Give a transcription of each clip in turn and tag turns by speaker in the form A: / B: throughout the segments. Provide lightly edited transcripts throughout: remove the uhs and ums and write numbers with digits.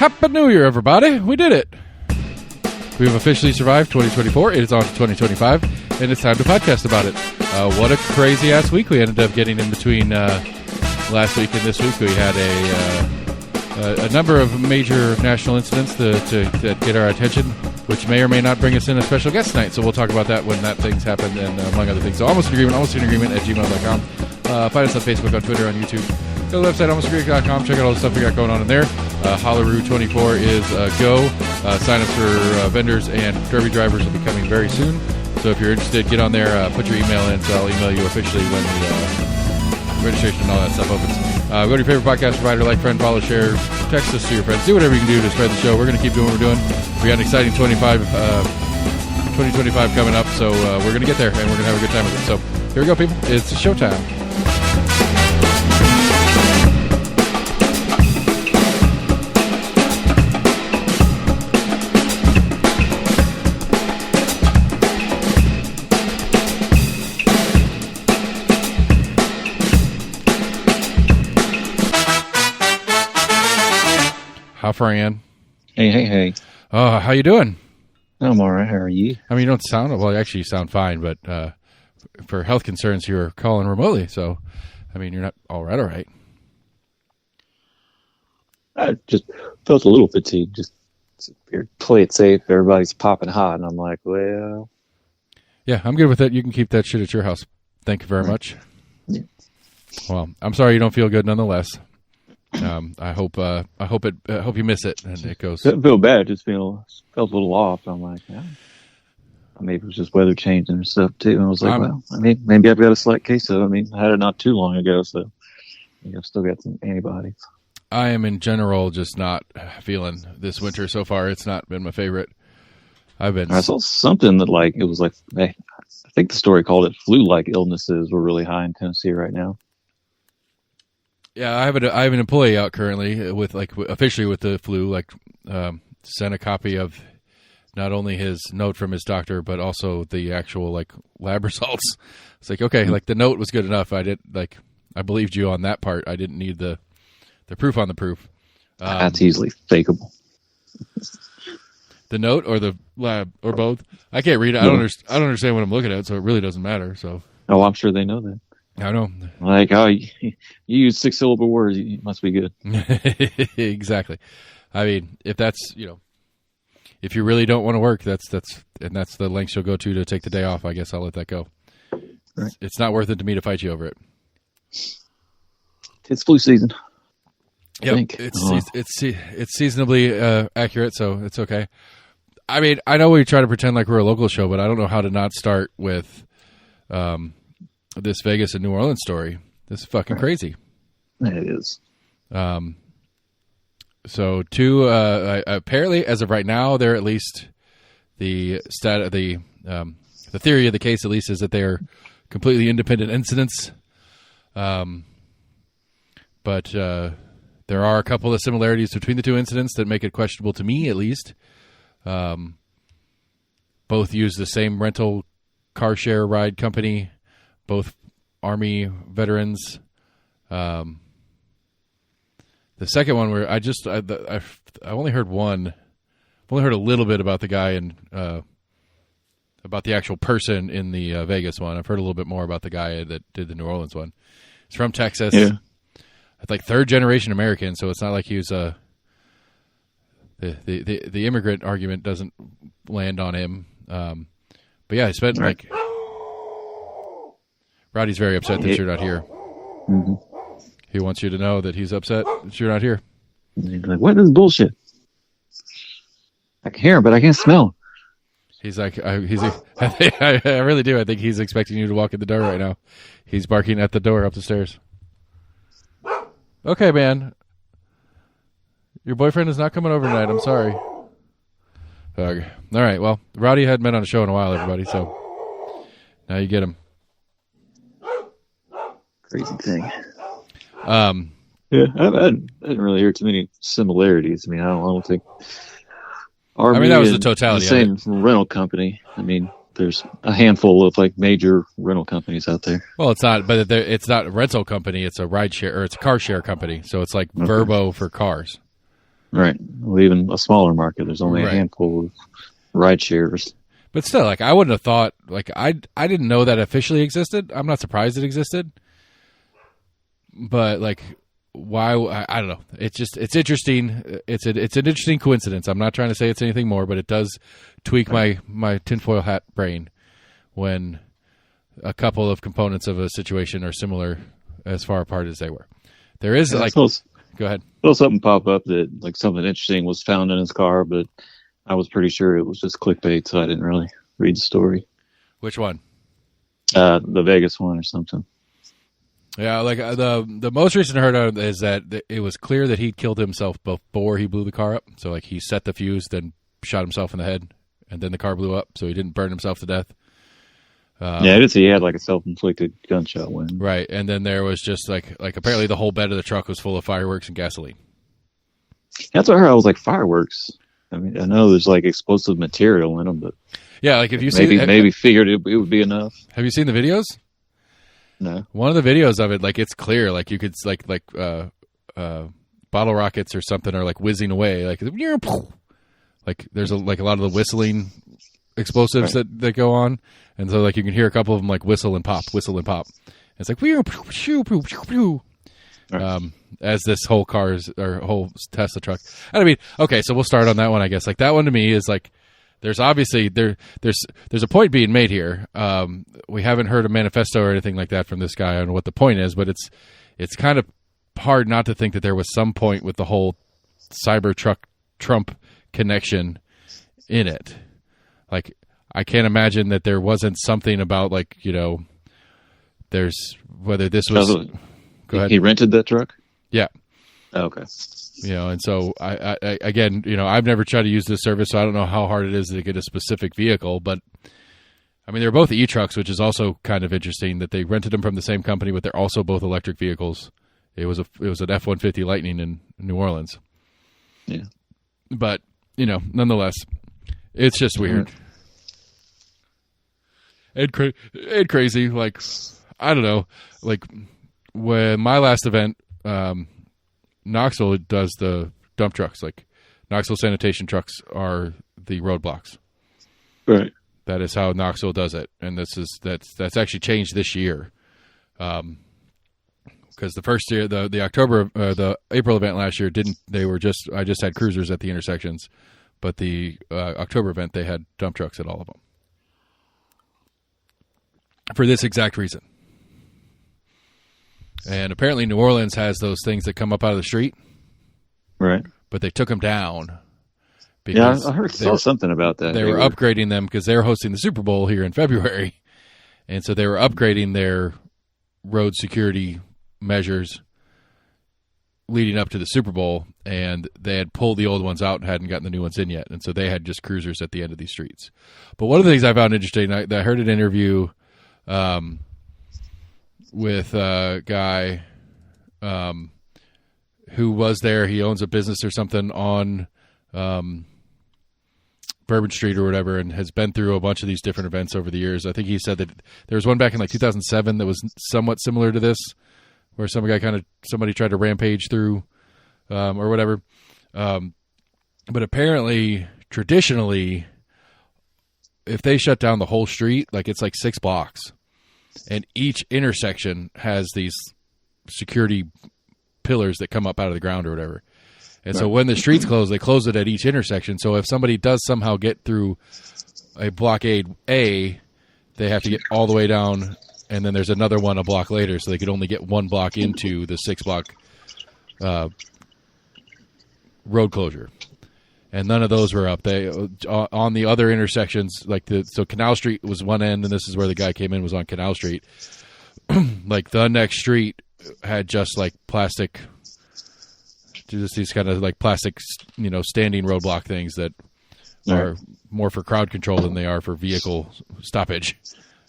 A: Happy New Year, everybody. We did it. We have officially survived 2024. It is on to 2025, and it's time to podcast about it. What a crazy-ass week we ended up getting in between last week and this week. We had a number of major national incidents that get our attention, which may or may not bring us in a special guest tonight. So we'll talk about that when that thing's happened, and among other things. So almost in agreement at gmail.com. Find us on Facebook, on Twitter, on YouTube. Go to the website, almostagreement.com. Check out all the stuff we got going on in there. Hollaroo24 is go. Sign-ups for vendors and derby drivers will be coming very soon. So if you're interested, get on there. Put your email in, so I'll email you officially when the registration and all that stuff opens. Go to your favorite podcast provider, like, friend, follow, share, text us to your friends. Do whatever you can do to spread the show. We're going to keep doing what we're doing. We got an exciting 2025 coming up, so we're going to get there, and we're going to have a good time with it. So here we go, people. It's showtime. How far in?
B: Hey.
A: How you doing?
B: I'm all right. How are you?
A: I mean, you don't sound well. Actually, you sound fine, but for health concerns, you're calling remotely. So, I mean, you're not all right.
B: I just felt a little fatigued. Just play it safe. Everybody's popping hot, and I'm like, well,
A: yeah, I'm good with it. You can keep that shit at your house. Thank you very much.
B: Yeah.
A: Well, I'm sorry you don't feel good, nonetheless. I hope you miss it and it goes.
B: I didn't feel bad. Just felt a little off. I'm like, yeah. Maybe it was just weather changing and stuff too. And I was like, well, I mean, maybe I've got a slight case of it. I mean, I had it not too long ago, so I've still got some antibodies.
A: I am in general just not feeling this winter so far. It's not been my favorite. I
B: saw something that it was like, I think the story called it flu-like illnesses were really high in Tennessee right now.
A: Yeah, I have an employee out currently with officially with the flu. Sent a copy of not only his note from his doctor, but also the actual lab results. It's like, okay, the note was good enough. I believed you on that part. I didn't need the proof on the proof.
B: That's easily fakeable.
A: The note or the lab or both. I can't read it. I don't understand what I'm looking at, so it really doesn't matter. So.
B: Oh, I'm sure they know that.
A: I know.
B: You use 6-syllable words, you must be good.
A: Exactly. I mean, if that's, if you really don't want to work, that's the lengths you'll go to take the day off. I guess I'll let that go.
B: Right.
A: It's not worth it to me to fight you over it.
B: It's flu season.
A: Yeah, it's seasonably accurate, so it's okay. I mean, I know we try to pretend like we're a local show, but I don't know how to not start with this Vegas and New Orleans story. This is fucking crazy.
B: It is.
A: So apparently, as of right now, they're at least the theory of the case at least is that they're completely independent incidents. But there are a couple of similarities between the two incidents that make it questionable to me, at least. Both use the same rental car share ride company. Both Army veterans. The second one where I only heard one. I've only heard a little bit about the guy and about the actual person in the Vegas one. I've heard a little bit more about the guy that did the New Orleans one. He's from Texas.
B: Yeah.
A: It's third generation American, so it's not like he was the immigrant argument doesn't land on him. But yeah, he spent Roddy's very upset that you're not here.
B: Mm-hmm.
A: He wants you to know that he's upset that you're not here.
B: He's like, what is bullshit? I can hear him, but I can't smell him.
A: He's like, I really do. I think he's expecting you to walk in the door right now. He's barking at the door up the stairs. Okay, man. Your boyfriend is not coming over tonight. I'm sorry. Okay. All right. Well, Roddy hadn't been on a show in a while, everybody, so now you get him.
B: Crazy thing. Yeah, I didn't really hear too many similarities. I mean, I don't think. Army
A: that was the totality.
B: The same rental company. I mean, there's a handful of major rental companies out there.
A: Well, it's not, but it's not a rental company. It's a ride share or it's a car share company. So it's like Verbo for cars.
B: Right. Well, even a smaller market, there's only a handful of ride shares.
A: But still, like, I wouldn't have thought, like, I didn't know that officially existed. I'm not surprised it existed. But, like, why? I don't know. It's interesting. It's an interesting coincidence. I'm not trying to say it's anything more, but it does tweak my tinfoil hat brain when a couple of components of a situation are similar as far apart as they were. There is, go ahead.
B: Saw something pop up that, like, something interesting was found in his car, but I was pretty sure it was just clickbait, so I didn't really read the story.
A: Which one?
B: The Vegas one or something.
A: Yeah, like the most recent I heard of is that it was clear that he'd killed himself before he blew the car up. So, like, he set the fuse, then shot himself in the head, and then the car blew up, so he didn't burn himself to death.
B: Yeah, I did see he had, like, a self-inflicted gunshot wound.
A: Right, and then there was just, like apparently the whole bed of the truck was full of fireworks and gasoline.
B: That's what I heard. I was like, fireworks? I mean, I know there's, like, explosive material in them, but...
A: Yeah, like, if you
B: maybe figured it would be enough.
A: Have you seen the videos?
B: No.
A: One of the videos of it, like, it's clear, like, you could bottle rockets or something are, like, whizzing away, like there's a lot of the whistling explosives that go on, and so, like, you can hear a couple of them, like, whistle and pop. It's like as this whole whole Tesla truck. I mean, okay, so we'll start on that one, I guess. Like, that one to me is like, there's obviously there's a point being made here. We haven't heard a manifesto or anything like that from this guy on what the point is, but it's kind of hard not to think that there was some point with the whole Cybertruck Trump connection in it. Like, I can't imagine that there wasn't something about, like, you know, there's whether this was. Go ahead.
B: He rented that truck?
A: Yeah.
B: Oh, okay.
A: You know, and so I again, you know, I've never tried to use this service, so I don't know how hard it is to get a specific vehicle, but I mean, they're both e-trucks, which is also kind of interesting that they rented them from the same company, but they're also both electric vehicles. It was an F-150 Lightning in New Orleans.
B: Yeah.
A: But, you know, nonetheless, it's just weird. And crazy, like, I don't know, like, when my last event, Knoxville does the dump trucks. Like, Knoxville sanitation trucks are the roadblocks.
B: Right.
A: That is how Knoxville does it, and that's actually changed this year. Because the first year, the April event last year didn't. I just had cruisers at the intersections, but the October event they had dump trucks at all of them for this exact reason. And apparently New Orleans has those things that come up out of the street.
B: Right.
A: But they took them down.
B: Yeah, I saw something about that.
A: They were upgrading them because they were hosting the Super Bowl here in February. And so they were upgrading their road security measures leading up to the Super Bowl. And they had pulled the old ones out and hadn't gotten the new ones in yet. And so they had just cruisers at the end of these streets. But one of the things I found interesting, I heard an interview with a guy who was there. He owns a business or something on Bourbon Street or whatever, and has been through a bunch of these different events over the years. I think he said that there was one back in like 2007 that was somewhat similar to this, where somebody tried to rampage through or whatever. But apparently, traditionally, if they shut down the whole street, like, it's like 6 blocks. And each intersection has these security pillars that come up out of the ground or whatever. And so when the streets close, they close it at each intersection. So if somebody does somehow get through a blockade A, they have to get all the way down, and then there's another one a block later, so they could only get 1 block into the 6-block road closure. And none of those were up. They on the other intersections, so Canal Street was one end, and this is where the guy came in, was on Canal Street. Like, the next street had just like plastic, just these kind of like plastic, you know, standing roadblock things that are more for crowd control than they are for vehicle stoppage.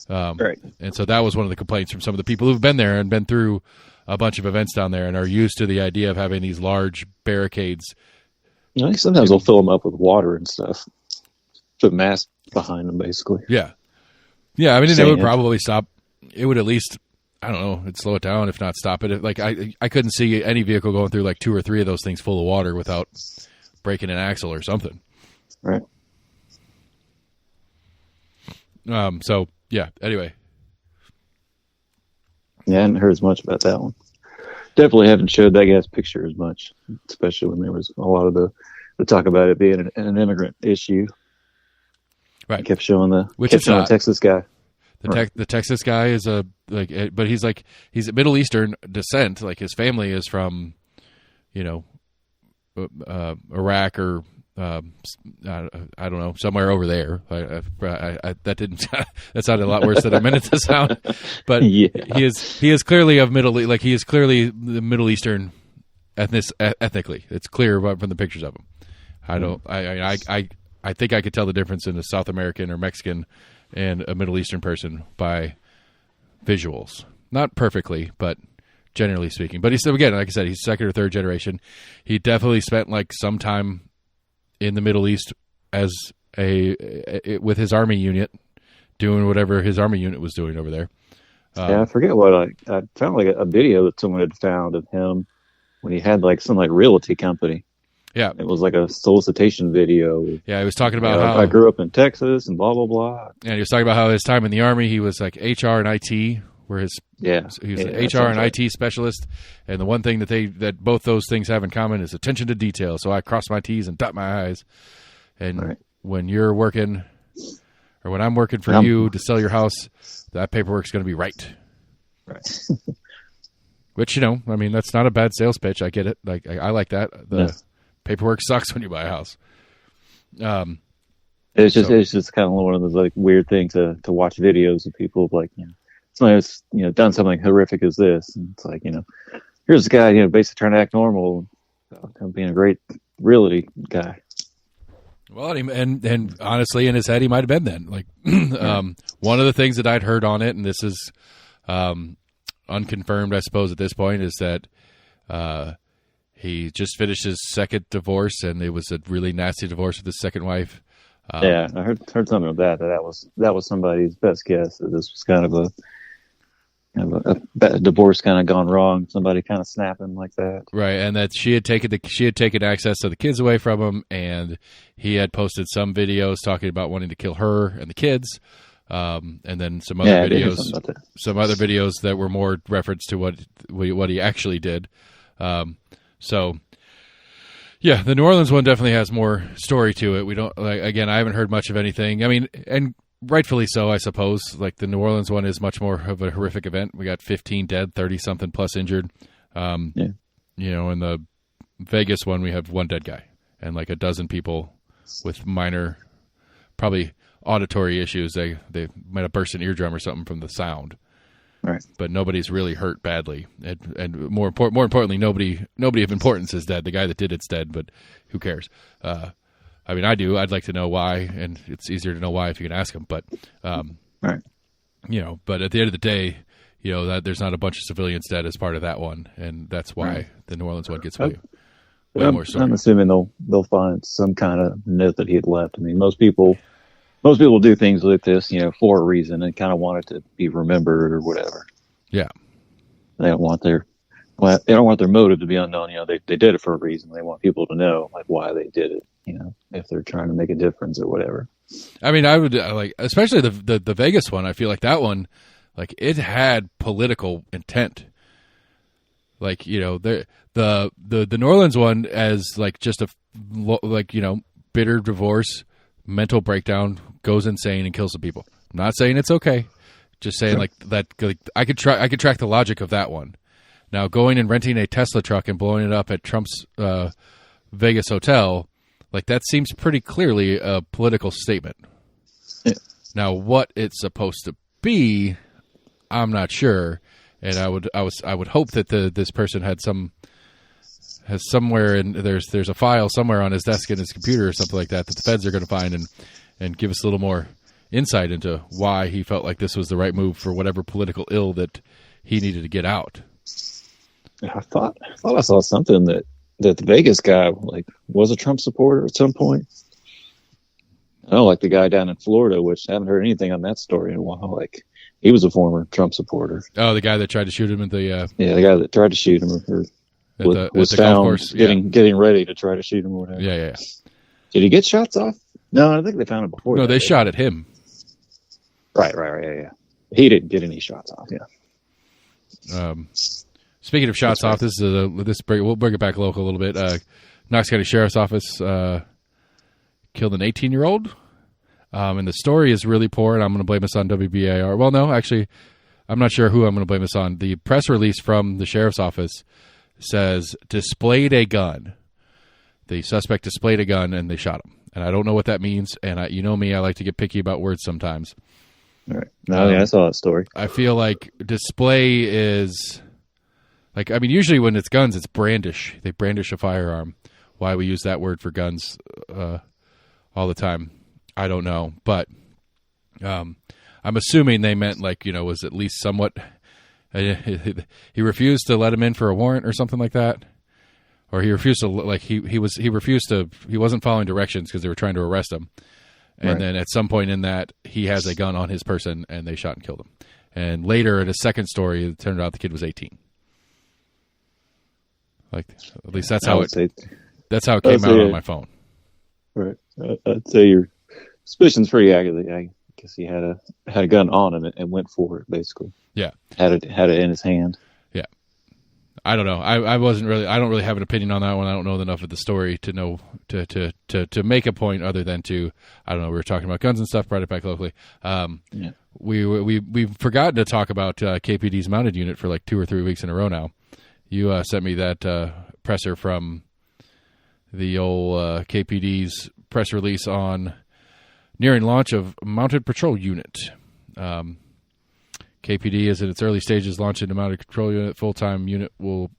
B: Right.
A: And so that was one of the complaints from some of the people who've been there and been through a bunch of events down there and are used to the idea of having these large barricades.
B: I think sometimes they'll fill them up with water and stuff. Put masks behind them, basically.
A: Yeah. Yeah, I mean, it would probably stop. It would at least, I don't know, it'd slow it down, if not stop it. Like, I couldn't see any vehicle going through like 2 or 3 of those things full of water without breaking an axle or something.
B: Right.
A: So yeah. Anyway.
B: Yeah, I hadn't heard as much about that one. Definitely haven't showed that guy's picture as much, especially when there was a lot of the talk about it being an immigrant issue.
A: Right.
B: Kept showing the Texas guy.
A: The Texas guy is but he's Middle Eastern descent. Like his family is from, Iraq or I don't know, somewhere over there. That sounded a lot worse than I meant it to sound. But
B: yeah.
A: he is clearly of he is clearly the Middle Eastern ethnically. It's clear from the pictures of him. I think I could tell the difference in a South American or Mexican and a Middle Eastern person by visuals. Not perfectly, but generally speaking. But he's, again, like I said, he's second or third generation. He definitely spent some time in the Middle East as with his army unit, doing whatever his army unit was doing over there.
B: I forget what I found a video that someone had found of him when he had some realty company.
A: Yeah,
B: it was a solicitation video.
A: Yeah, he was talking about how
B: I grew up in Texas and blah blah blah.
A: And he was talking about how his time in the army, he was HR and IT, where he was an HR and IT specialist. And the one thing that both those things have in common is attention to detail. So I cross my T's and dot my I's. And when you're working, or when I'm working for you to sell your house, that paperwork's going to be right.
B: Right.
A: Which that's not a bad sales pitch. I get it. I like that. Paperwork sucks when you buy a house.
B: It's just kind of one of those weird things to watch videos of people somebody's done something horrific as this, and it's here's this guy basically trying to act normal, being a great realty guy.
A: Well, and honestly, in his head, he might have been then. One of the things that I'd heard on it, and this is unconfirmed, I suppose, at this point, is that he just finished his second divorce, and it was a really nasty divorce with his second wife.
B: I heard something about that was somebody's best guess, that this was kind of a divorce kind of gone wrong. Somebody kind of snapping like that,
A: right? And that she had taken access to the kids away from him, and he had posted some videos talking about wanting to kill her and the kids, and then some other videos that were more reference to what he actually did. So, yeah, the New Orleans one definitely has more story to it. We don't again, I haven't heard much of anything. I mean, and rightfully so, I suppose. The New Orleans one is much more of a horrific event. We got 15 dead, 30-something plus injured. In the Vegas one, we have one dead guy and a dozen people with minor, probably auditory issues. They might have burst an eardrum or something from the sound.
B: Right. But
A: nobody's really hurt badly, and more importantly, nobody of importance is dead. The guy that did it's dead, but who cares? I mean, I do. I'd like to know why, and it's easier to know why if you can ask them. But
B: right.
A: But at the end of the day, that there's not a bunch of civilians dead as part of that one, and that's why the New Orleans one gets way more story.
B: I'm assuming they'll find some kind of note that he had left. I mean, most people do things like this, for a reason and kind of want it to be remembered or whatever.
A: Yeah.
B: They don't want their motive to be unknown. They did it for a reason. They want people to know why they did it, if they're trying to make a difference or whatever.
A: I mean, I would especially the Vegas one. I feel like that one, it had political intent. The New Orleans one as just a bitter divorce, mental breakdown, goes insane and kills the people. I'm not saying it's okay. Just saying that I could track the logic of that one. Now going and renting a Tesla truck and blowing it up at Trump's Vegas hotel, that seems pretty clearly a political statement.
B: Yeah.
A: Now what it's supposed to be, I'm not sure. And I would hope that this person has somewhere, and there's a file somewhere on his desk in his computer or something like that the feds are going to find and give us a little more insight into why he felt like this was the right move for whatever political ill that he needed to get out.
B: I thought I saw something that the Vegas guy was a Trump supporter at some point. The guy down in Florida, which I haven't heard anything on that story in a while. He was a former Trump supporter.
A: Oh, the guy that tried to shoot him at the...
B: the guy that tried to shoot him. was
A: the
B: found
A: golf course.
B: getting ready to try to shoot him or whatever.
A: Yeah.
B: Did he get shots off? No, I think they found him before.
A: No, they shot at him.
B: Right. Yeah. He didn't get any shots off. Yeah.
A: Speaking of shots off, we'll bring it back local a little bit. Knox County Sheriff's Office killed an 18-year-old, and the story is really poor, and I'm going to blame this on WBAR. Well, no, actually, I'm not sure who I'm going to blame this on. The press release from the Sheriff's Office says displayed a gun. The suspect displayed a gun, and they shot him. And I don't know what that means, and you know me, I like to get picky about words sometimes.
B: All right. No, I saw that story.
A: I feel like display is... usually when it's guns, it's brandish. They brandish a firearm. Why we use that word for guns all the time, I don't know. But I'm assuming they meant was at least somewhat. He refused to let him in for a warrant or something like that, or he refused to he wasn't following directions because they were trying to arrest him. And then at some point in that, he has a gun on his person, and they shot and killed him. And later, in a second story, it turned out the kid was 18. At least that's how it came out on my phone. Right.
B: I'd say your suspicion's pretty accurate. I guess he had a gun on him and went for it, basically.
A: Yeah.
B: Had it in his hand.
A: Yeah. I don't know. I don't really have an opinion on that one. I don't know enough of the story to know to make a point other than we were talking about guns and stuff, brought it back locally. We've forgotten to talk about KPD's mounted unit for 2 or 3 weeks in a row now. You sent me that presser from the old KPD's press release on nearing launch of mounted patrol unit. KPD is in its early stages launching a mounted patrol unit. Full-time unit will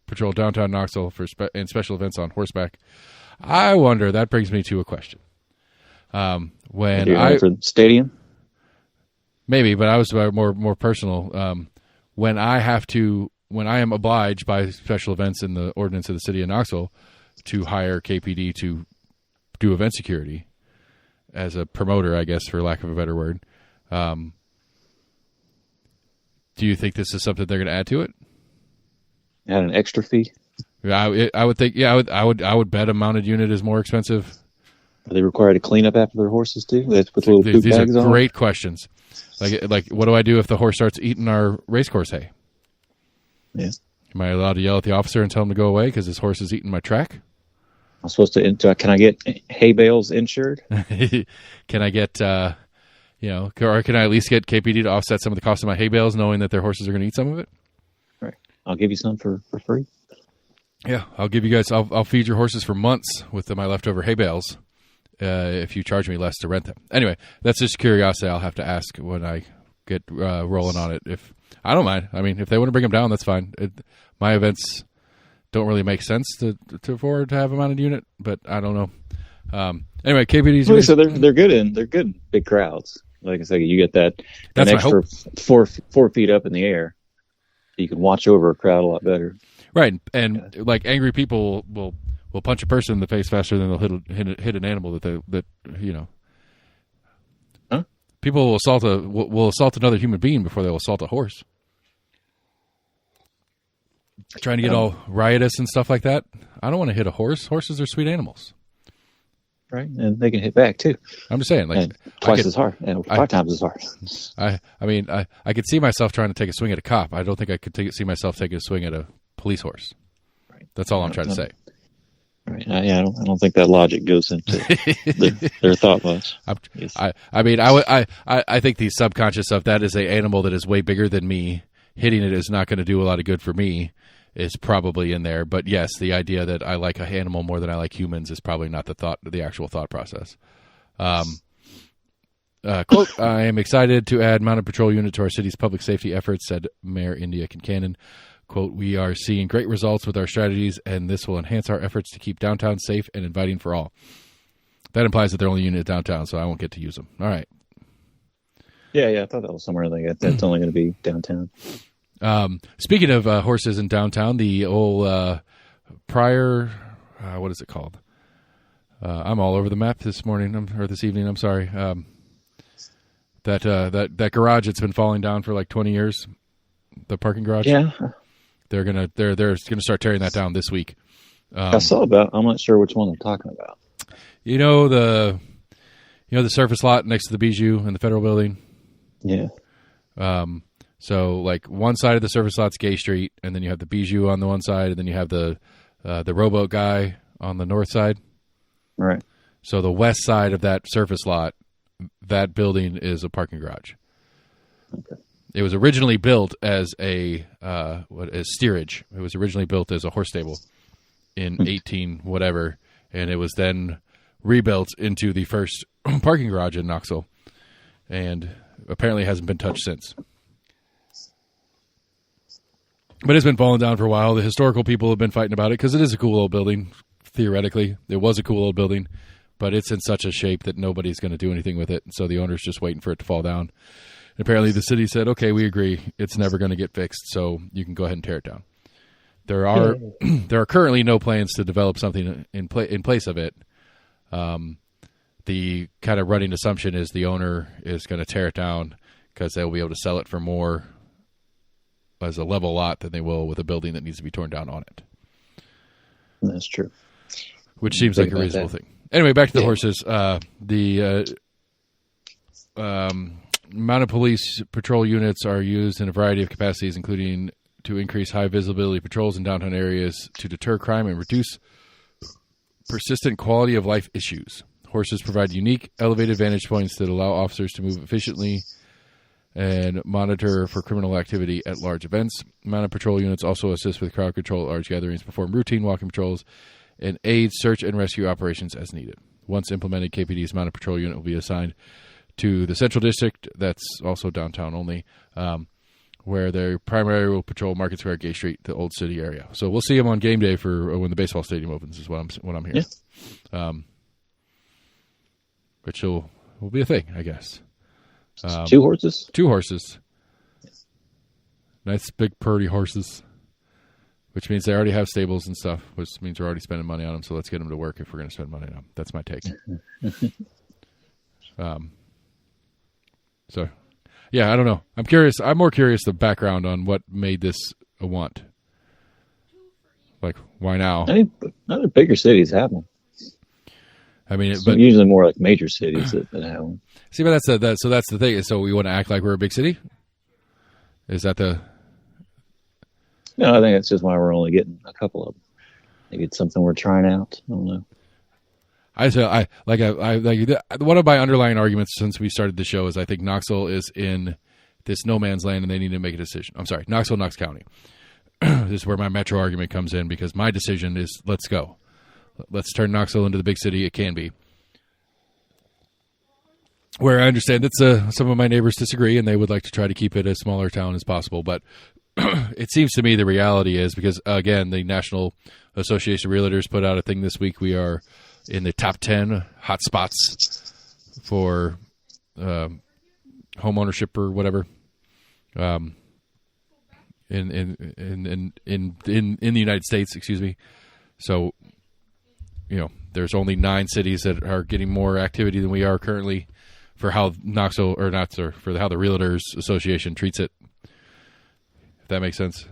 A: patrol downtown Knoxville and special events on horseback. I wonder, that brings me to a question.
B: For stadium?
A: Maybe, but I was more personal. When I am obliged by special events in the ordinance of the city of Knoxville to hire KPD to do event security as a promoter, I guess, for lack of a better word, do you think this is something they're going to add to it?
B: Add an extra fee?
A: I would think. Yeah, I would bet a mounted unit is more expensive.
B: Are they required to clean up after their horses too? They put little poop
A: These
B: bags
A: are
B: on?
A: Great questions. Like, what do I do if the horse starts eating our racecourse hay?
B: Yeah.
A: Am I allowed to yell at the officer and tell him to go away because his horse is eating my track?
B: I'm supposed to. Can I get hay bales insured?
A: Can I get, or can I at least get KPD to offset some of the cost of my hay bales, knowing that their horses are going to eat some of it?
B: Right. I'll give you some for free.
A: Yeah, I'll give you guys. I'll feed your horses for months with my leftover hay bales if you charge me less to rent them. Anyway, that's just curiosity. I'll have to ask when I get rolling on it. If I don't mind. I mean, if they want to bring them down, that's fine. My events don't really make sense to afford to have a mounted unit, but I don't know. Anyway, KPD's.
B: So they're good in big crowds. Like I said, you get an extra 4 feet up in the air. You can watch over a crowd a lot better.
A: Right, and angry people will punch a person in the face faster than they'll hit an animal that.
B: Huh?
A: People will assault another human being before they'll assault a horse. Trying to get all riotous and stuff like that. I don't want to hit a horse. Horses are sweet animals.
B: Right, and they can hit back too.
A: I'm just saying,
B: twice as hard, and 5 times as hard.
A: I could see myself trying to take a swing at a cop. I don't think I could see myself taking a swing at a police horse. Right. That's all I'm trying to say.
B: Right. I don't think that logic goes into their thought much.
A: I think the subconscious of that is an animal that is way bigger than me. Hitting it is not going to do a lot of good for me. Is probably in there, but yes, the idea that I like an animal more than I like humans is probably not the actual thought process. Quote, I am excited to add mounted patrol unit to our city's public safety efforts, said Mayor India Kincannon. Quote, we are seeing great results with our strategies, and this will enhance our efforts to keep downtown safe and inviting for all. That implies that they're only unit downtown, so I won't get to use them. All right.
B: Yeah, I thought that was somewhere that's only going to be downtown.
A: Speaking of horses in downtown, the old prior, what is it called? I'm all over the map this morning or this evening. I'm sorry. That garage that's been falling down for 20 years, the parking garage.
B: Yeah,
A: they're gonna start tearing that down this week.
B: I saw that. I'm not sure which one they're talking about.
A: The surface lot next to the Bijou and the Federal Building.
B: Yeah.
A: So like one side of the surface lot's Gay Street, and then you have the Bijou on the one side, and then you have the rowboat guy on the north side.
B: Right.
A: So the west side of that surface lot, that building is a parking garage.
B: Okay.
A: It was originally built as a steerage. It was originally built as a horse stable in 18 whatever, and it was then rebuilt into the first parking garage in Knoxville, and apparently hasn't been touched since. But it's been falling down for a while. The historical people have been fighting about it because it is a cool old building. Theoretically, it was a cool old building, but it's in such a shape that nobody's going to do anything with it. So the owner's just waiting for it to fall down. And apparently the city said, okay, we agree. It's never going to get fixed, so you can go ahead and tear it down. There are currently no plans to develop something in place of it. The kind of running assumption is the owner is going to tear it down because they'll be able to sell it for more as a level lot than they will with a building that needs to be torn down on it.
B: That's true.
A: Which seems like a reasonable thing. Anyway, back to the horses. The mounted police patrol units are used in a variety of capacities, including to increase high visibility patrols in downtown areas to deter crime and reduce persistent quality of life issues. Horses provide unique, elevated vantage points that allow officers to move efficiently and monitor for criminal activity at large events. Mounted patrol units also assist with crowd control at large gatherings, perform routine walking patrols, and aid search and rescue operations as needed. Once implemented, KPD's mounted patrol unit will be assigned to the Central District, that's also downtown only, where their primary will patrol Market Square, Gay Street, the Old City area. So we'll see them on game day for when the baseball stadium opens, is what I'm hearing. Yeah. Which will be a thing, I guess.
B: 2 horses?
A: 2 horses. Nice big purdy horses. Which means they already have stables and stuff, which means we're already spending money on them, so let's get them to work if we're going to spend money on them. That's my take. So, yeah, I don't know. I'm curious. I'm more curious the background on what made this a want. Like, why now?
B: I think other bigger cities have them.
A: I mean,
B: but usually more like major cities that have them.
A: See, but that's the thing. So we want to act like we're a big city. Is that the?
B: No, I think that's just why we're only getting a couple of them. Maybe it's something we're trying out. I don't know.
A: I one of my underlying arguments since we started the show is I think Knoxville is in this no man's land and they need to make a decision. I'm sorry, Knoxville, Knox County. This is where my metro argument comes in because my decision is let's go. Let's turn Knoxville into the big city it can be. Where I understand that some of my neighbors disagree and they would like to try to keep it a smaller town as possible. But it seems to me the reality is because, again, the National Association of Realtors put out a thing this week. We are in the top 10 hot spots for home ownership or whatever in the United States. Excuse me. So, there's only 9 cities that are getting more activity than we are currently for how Knoxville or not, sir, for how the Realtors Association treats it. If that makes sense.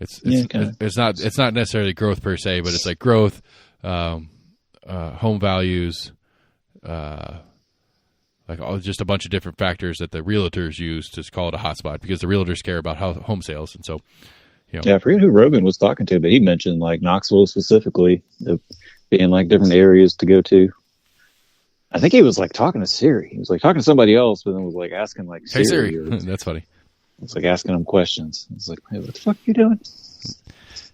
A: It's not necessarily growth per se, but it's like growth, home values, just a bunch of different factors that the realtors use to call it a hotspot because the realtors care about home sales, and so.
B: Yeah, I forget who Rogan was talking to, but he mentioned like Knoxville specifically being like different areas to go to. I think he was like talking to Siri. He was like talking to somebody else, but then was like asking like
A: Hey Siri. That's funny.
B: It's like asking him questions. It's like, hey, what the fuck are you doing?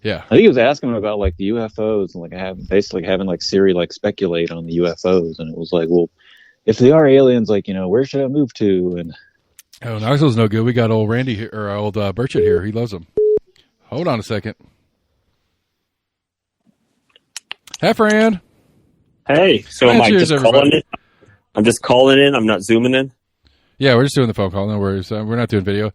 A: Yeah,
B: I think he was asking him about like the UFOs and like basically having like Siri like speculate on the UFOs, and it was like, well, if they are aliens, like where should I move to? And
A: Knoxville's no good. We got old Randy here, or old Burchett here. He loves them. Hold on a second. Hey, Fran.
C: Hey, so am I just calling in? I'm just calling in. I'm not zooming in.
A: Yeah, we're just doing the phone call. No worries. We're not doing video.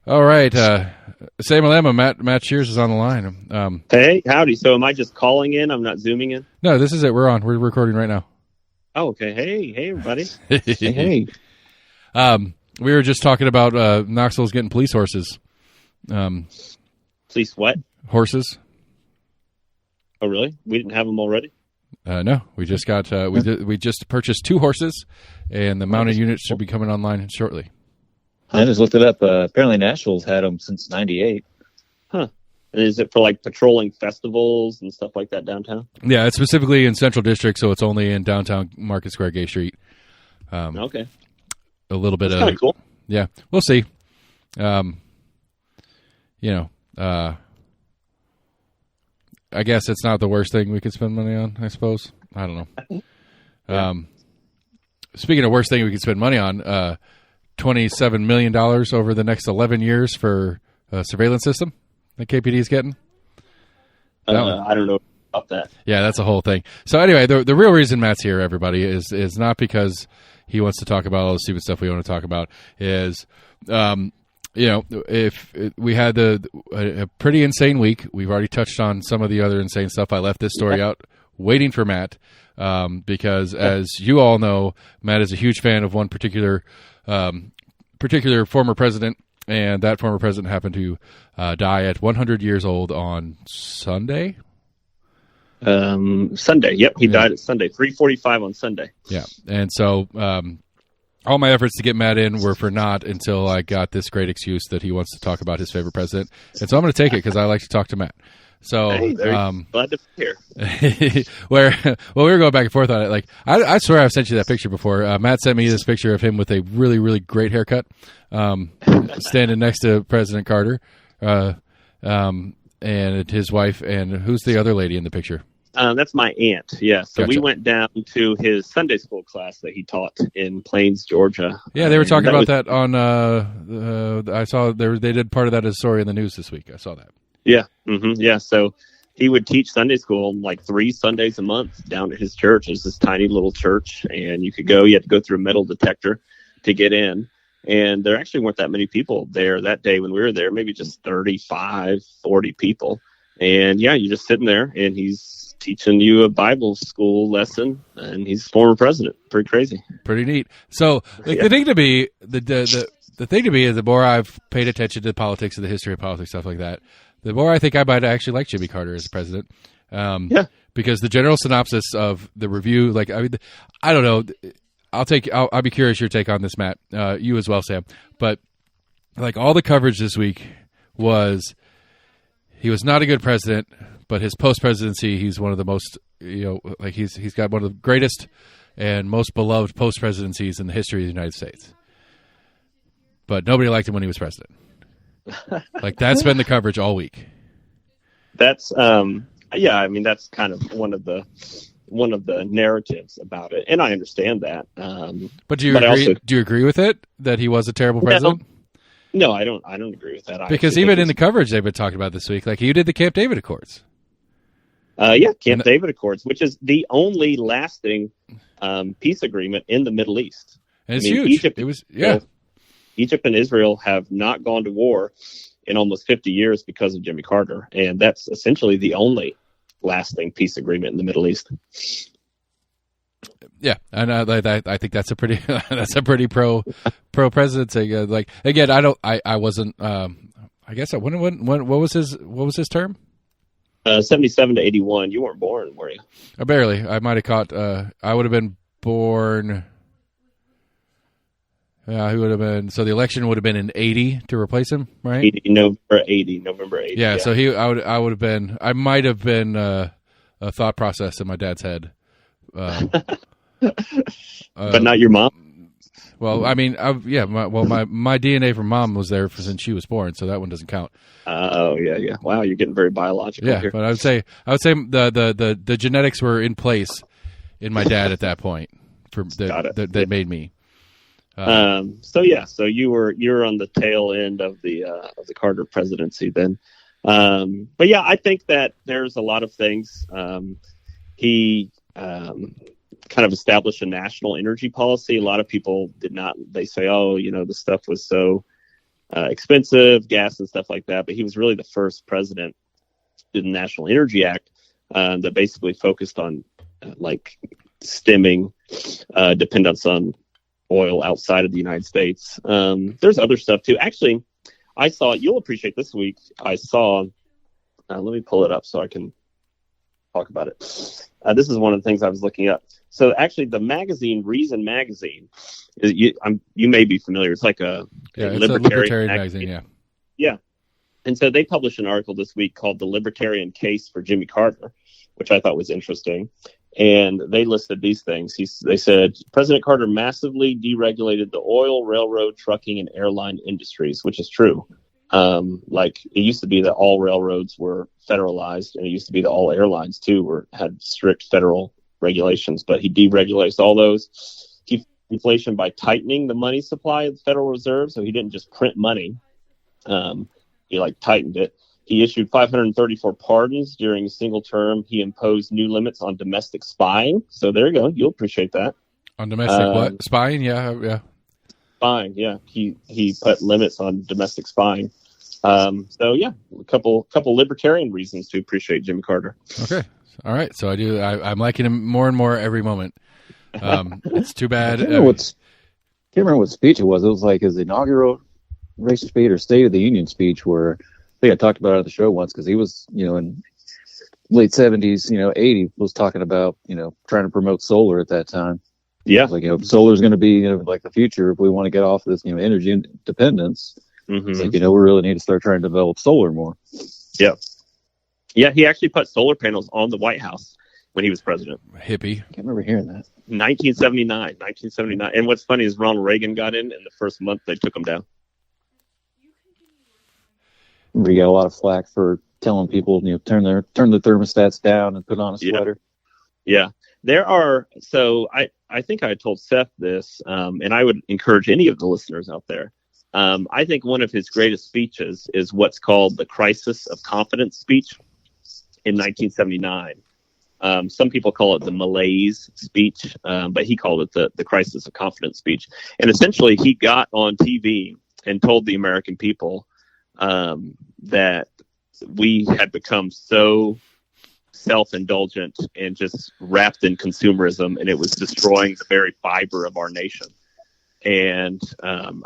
A: All right. Sam Alema, Matt Shears is on the line.
C: Hey, howdy. So am I just calling in? I'm not zooming in?
A: No, this is it. We're on. We're recording right now.
C: Oh, okay. Hey, everybody.
B: Hey.
A: We were just talking about Knoxville's getting police horses.
C: Fleece what?
A: Horses.
C: Oh, really? We didn't have them already?
A: No, we just got we just purchased 2 horses, and the mounted units should be coming online shortly.
B: I just looked it up. Apparently, Nashville's had them since '98.
C: Huh. And is it for like patrolling festivals and stuff like that downtown?
A: Yeah, it's specifically in Central District, so it's only in downtown Market Square, Gay Street.
C: Okay.
A: A little bit
C: That's kind of cool.
A: Yeah, we'll see. I guess it's not the worst thing we could spend money on, I suppose. I don't know. Yeah. Speaking of worst thing we could spend money on, $27 million over the next 11 years for a surveillance system that KPD is getting.
C: I don't know about that.
A: Yeah, that's a whole thing. So anyway, the real reason Matt's here, everybody, is not because he wants to talk about all the stupid stuff we want to talk about. Is if we had a pretty insane week. We've already touched on some of the other insane stuff. I left this story out waiting for Matt because, as you all know, Matt is a huge fan of one particular former president, and that former president happened to die at 100 years old on Sunday.
C: Sunday. Yep, he died at Sunday, 3:45 on Sunday.
A: Yeah, and so all my efforts to get Matt in were for naught until I got this great excuse that he wants to talk about his favorite president, and so I'm going to take it because I like to talk to Matt. So,
C: glad to be here.
A: we were going back and forth on it. Like, I swear I've sent you that picture before. Matt sent me this picture of him with a really, really great haircut, standing next to President Carter, and his wife. And who's the other lady in the picture?
C: That's my aunt. Yeah. So
A: Gotcha.
C: We went down to his Sunday school class that he taught in Plains, Georgia.
A: Yeah, they were talking about that on. I saw they did part of that as a story in the news this week. I saw that.
C: Yeah. Mm-hmm. Yeah. So he would teach Sunday school like 3 Sundays a month down at his church. It's this tiny little church, and you had to go through a metal detector to get in. And there actually weren't that many people there that day when we were there, maybe just 35, 40 people. And yeah, you're just sitting there, and he's teaching you a Bible school lesson, and he's former president. Pretty crazy. Pretty
A: neat. So the thing to be, the thing to me is the more I've paid attention to politics and the history of politics, stuff like that, the more I think I might actually like Jimmy Carter as president. Because the general synopsis of the review, I don't know. I'll be curious your take on this, Matt. You as well, Sam. But like all the coverage this week was, he was not a good president, but his post-presidency, he's one of the most, he's got one of the greatest and most beloved post-presidencies in the history of the United States. But nobody liked him when he was president. Like, that's been the coverage all week.
C: That's that's kind of one of the narratives about it, and I understand that.
A: But do you agree? Do you agree with it that he was a terrible president?
C: No, I don't agree with that.
A: Because even in the coverage they've been talking about this week, like, you did the Camp David Accords.
C: Camp David Accords, which is the only lasting peace agreement in the Middle East.
A: And it's huge.
C: Egypt and Israel have not gone to war in almost 50 years because of Jimmy Carter, and that's essentially the only lasting peace agreement in the Middle East.
A: Yeah, and I think that's a pretty pro presidency. Like, again, I wasn't. I guess what was his term?
C: 77 to 81. You weren't born, were you?
A: Barely. I might have caught. I would have been born. Yeah, he would have been. So the election would have been in 80 to replace him, right?
C: November 80.
A: Yeah. So I would have been. I might have been a thought process in my dad's head.
C: But not your mom.
A: Well, I mean, my DNA from mom was there since she was born, so that one doesn't count.
C: Oh yeah. Wow, you're getting very biological here.
A: But I would say the genetics were in place in my dad at that point that made me.
C: So you're on the tail end of the Carter presidency then. But yeah, I think that there's a lot of things. He kind of established a national energy policy. A lot of people did not. They say, the stuff was so expensive, gas and stuff like that. But he was really the first president to do the National Energy Act that basically focused on stemming dependence on oil outside of the United States. There's other stuff too. Actually, you'll appreciate this week, I saw Let me pull it up so I can talk about it. This is one of the things I was looking up. So actually, the magazine, Reason Magazine, you may be familiar. It's like a
A: libertarian magazine. Yeah.
C: Yeah. And so they published an article this week called "The Libertarian Case for Jimmy Carter," which I thought was interesting. And they listed these things. They said President Carter massively deregulated the oil, railroad, trucking, and airline industries, which is true. Like it used to be that all railroads were federalized, and it used to be that all airlines too had strict federal regulations, but he deregulates all those. He inflation by tightening the money supply of the Federal Reserve, so he didn't just print money. He tightened it. He issued 534 pardons during a single term. He imposed new limits on domestic spying. So there you go. You'll appreciate that.
A: On domestic what? Spying? Yeah.
C: Spying, yeah. He put limits on domestic spying. So yeah, a couple libertarian reasons to appreciate Jimmy Carter.
A: Okay. All right. So I'm liking him more and more every moment. It's too bad.
B: I can't remember what speech it was. It was like his inaugural race speech or State of the Union speech where I think I talked about it on the show once because he was, in late 70s, 80 was talking about, trying to promote solar at that time.
C: Yeah.
B: Like, solar is going to be, like the future if we want to get off this, energy independence. Mm-hmm. It's like, we really need to start trying to develop solar more.
C: Yeah. Yeah. He actually put solar panels on the White House when he was president.
A: Hippie.
B: I can't remember hearing that.
C: 1979. And what's funny is Ronald Reagan got in the first month they took him down.
B: We got a lot of flack for telling people, turn the thermostats down and put on a sweater.
C: Yeah. There are, so I think I told Seth this, and I would encourage any of the listeners out there. I think one of his greatest speeches is what's called the Crisis of Confidence speech in 1979. Some people call it the malaise speech, but he called it the Crisis of Confidence speech. And essentially he got on TV and told the American people that we had become so self-indulgent and just wrapped in consumerism, and it was destroying the very fiber of our nation. And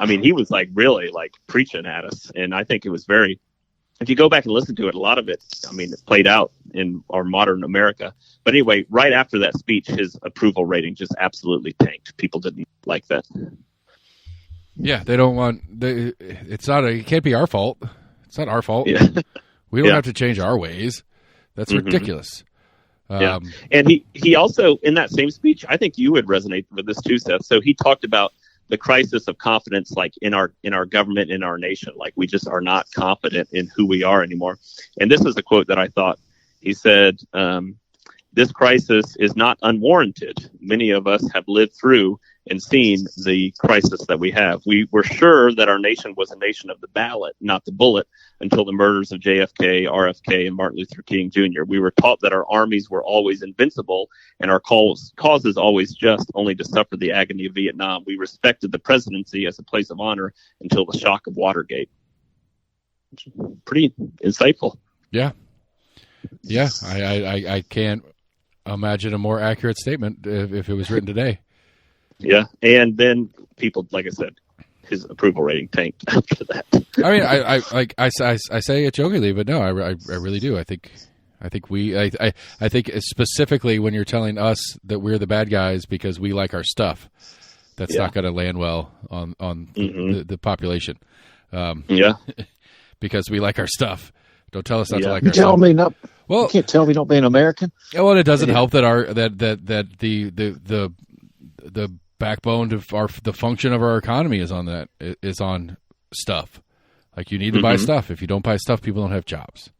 C: he was really preaching at us, and I think it was very. If you go back and listen to it, a lot of it, it played out in our modern America. But anyway, right after that speech, his approval rating just absolutely tanked. People didn't like that.
A: Yeah, they don't want. It can't be our fault. It's not our fault.
C: Yeah.
A: We don't have to change our ways. That's ridiculous.
C: Yeah, and he also in that same speech, I think you would resonate with this too, Seth. So he talked about the crisis of confidence, in our government, in our nation. Like we just are not confident in who we are anymore. And this is a quote that I thought. He said, "This crisis is not unwarranted. Many of us have lived through and seen the crisis that we have. We were sure that our nation was a nation of the ballot, not the bullet, until the murders of JFK, RFK, and Martin Luther King Jr. We were taught that our armies were always invincible and our causes always just, only to suffer the agony of Vietnam. We respected the presidency as a place of honor until the shock of Watergate." Pretty insightful.
A: Yeah. Yeah. I can't imagine a more accurate statement if it was written today.
C: Yeah, and then people, like I said, his approval rating tanked after that.
A: I say it jokingly, but no, I really do. I think specifically when you're telling us that we're the bad guys because we like our stuff, that's not going to land well on the population. Because we like our stuff. Don't tell us not to like our stuff.
B: You can't tell me not being American.
A: Well, it doesn't help that the backbone of the function of our economy is on stuff. Like you need to buy stuff. If you don't buy stuff, people don't have jobs.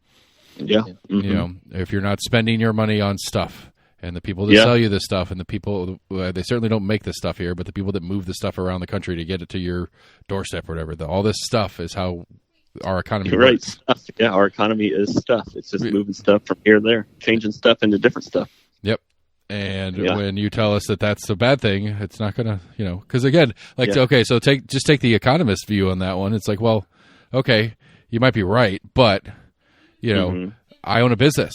C: Yeah.
A: If you're not spending your money on stuff, and the people that sell you this stuff, and the people they certainly don't make this stuff here, but the people that move the stuff around the country to get it to your doorstep or whatever, all this stuff is how our economy works.
C: Right. Yeah, our economy is stuff. It's just moving stuff from here to there, changing stuff into different stuff.
A: Yep. And when you tell us that that's a bad thing, it's not going to, because again, okay, so take the economist view on that one. It's like, well, okay, you might be right, but, I own a business.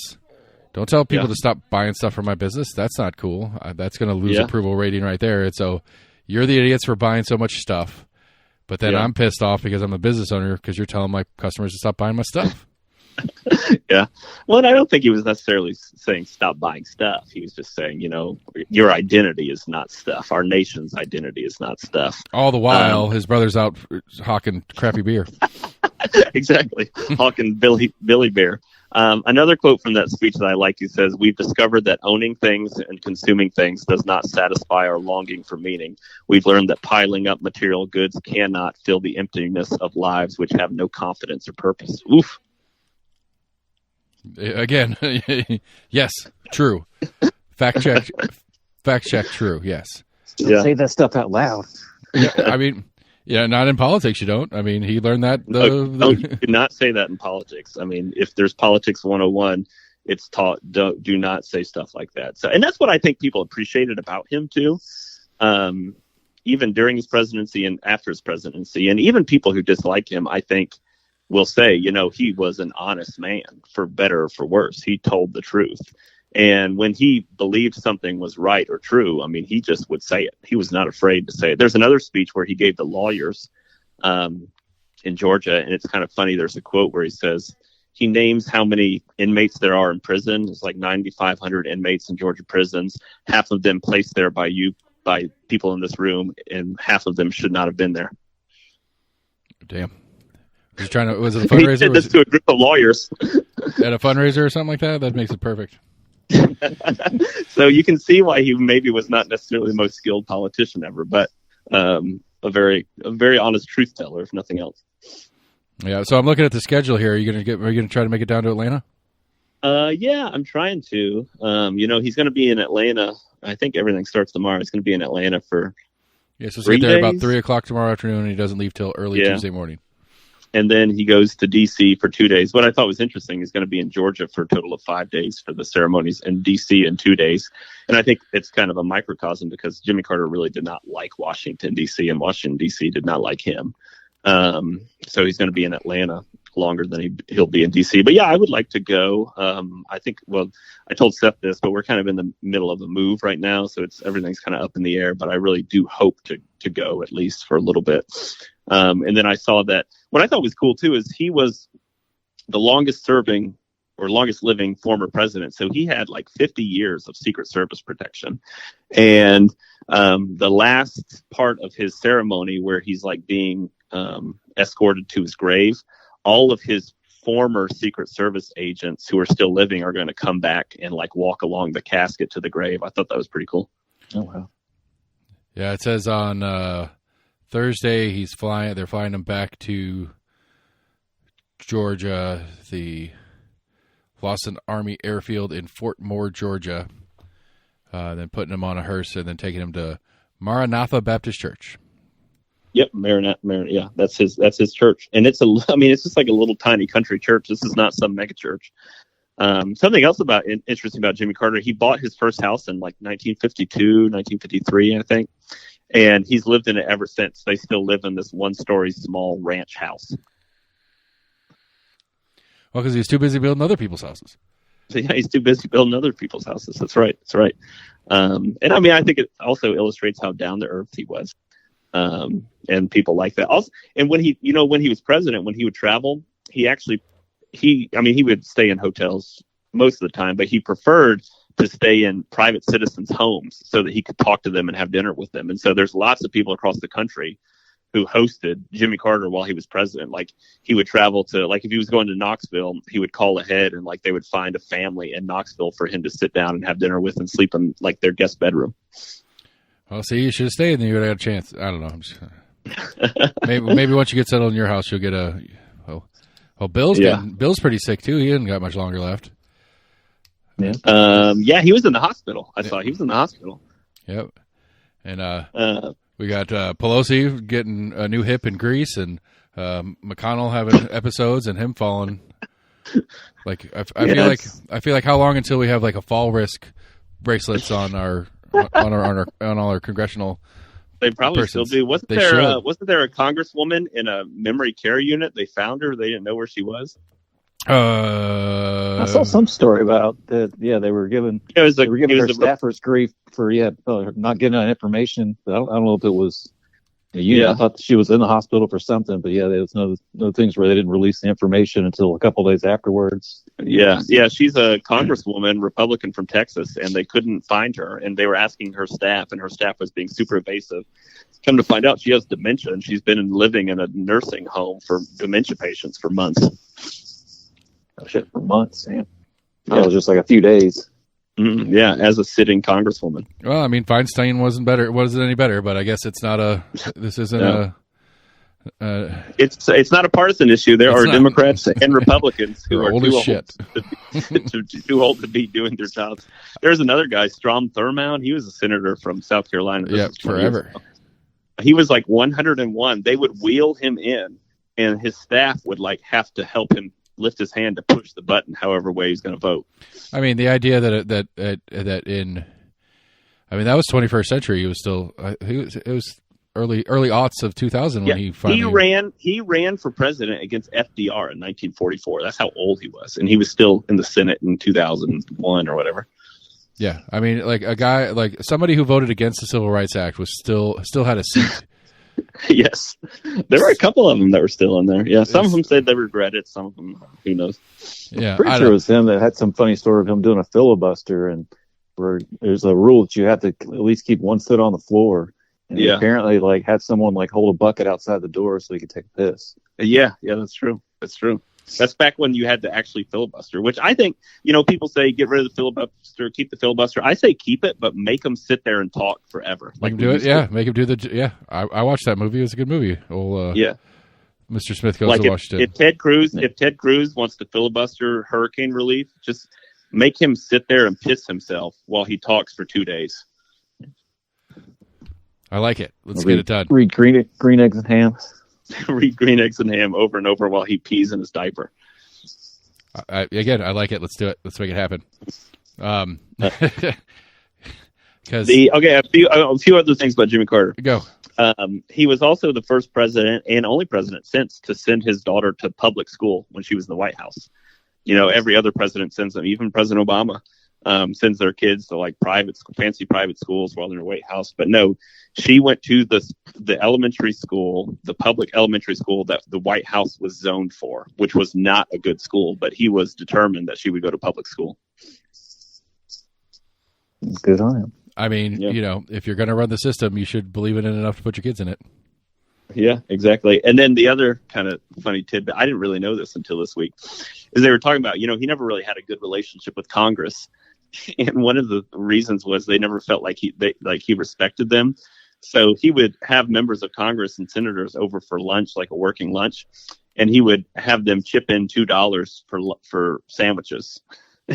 A: Don't tell people to stop buying stuff from my business. That's not cool. That's going to lose approval rating right there. And so you're the idiots for buying so much stuff, but then I'm pissed off because I'm a business owner because you're telling my customers to stop buying my stuff.
C: Yeah. Well, and I don't think he was necessarily saying stop buying stuff. He was just saying, your identity is not stuff. Our nation's identity is not stuff.
A: All the while, his brother's out hawking crappy beer.
C: Exactly. Hawking Billy beer. Another quote from that speech that I like, he says, "We've discovered that owning things and consuming things does not satisfy our longing for meaning. We've learned that piling up material goods cannot fill the emptiness of lives which have no confidence or purpose." Oof.
A: Again, yes, true. Fact check, true, yes.
B: Don't say that stuff out loud.
A: Yeah, I mean, yeah, not in politics, you don't. I mean, he learned that.
C: You do not say that in politics. I mean, if there's politics 101, it's taught, do not say stuff like that. So, and that's what I think people appreciated about him, too. Even during his presidency and after his presidency, and even people who dislike him, I think, will say, he was an honest man, for better or for worse. He told the truth. And when he believed something was right or true, I mean, he just would say it. He was not afraid to say it. There's another speech where he gave the lawyers in Georgia, and it's kind of funny. There's a quote where he says, he names how many inmates there are in prison. It's like 9,500 inmates in Georgia prisons, half of them placed there by people in this room, and half of them should not have been there.
A: Damn. Was it a fundraiser?
C: He did this to a group of lawyers.
A: At a fundraiser or something like that? That makes it perfect.
C: So you can see why he maybe was not necessarily the most skilled politician ever, but a very honest truth teller, if nothing else.
A: Yeah. So I'm looking at the schedule here. Are you gonna try to make it down to Atlanta?
C: Yeah, I'm trying to. He's going to be in Atlanta. I think everything starts tomorrow. He's going to be in Atlanta for.
A: Yeah, so he's there about 3:00 tomorrow afternoon, and he doesn't leave till early Tuesday morning.
C: And then he goes to D.C. for 2 days. What I thought was interesting, he's going to be in Georgia for a total of 5 days for the ceremonies, and D.C. in 2 days. And I think it's kind of a microcosm because Jimmy Carter really did not like Washington, D.C., and Washington, D.C. did not like him. So he's going to be in Atlanta longer than he'll be in D.C. But yeah, I would like to go. I think, I told Seth this, but we're kind of in the middle of a move right now, so everything's kind of up in the air. But I really do hope to go at least for a little bit. And then I saw that what I thought was cool too is he was the longest serving or longest living former president. So he had like 50 years of Secret Service protection. And the last part of his ceremony where he's like being escorted to his grave, all of his former Secret Service agents who are still living are going to come back and like walk along the casket to the grave. I thought that was pretty cool.
B: Oh, wow.
A: Yeah, it says on Thursday they're flying him back to Georgia, the Lawson Army Airfield in Fort Moore, Georgia, then putting him on a hearse and then taking him to Maranatha Baptist Church.
C: Yep, Maranatha. Yeah, that's his church, and it's just like a little tiny country church. This is not some mega church. Something else interesting about Jimmy Carter, he bought his first house in like 1952, 1953, I think, and he's lived in it ever since. They still live in this one-story small ranch house.
A: Well, because he's too busy building other people's houses.
C: So, yeah, he's too busy building other people's houses. That's right. And I mean, I think it also illustrates how down to earth he was. And people like that. Also, and when he was president, when he would travel, he would stay in hotels most of the time, but he preferred to stay in private citizens' homes so that he could talk to them and have dinner with them. And so there's lots of people across the country who hosted Jimmy Carter while he was president. Like he would travel to, like if he was going to Knoxville, he would call ahead and like they would find a family in Knoxville for him to sit down and have dinner with and sleep in like their guest bedroom.
A: Well, see, you should have stayed and you would have had a chance. I don't know. Maybe once you get settled in your house, you'll get Bill's pretty sick too. He hasn't got much longer left.
C: Yeah. He was in the hospital. I saw he was in the hospital.
A: Yep. And we got Pelosi getting a new hip in Greece, and McConnell having episodes, and him falling. Like I feel like how long until we have like a fall risk bracelets on all our congressional.
C: They probably
A: persons.
C: Still do. Wasn't there a congresswoman in a memory care unit? They found her. They didn't know where she was.
B: I saw some story about that. Yeah, they were giving her staffers grief for not getting that information. But I don't know if it was I thought she was in the hospital for something, but there was no things where they didn't release the information until a couple of days afterwards.
C: Yeah, she's a congresswoman, Republican from Texas, and they couldn't find her, and they were asking her staff, and her staff was being super evasive. Come to find out, she has dementia, and she's been living in a nursing home for dementia patients for months.
B: Oh, shit, for months, damn. That was just like a few days.
C: Mm-hmm. Yeah, as a sitting congresswoman.
A: Well, I mean, Feinstein wasn't any better, but I guess it's not this isn't
C: it's not a partisan issue. There are Democrats and Republicans who are too old to be doing their jobs. There's another guy, Strom Thurmond. He was a senator from South Carolina.
A: Yeah, forever.
C: He was like 101. They would wheel him in, and his staff would have to help him lift his hand to push the button however way he's going to vote.
A: I mean, the idea that was 21st century. He was still it was early aughts of 2000 when he finally
C: he ran for president against FDR in 1944. That's how old he was, and he was still in the Senate in 2001 or whatever.
A: Yeah, I mean, like a guy, like somebody who voted against the Civil Rights Act was still had a seat.
C: Yes, there were a couple of them that were still in there. Yeah, some of them said they regret it. Some of them, who knows?
A: Yeah,
B: I'm pretty sure it was him that had some funny story of him doing a filibuster, and where there's a rule that you have to at least keep one foot on the floor. And he apparently had someone hold a bucket outside the door so he could take a piss.
C: Yeah, that's true. That's back when you had to actually filibuster, which I think, people say get rid of the filibuster, keep the filibuster. I say keep it, but make them sit there and talk forever.
A: Make them do it, yeah. Make them do I watched that movie. It was a good movie. Mr. Smith Goes to Washington.
C: If Ted Cruz wants to filibuster hurricane relief, just make him sit there and piss himself while he talks for 2 days.
A: I like it. Let's get it done.
B: Read Green Eggs and Ham.
C: Read Green Eggs and Ham over and over while he pees in his diaper.
A: I like it. Let's do it. Let's make it happen.
C: A few other things about Jimmy Carter.
A: Go.
C: He was also the first president and only president since to send his daughter to public school when she was in the White House. Every other president sends them. Even President Obama sends their kids to fancy private schools while they're in the White House. But no, she went to the elementary school, the public elementary school that the White House was zoned for, which was not a good school, but he was determined that she would go to public school.
B: Good on him.
A: I mean, if you're going to run the system, you should believe in it enough to put your kids in it.
C: Yeah, exactly. And then the other kind of funny tidbit, I didn't really know this until this week, is they were talking about, he never really had a good relationship with Congress. And one of the reasons was they never felt like he respected them. So he would have members of Congress and senators over for lunch, like a working lunch, and he would have them chip in $2 for sandwiches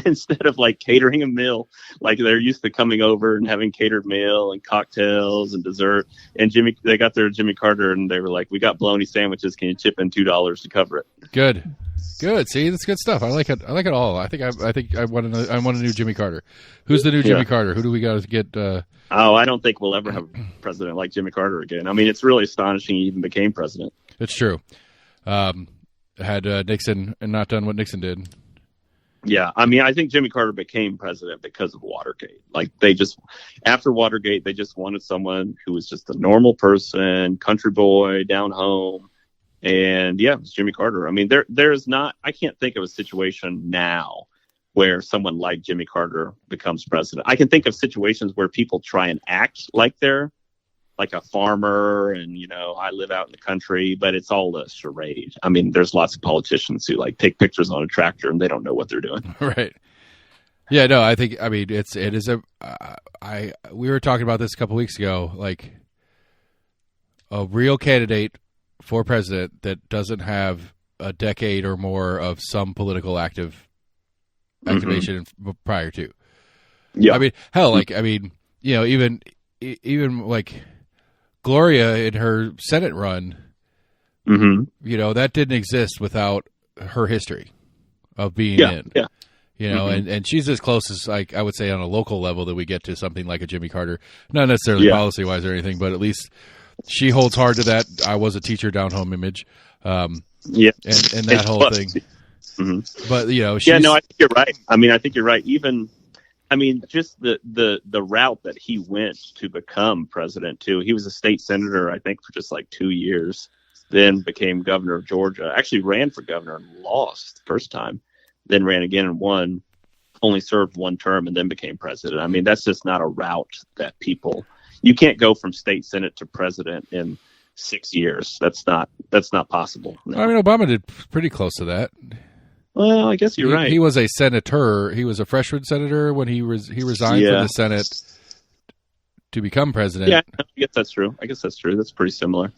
C: instead of catering a meal. They're used to coming over and having catered meal and cocktails and dessert. And they got their Jimmy Carter, and they were like, "We got bologna sandwiches. Can you chip in $2 to cover it?"
A: Good. See, that's good stuff. I like it. I like it all. I think I want a new Jimmy Carter. Who's the new Jimmy Carter? Who do we got to get?
C: I don't think we'll ever have a president like Jimmy Carter again. I mean, it's really astonishing he even became president.
A: It's true. Had Nixon not done what Nixon did.
C: Yeah, I mean, I think Jimmy Carter became president because of Watergate. After Watergate, they just wanted someone who was just a normal person, country boy, down home. And it was Jimmy Carter. I mean, I can't think of a situation now where someone like Jimmy Carter becomes president. I can think of situations where people try and act like they're like a farmer and, I live out in the country, but it's all a charade. I mean, there's lots of politicians who take pictures on a tractor and they don't know what they're doing.
A: Right. Yeah, no, we were talking about this a couple weeks ago, a real candidate for president that doesn't have a decade or more of some political activation prior to. Yeah. I mean, hell, even Gloria in her Senate run, that didn't exist without her history of being in. Yeah. And she's as close as I would say on a local level that we get to something like a Jimmy Carter, not necessarily policy wise or anything, but at least she holds hard to that. I was a teacher down home image. And that whole thing. Mm-hmm. But,
C: I think you're right. I mean, I think you're right. Even I mean, just the route that he went to become president too. He was a state senator, I think, for just like 2 years, then became governor of Georgia. Actually ran for governor and lost the first time, then ran again and won, only served one term and then became president. I mean, that's just not a route that you can't go from state senate to president in 6 years. That's not possible. No.
A: I mean, Obama did pretty close to that.
C: Well, I guess you're right.
A: He was a senator. He was a freshman senator when he resigned from the Senate to become president.
C: Yeah, I guess that's true. That's pretty similar.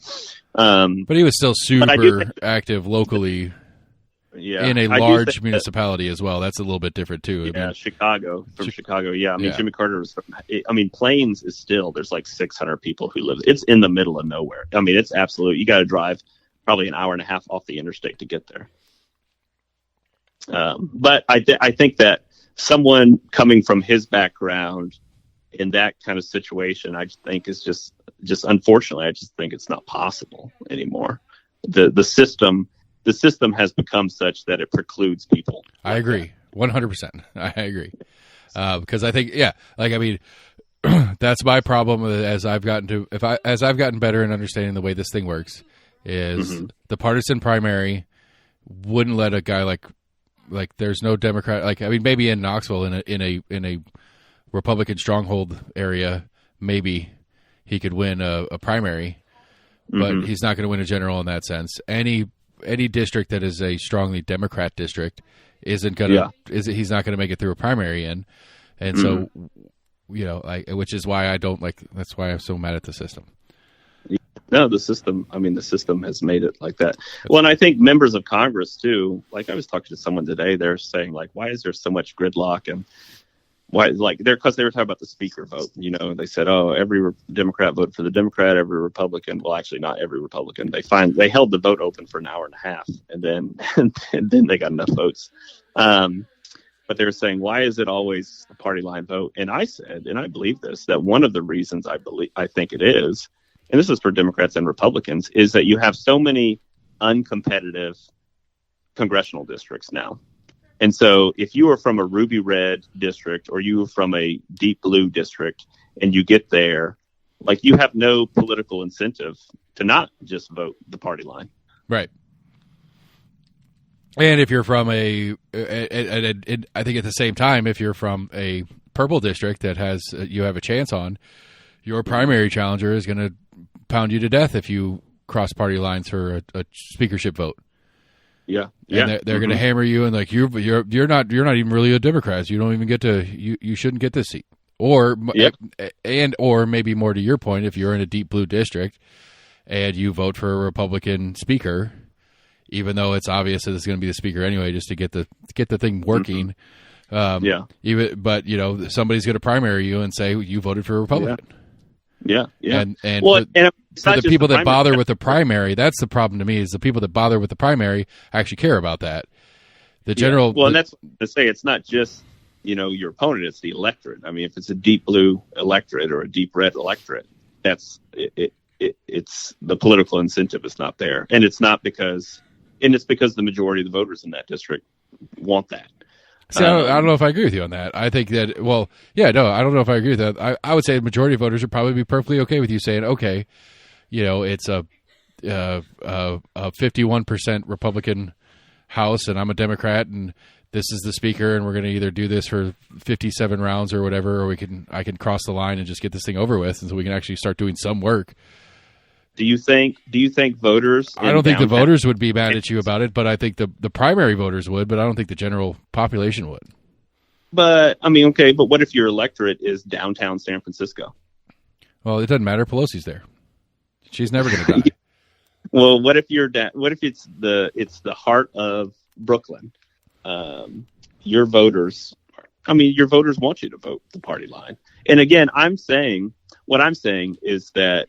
A: But he was still super active locally in a large municipality as well. That's a little bit different, too.
C: Yeah, Chicago. Yeah, I mean, Jimmy Carter was Plains is still, there's like 600 people who live. It's in the middle of nowhere. I mean, it's absolute. You got to drive probably an hour and a half off the interstate to get there. But I think that someone coming from his background in that kind of situation, I just think is just unfortunately, I just think it's not possible anymore. The system has become such that it precludes people.
A: I agree, 100%. I agree because I think that's my problem as I've gotten better in understanding the way this thing works is the partisan primary wouldn't let a guy like there's no Democrat, maybe in Knoxville in a Republican stronghold area, maybe he could win a primary, but he's not going to win a general in that sense. Any district that is a strongly Democrat district he's not going to make it through a primary in, and so which is why I don't like. That's why I'm so mad at the system.
C: No, the system has made it like that. Well, and I think members of Congress too, like I was talking to someone today, they're saying like, why is there so much gridlock? And why, because they were talking about the speaker vote, they said, oh, every Democrat voted for the Democrat, every Republican. Well, actually not every Republican. They held the vote open for an hour and a half and then they got enough votes. But they were saying, why is it always a party line vote? And I said, and I believe this, that one of the reasons I think it is, and this is for Democrats and Republicans, is that you have so many uncompetitive congressional districts now. And so if you are from a ruby red district or you are from a deep blue district and you get there, you have no political incentive to not just vote the party line.
A: Right. And if you're from I think at the same time, if you're from a purple district that you have a chance on, your primary challenger is going to pound you to death if you cross party lines for a speakership vote.
C: Yeah,
A: and they're going to hammer you and you're not even really a Democrat. You don't even get to you shouldn't get this seat. Or maybe more to your point, if you're in a deep blue district and you vote for a Republican speaker, even though it's obvious that it's going to be the speaker anyway, just to get the thing working. But somebody's going to primary you and say you voted for a Republican.
C: Yeah.
A: And for the people that bother with the primary, that's the problem to me, is the people that bother with the primary actually care about that. The general...
C: Well, and that's to say it's not just, your opponent, it's the electorate. I mean, if it's a deep blue electorate or a deep red electorate, that's it's the political incentive is not there. And it's because the majority of the voters in that district want that.
A: See, I don't know if I agree with you on that. I think that, I don't know if I agree with that. I would say the majority of voters would probably be perfectly okay with you saying, okay, it's a 51% Republican House and I'm a Democrat and this is the speaker and we're going to either do this for 57 rounds or whatever, or I can cross the line and just get this thing over with, and so we can actually start doing some work.
C: Do you think voters?
A: I don't think the voters would be mad at you about it, but I think the primary voters would, but I don't think the general population would.
C: But I mean, okay, but what if your electorate is downtown San Francisco?
A: Well, it doesn't matter. Pelosi's there. She's never going to die.
C: Well, what if it's the heart of Brooklyn? Your voters want you to vote the party line. And again, what I'm saying is that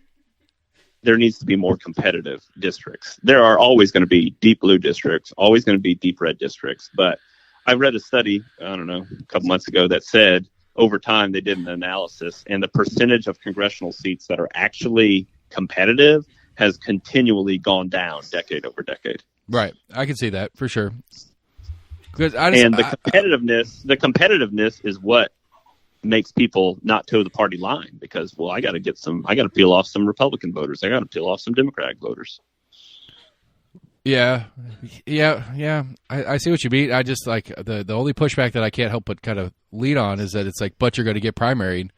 C: there needs to be more competitive districts. There are always going to be deep blue districts, always going to be deep red districts. But I read a study, I don't know, a couple months ago that said over time they did an analysis, and the percentage of congressional seats that are actually competitive has continually gone down decade over decade.
A: Right. I can see that for sure.
C: The competitiveness is what makes people not toe the party line because, well, I got to peel off some Republican voters. I got to peel off some Democratic voters.
A: Yeah. I see what you mean. I just like the only pushback that I can't help but kind of lead on is that it's like, but you're going to get primaried.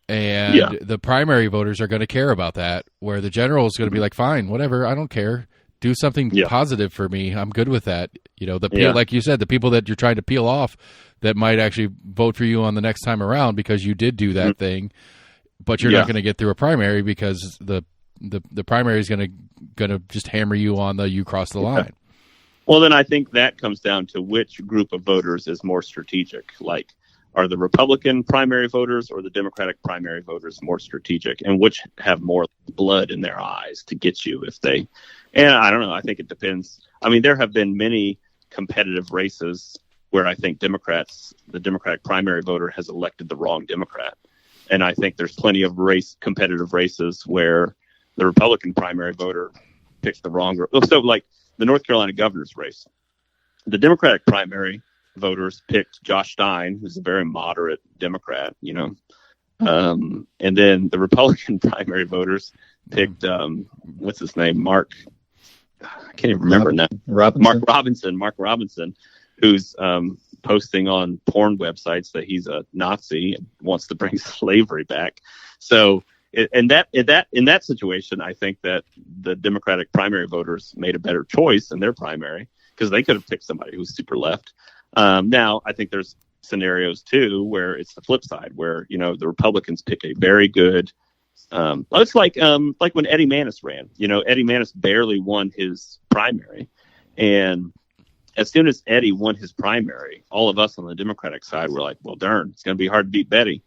A: And the primary voters are going to care about that, where the general is going to be like, fine, whatever, I don't care. Do something positive for me. I'm good with that. Like you said, the people that you're trying to peel off that might actually vote for you on the next time around because you did do that thing, but you're not going to get through a primary because the primary is going to just hammer you on the you cross the line.
C: Well, then I think that comes down to which group of voters is more strategic. Like, are the Republican primary voters or the Democratic primary voters more strategic, and which have more blood in their eyes to get you if they? And I don't know. I think it depends. I mean, there have been many competitive races where I think the Democratic primary voter has elected the wrong Democrat. And I think there's plenty of competitive races where the Republican primary voter picks the wrong. So like the North Carolina governor's race, the Democratic primary voters picked Josh Stein, who's a very moderate Democrat, and then the Republican primary voters picked, what's his name? Mark, I can't even remember now. Mark Robinson, who's posting on porn websites that he's a Nazi and wants to bring slavery back. So, in that situation, I think that the Democratic primary voters made a better choice in their primary because they could have picked somebody who's super left. Now, I think there's scenarios too where it's the flip side, where the Republicans pick a very good. It's like when Eddie Manis ran. Eddie Manis barely won his primary, and as soon as Eddie won his primary, all of us on the Democratic side were like, "Well, darn, it's going to be hard to beat Eddie.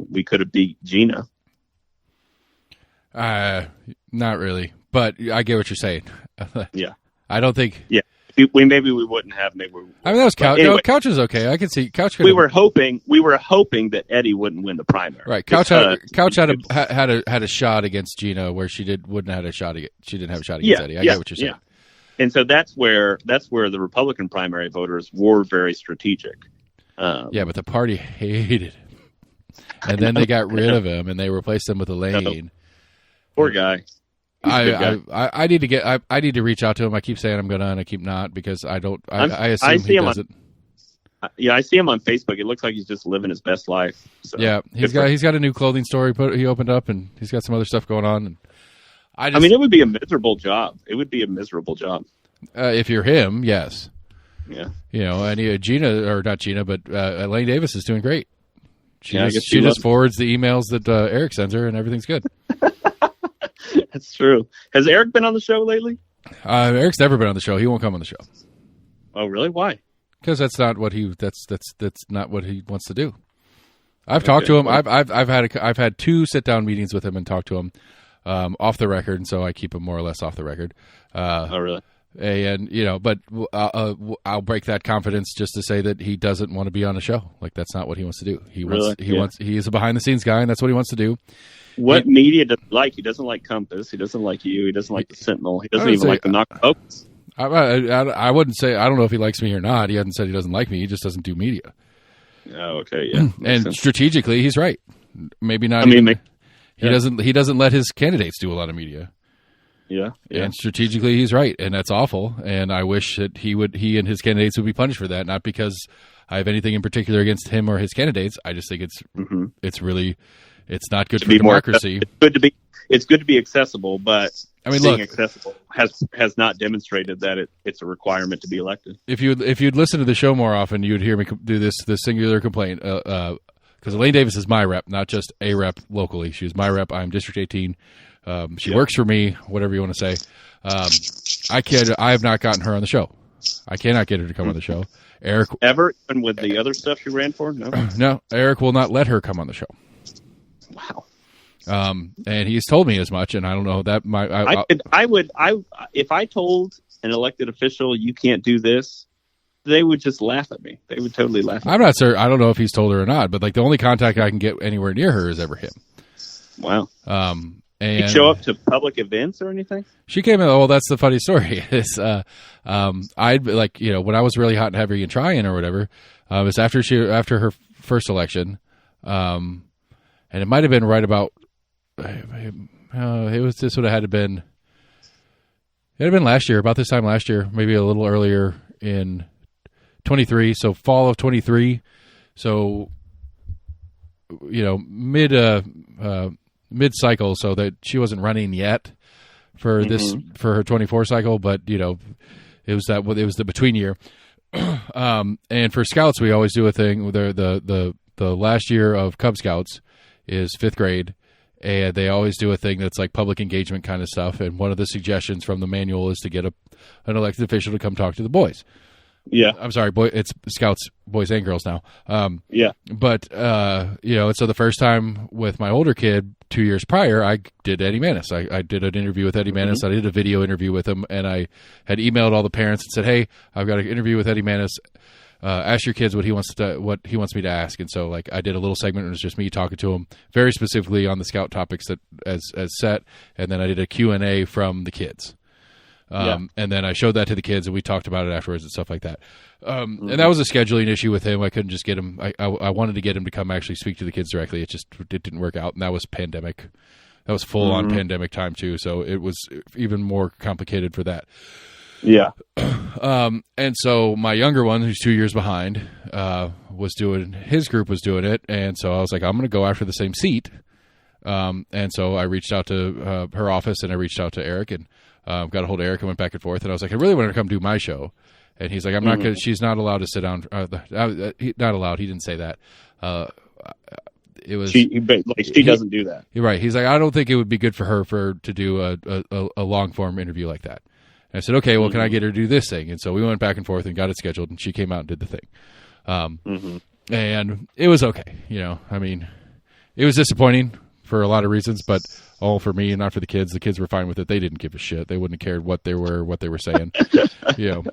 C: We could have beat Gina."
A: Not really, but I get what you're saying.
C: Yeah,
A: I don't think.
C: Yeah. We wouldn't have. Maybe
A: that was Couch.
C: Anyway,
A: no, Couch is okay. I can see Couch.
C: We were hoping that Eddie wouldn't win the primary.
A: Right. Couch had a shot against Gina where she didn't have a shot against Eddie. I get what you're saying.
C: Yeah. And so that's where the Republican primary voters were very strategic.
A: But the party hated him, and then they got rid of him and they replaced him with Elaine.
C: Poor guy.
A: I need to reach out to him. I keep saying I'm gonna, and I keep not because I don't. I assume he doesn't.
C: I see him on Facebook. It looks like he's just living his best life. So.
A: Yeah, he's got a new clothing store he opened up, and he's got some other stuff going on. And
C: I mean, it would be a miserable job. It would be a miserable job.
A: If you're him, yes.
C: Yeah.
A: And Gina, or not Gina, but Elaine Davis is doing great. She
C: she
A: just forwards the emails that Eric sends her, and everything's good.
C: That's true. Has Eric been on the show lately?
A: Eric's never been on the show. He won't come on the show.
C: Oh, really? Why?
A: Because that's not what he wants to do. I've talked to him. I've had 2 sit down meetings with him and talked to him off the record, and so I keep him more or less off the record.
C: Oh, really?
A: And but I'll break that confidence just to say that he doesn't want to be on a show. Like that's not what he wants to do. He is a behind the scenes guy, and that's what he wants to do.
C: What media does he like? He doesn't like Compass. He doesn't like you. He doesn't like the Sentinel. He doesn't even like the Knock Focus.
A: I wouldn't say. I don't know if he likes me or not. He hasn't said he doesn't like me. He just doesn't do media.
C: Oh, okay, yeah.
A: And strategically, he's right. Maybe not. He doesn't let his candidates do a lot of media.
C: Yeah.
A: And strategically, he's right, and that's awful. And I wish that he and his candidates would be punished for that. Not because I have anything in particular against him or his candidates. I just think it's really. It's not good for democracy.
C: It's good to be accessible, but being accessible has not demonstrated that it's a requirement to be elected.
A: If you'd listen to the show more often, you'd hear me do this singular complaint. Because Elaine Davis is my rep, not just a rep locally. She's my rep. I'm District 18. She works for me, whatever you want to say. I have not gotten her on the show. I cannot get her to come on the show. Eric
C: ever, and with the other stuff she ran for, no.
A: No, Eric will not let her come on the show.
C: Wow.
A: And he's told me as much, and I don't know that
C: if I told an elected official you can't do this, they would just laugh at me. They would totally laugh at me.
A: I'm not sure. I don't know if he's told her or not, but like the only contact I can get anywhere near her is ever him.
C: Wow.
A: And
C: you show up to public events or anything?
A: She came in. Well, that's the funny story. Is I'd like when I was really hot and heavy and trying or whatever. It's after her first election, and it might have been right about. This would have had to been. It had been last year, about this time last year, maybe a little earlier in 23. So fall of 23. So mid cycle, so that she wasn't running yet for for her 24 cycle, but it was the between year. And for Scouts, we always do a thing. The last year of Cub Scouts is 5th grade. And they always do a thing that's like public engagement kind of stuff. And one of the suggestions from the manual is to get an elected official to come talk to the boys.
C: Yeah.
A: I'm sorry, it's Scouts, boys and girls now.
C: Yeah.
A: But, so the first time with my older kid 2 years prior, I did Eddie Manis. I did an interview with Eddie Manis. I did a video interview with him. And I had emailed all the parents and said, hey, I've got an interview with Eddie Manis. Ask your kids what he wants me to ask. And so I did a little segment. It was just me talking to him very specifically on the Scout topics that as set. And then I did a Q&A from the kids. And then I showed that to the kids and we talked about it afterwards and stuff like that. And that was a scheduling issue with him. I couldn't just get him. I wanted to get him to come actually speak to the kids directly. It didn't work out. And that was pandemic. That was full on pandemic time too. So it was even more complicated for that.
C: Yeah.
A: And so my younger one, who's 2 years behind, his group was doing it. And so I was like, I'm going to go after the same seat. And so I reached out to her office and I reached out to Eric and got a hold of Eric and went back and forth. And I was like, I really want her to come do my show. And he's like, I'm not going to, she's not allowed to sit down. Not allowed. He didn't say that. It was
C: she doesn't do that.
A: You're right. He's like, I don't think it would be good for her to do a long form interview like that. And I said, okay, well, can I get her to do this thing? And so we went back and forth and got it scheduled, and she came out and did the thing. And it was okay. I mean, it was disappointing for a lot of reasons, but all for me and not for the kids. The kids were fine with it. They didn't give a shit. They wouldn't have cared what they were saying.
C: Yeah.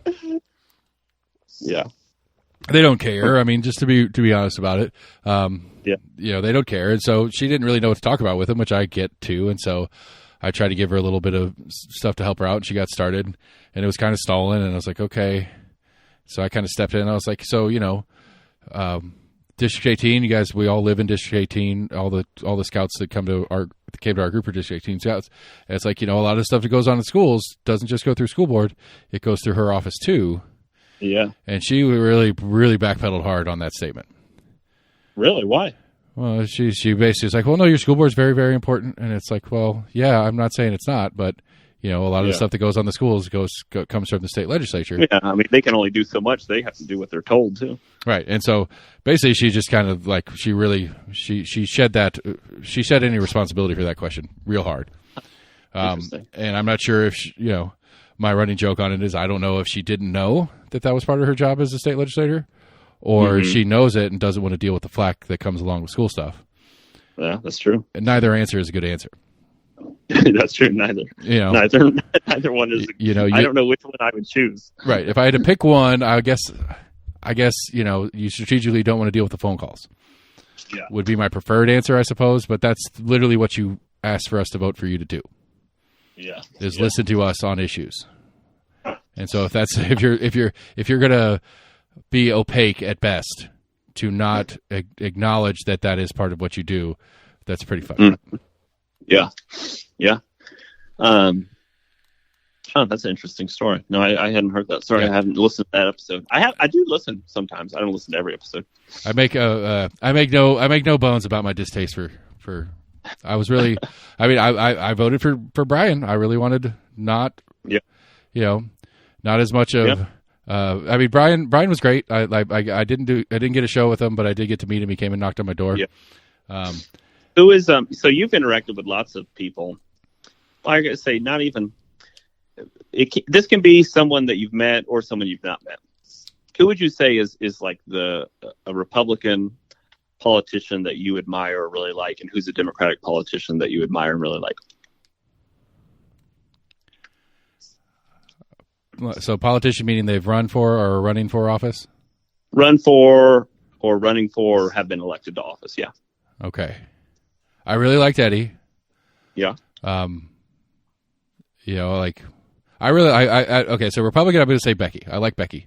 A: They don't care. I mean, just to be honest about it. They don't care. And so she didn't really know what to talk about with him, which I get too. And so I tried to give her a little bit of stuff to help her out, and she got started, and it was kind of stalling, and I was like, okay. So I kind of stepped in. I was like, so, District 18, you guys, we all live in District 18. All the scouts that came to our group are District 18 scouts. And it's like, a lot of the stuff that goes on in schools doesn't just go through school board. It goes through her office too.
C: Yeah.
A: And she really, really backpedaled hard on that statement.
C: Really? Why?
A: Well, she basically was like, well, no, your school board is very, very important. And it's like, well, yeah, I'm not saying it's not, but, a lot of the stuff that goes on the schools comes from the state legislature.
C: Yeah, I mean, they can only do so much. They have to do what they're told to.
A: Right. And so basically she just kind of like, she shed any responsibility for that question real hard. And I'm not sure if, my running joke on it is, I don't know if she didn't know that was part of her job as a state legislator, or she knows it and doesn't want to deal with the flack that comes along with school stuff.
C: Yeah, that's true.
A: And neither answer is a good answer.
C: That's true. Neither one is. I don't know which one I would choose.
A: Right. If I had to pick one, I guess you strategically don't want to deal with the phone calls.
C: Yeah,
A: would be my preferred answer, I suppose. But that's literally what you asked for us to vote for you to do.
C: Yeah,
A: is listen to us on issues. And so if you're gonna be opaque at best, to not acknowledge that is part of what you do, that's pretty fucked up.
C: Yeah. That's an interesting story. No, I hadn't heard that story. Yeah. I haven't listened to that episode. I do listen sometimes. I don't listen to every episode.
A: I make no bones about my distaste for. I was really. I mean, I voted for Brian. I really wanted not.
C: Yeah.
A: Not as much of. Yeah. I mean, Brian was great. I didn't get a show with him, but I did get to meet him. He came and knocked on my door.
C: Yeah. Who is so you've interacted with lots of people. I gotta say, not even. This can be someone that you've met or someone you've not met. Who would you say is like a Republican politician that you admire or really like, and who's a Democratic politician that you admire and really like?
A: So politician meaning they've run for or are running for office?
C: Run for or running for or have been elected to office, yeah.
A: Okay. I really liked Eddie.
C: Yeah.
A: Okay, so Republican, I'm going to say Becky. I like Becky.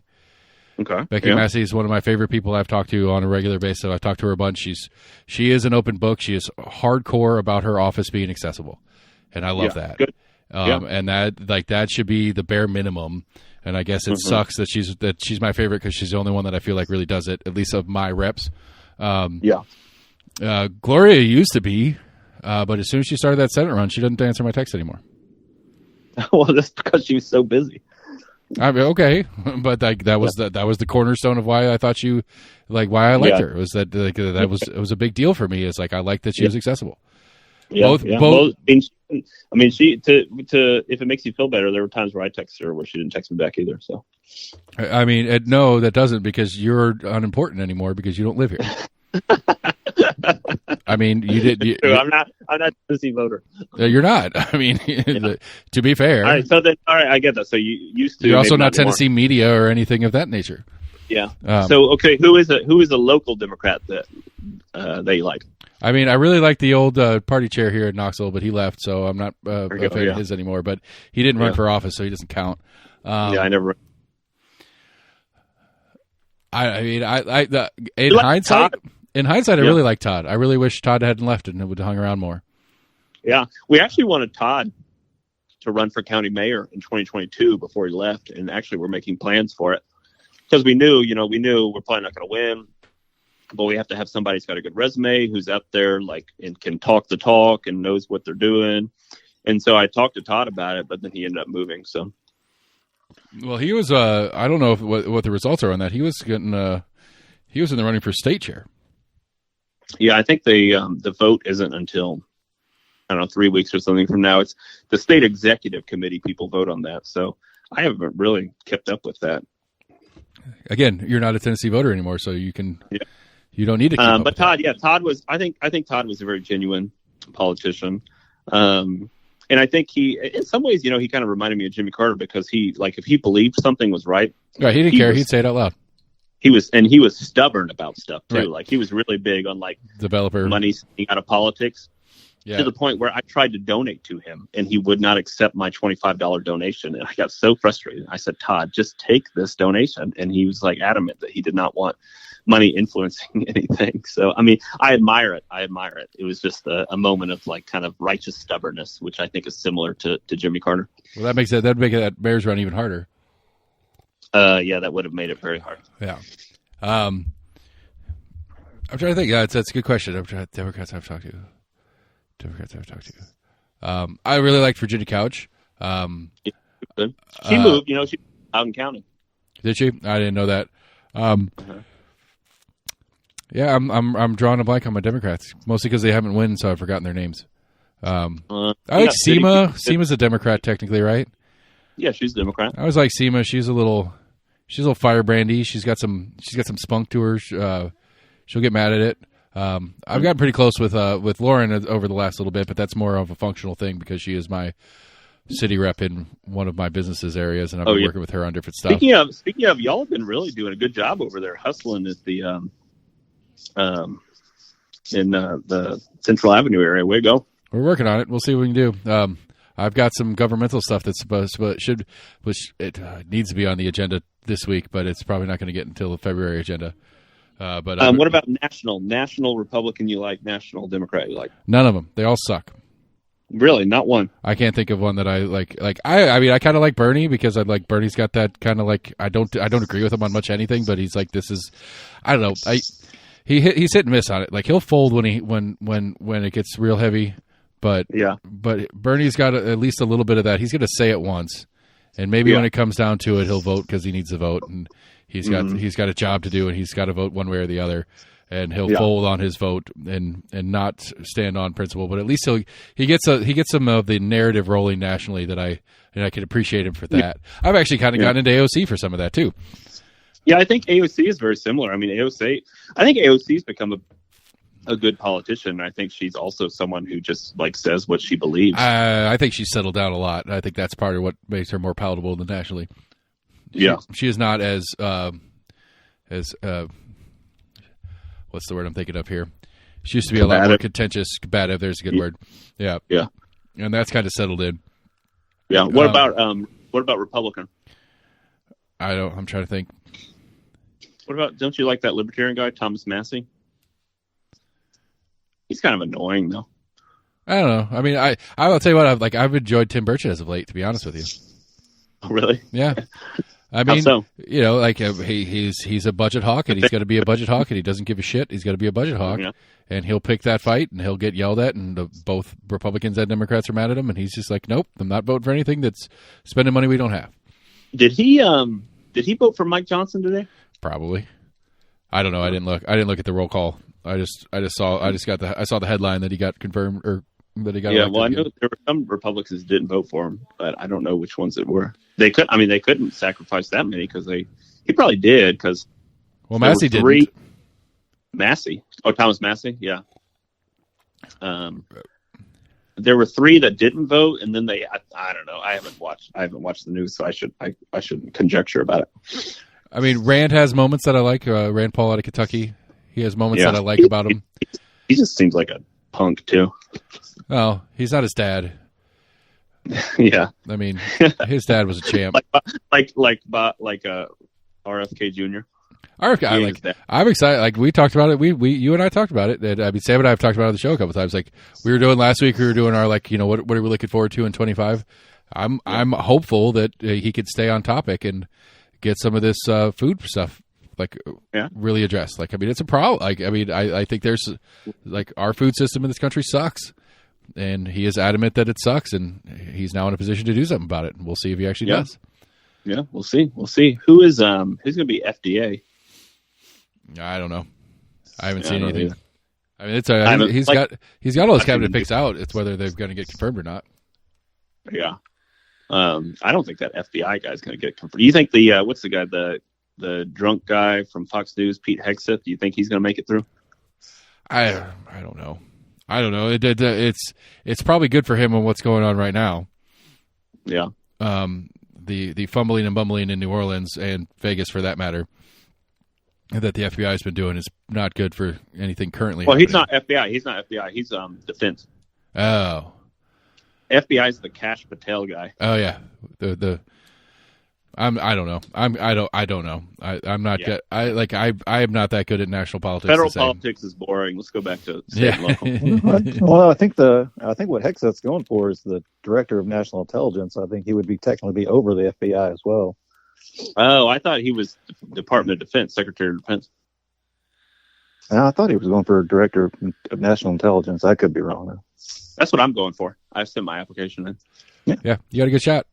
C: Okay.
A: Becky Massey is one of my favorite people I've talked to on a regular basis. I've talked to her a bunch. She is an open book. She is hardcore about her office being accessible, and I love that.
C: Good.
A: And that should be the bare minimum. And I guess it sucks that she's my favorite because she's the only one that I feel like really does it, at least of my reps. Gloria used to be, but as soon as she started that Senate run, she doesn't answer my text anymore.
C: Well, that's because she was so busy.
A: I mean, okay, but that was the cornerstone of why I thought why I liked her. Was that it was a big deal for me. It's like I liked that she was accessible.
C: Both. Well, I mean, she to if it makes you feel better, there were times where I texted her where she didn't text me back either. So,
A: I mean, no, that doesn't, because you're unimportant anymore because you don't live here. I mean, you did.
C: I'm not a Tennessee voter.
A: You're not. I mean, to be fair.
C: All right, I get that. So you used to.
A: You're also not Tennessee media or anything of that nature.
C: Yeah. So okay, who is a local Democrat that you like?
A: I mean, I really like the old party chair here in Knoxville, but he left, so I'm not a fan of his anymore. But he didn't run for office, so he doesn't count.
C: I never.
A: In hindsight, I really like Todd. I really wish Todd hadn't left and would have hung around more.
C: Yeah, we actually wanted Todd to run for county mayor in 2022 before he left, and actually we're making plans for it because we knew we're probably not going to win. But we have to have somebody who's got a good resume, who's up there, and can talk the talk and knows what they're doing. And so I talked to Todd about it, but then he ended up moving. So,
A: well, he was. I don't know what the results are on that. He was getting. He was in the running for state chair.
C: Yeah, I think the vote isn't until 3 weeks or something from now. It's the state executive committee people vote on that. So I haven't really kept up with that. Again,
A: you're not a Tennessee voter anymore, so you can. Yeah. You don't need to keep up
C: but Todd, Todd was. I think Todd was a very genuine politician, and I think he, in some ways, he kind of reminded me of Jimmy Carter because he, if he believed something was right,
A: he didn't care. He'd say it out loud.
C: He was stubborn about stuff too.
A: Right.
C: Like he was really big on
A: developer
C: money staying out of politics. Yeah. To the point where I tried to donate to him, and he would not accept my $25 donation, and I got so frustrated. I said, "Todd, just take this donation," and he was adamant that he did not want money influencing anything. So, I mean, I admire it. It was just a moment of kind of righteous stubbornness, which I think is similar to Jimmy Carter.
A: Well, that'd make that Bears run even harder.
C: That would have made it very hard.
A: Yeah. I'm trying to think. Yeah, that's a good question. Democrats I've talked to. I really liked Virginia Couch.
C: She moved. She out in county.
A: Did she? I didn't know that. Yeah, I'm drawing a blank on my Democrats, mostly because they haven't won, so I've forgotten their names. I like Seema. Seema's a Democrat, technically, right?
C: Yeah, she's a Democrat.
A: I always like Seema. She's a little firebrandy. She's got some spunk to her. She'll get mad at it. I've gotten pretty close with Lauren over the last little bit, but that's more of a functional thing because she is my city rep in one of my businesses areas, and I've been working with her on different stuff.
C: Speaking of, y'all have been really doing a good job over there, hustling at the in the Central Avenue area. Way to go!
A: We're working on it. We'll see what we can do. I've got some governmental stuff that's which needs to be on the agenda this week, but it's probably not going to get until the February agenda. But
C: what about national Republican you like, national Democrat you like?
A: None of them. They all suck.
C: Really, not one.
A: I can't think of one that I like. I mean, I kind of like Bernie because Bernie's got that kind of I don't agree with him on much anything, but he's this is, I don't know. He's hit and miss on it. He'll fold when it gets real heavy, but Bernie's got at least a little bit of that. He's going to say it once, and maybe when it comes down to it, he'll vote because he needs to vote, and he's got a job to do, and he's got to vote one way or the other. And he'll fold on his vote and not stand on principle, but at least he gets some of the narrative rolling nationally that I can appreciate him for that. I've actually kind of gotten into AOC for some of that too.
C: Yeah, I think AOC is very similar. I mean, I think AOC's become a good politician. I think she's also someone who just says what she believes.
A: I think she's settled down a lot. I think that's part of what makes her more palatable than nationally. She is not as what's the word I'm thinking of here? She used to be a lot more contentious. Combative, there's a good word. Yeah.
C: Yeah.
A: And that's kind of settled in.
C: Yeah. What about Republican?
A: I'm trying to think.
C: What about? Don't you like that libertarian guy, Thomas Massey? He's kind of annoying, though.
A: I don't know. I mean, I will tell you what. I've enjoyed Tim Burchett as of late, to be honest with you.
C: Oh, really?
A: Yeah. I mean,
C: How so?
A: you know, like he's a budget hawk, and he's going to be a budget hawk, and he doesn't give a shit. He's going to be a budget hawk, and he'll pick that fight, and he'll get yelled at, and both Republicans and Democrats are mad at him, and he's just like, nope, I'm not voting for anything that's spending money we don't have.
C: Did he vote for Mike Johnson today?
A: Probably. I don't know. I didn't look at the roll call. I saw the headline that he got confirmed or that he got.
C: Yeah, well, I know there were some Republicans that didn't vote for him, but I don't know which ones it were. They couldn't sacrifice that many because he probably did because.
A: Well, Massey didn't.
C: Massey, Thomas Massey, yeah. There were 3 that didn't vote, and then I don't know. I haven't watched the news, so I shouldn't conjecture about it.
A: I mean, Rand has moments that I like. Rand Paul out of Kentucky, he has moments that I like about him.
C: He just seems like a punk too.
A: Oh, he's not his dad.
C: Yeah,
A: I mean, his dad was a champ.
C: like RFK Jr.
A: I'm excited. Like we talked about it. You and I talked about it. And, I mean, Sam and I have talked about it on the show a couple times. Like we were doing last week. We were doing our what are we looking forward to in 25. I'm hopeful that he could stay on topic and get some of this food stuff really addressed. Like I mean, it's a problem. Like I mean, I think there's our food system in this country sucks, and he is adamant that it sucks, and he's now in a position to do something about it. And we'll see if he actually does.
C: Yeah, we'll see. Who's going to be FDA?
A: I don't know. I haven't seen anything. I mean, he's got all his cabinet picks out. It's whether they're going to get confirmed or not.
C: Yeah. I don't think that FBI guy's going to get confirmed. You think what's the guy, the drunk guy from Fox News, Pete Hegseth? Do you think he's going to make it through?
A: I don't know. I don't know. It's probably good for him on what's going on right now.
C: Yeah.
A: The fumbling and bumbling in New Orleans and Vegas, for that matter, that the FBI has been doing is not good for anything currently.
C: Well,
A: happening.
C: He's not FBI. He's defense.
A: Oh.
C: FBI is the Kash Patel guy.
A: Oh yeah. I don't know. I don't know. I'm not good. I am not that good at national politics.
C: Federal politics is boring. Let's go back to state and local.
B: Well, I think what Hegseth's going for is the director of national intelligence. I think he would technically be over the FBI as well.
C: Oh, I thought he was Department of Defense, Secretary of Defense.
B: I thought he was going for director of national intelligence. I could be wrong though.
C: That's what I'm going for. I sent my application in.
A: Yeah, you got a good shot.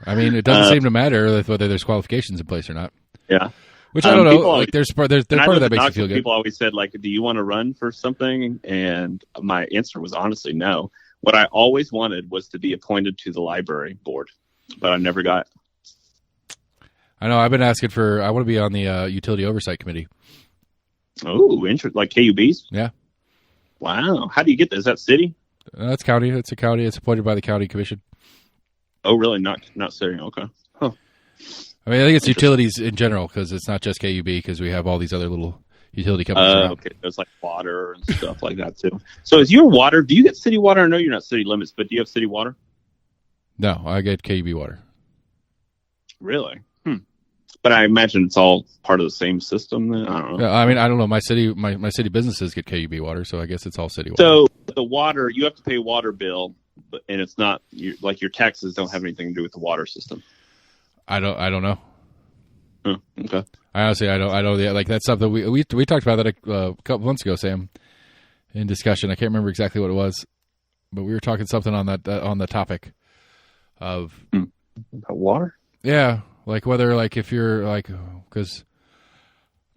A: I mean, it doesn't seem to matter whether there's qualifications in place or not.
C: Yeah.
A: Which I don't know. There's part of that makes you feel good.
C: People always said, do you want to run for something? And my answer was honestly no. What I always wanted was to be appointed to the library board, but I never got it.
A: I know. I've been asking I want to be on the utility oversight committee.
C: Oh, interesting. Like KUBs?
A: Yeah.
C: Wow. How do you get that? Is that city?
A: That's county. It's a county. It's appointed by the county commission.
C: Oh, really? Not city. Okay. Huh.
A: I mean, I think it's utilities in general because it's not just KUB because we have all these other little utility companies.
C: Okay. There's like water and stuff like that too. So is your water, do you get city water? I know you're not city limits, but do you have city water?
A: No, I get KUB water.
C: Really? But I imagine it's all part of the same system then? I don't know.
A: I mean, I don't know. My city businesses get KUB water, so I guess it's all city water.
C: So the water, you have to pay a water bill, and it's not your taxes don't have anything to do with the water system. I don't
A: know.
C: Okay.
A: I don't. Like that's something we talked about that a couple months ago, Sam, in discussion. I can't remember exactly what it was, but we were talking something on that on the topic of
B: about water.
A: Yeah. Like whether, if you're because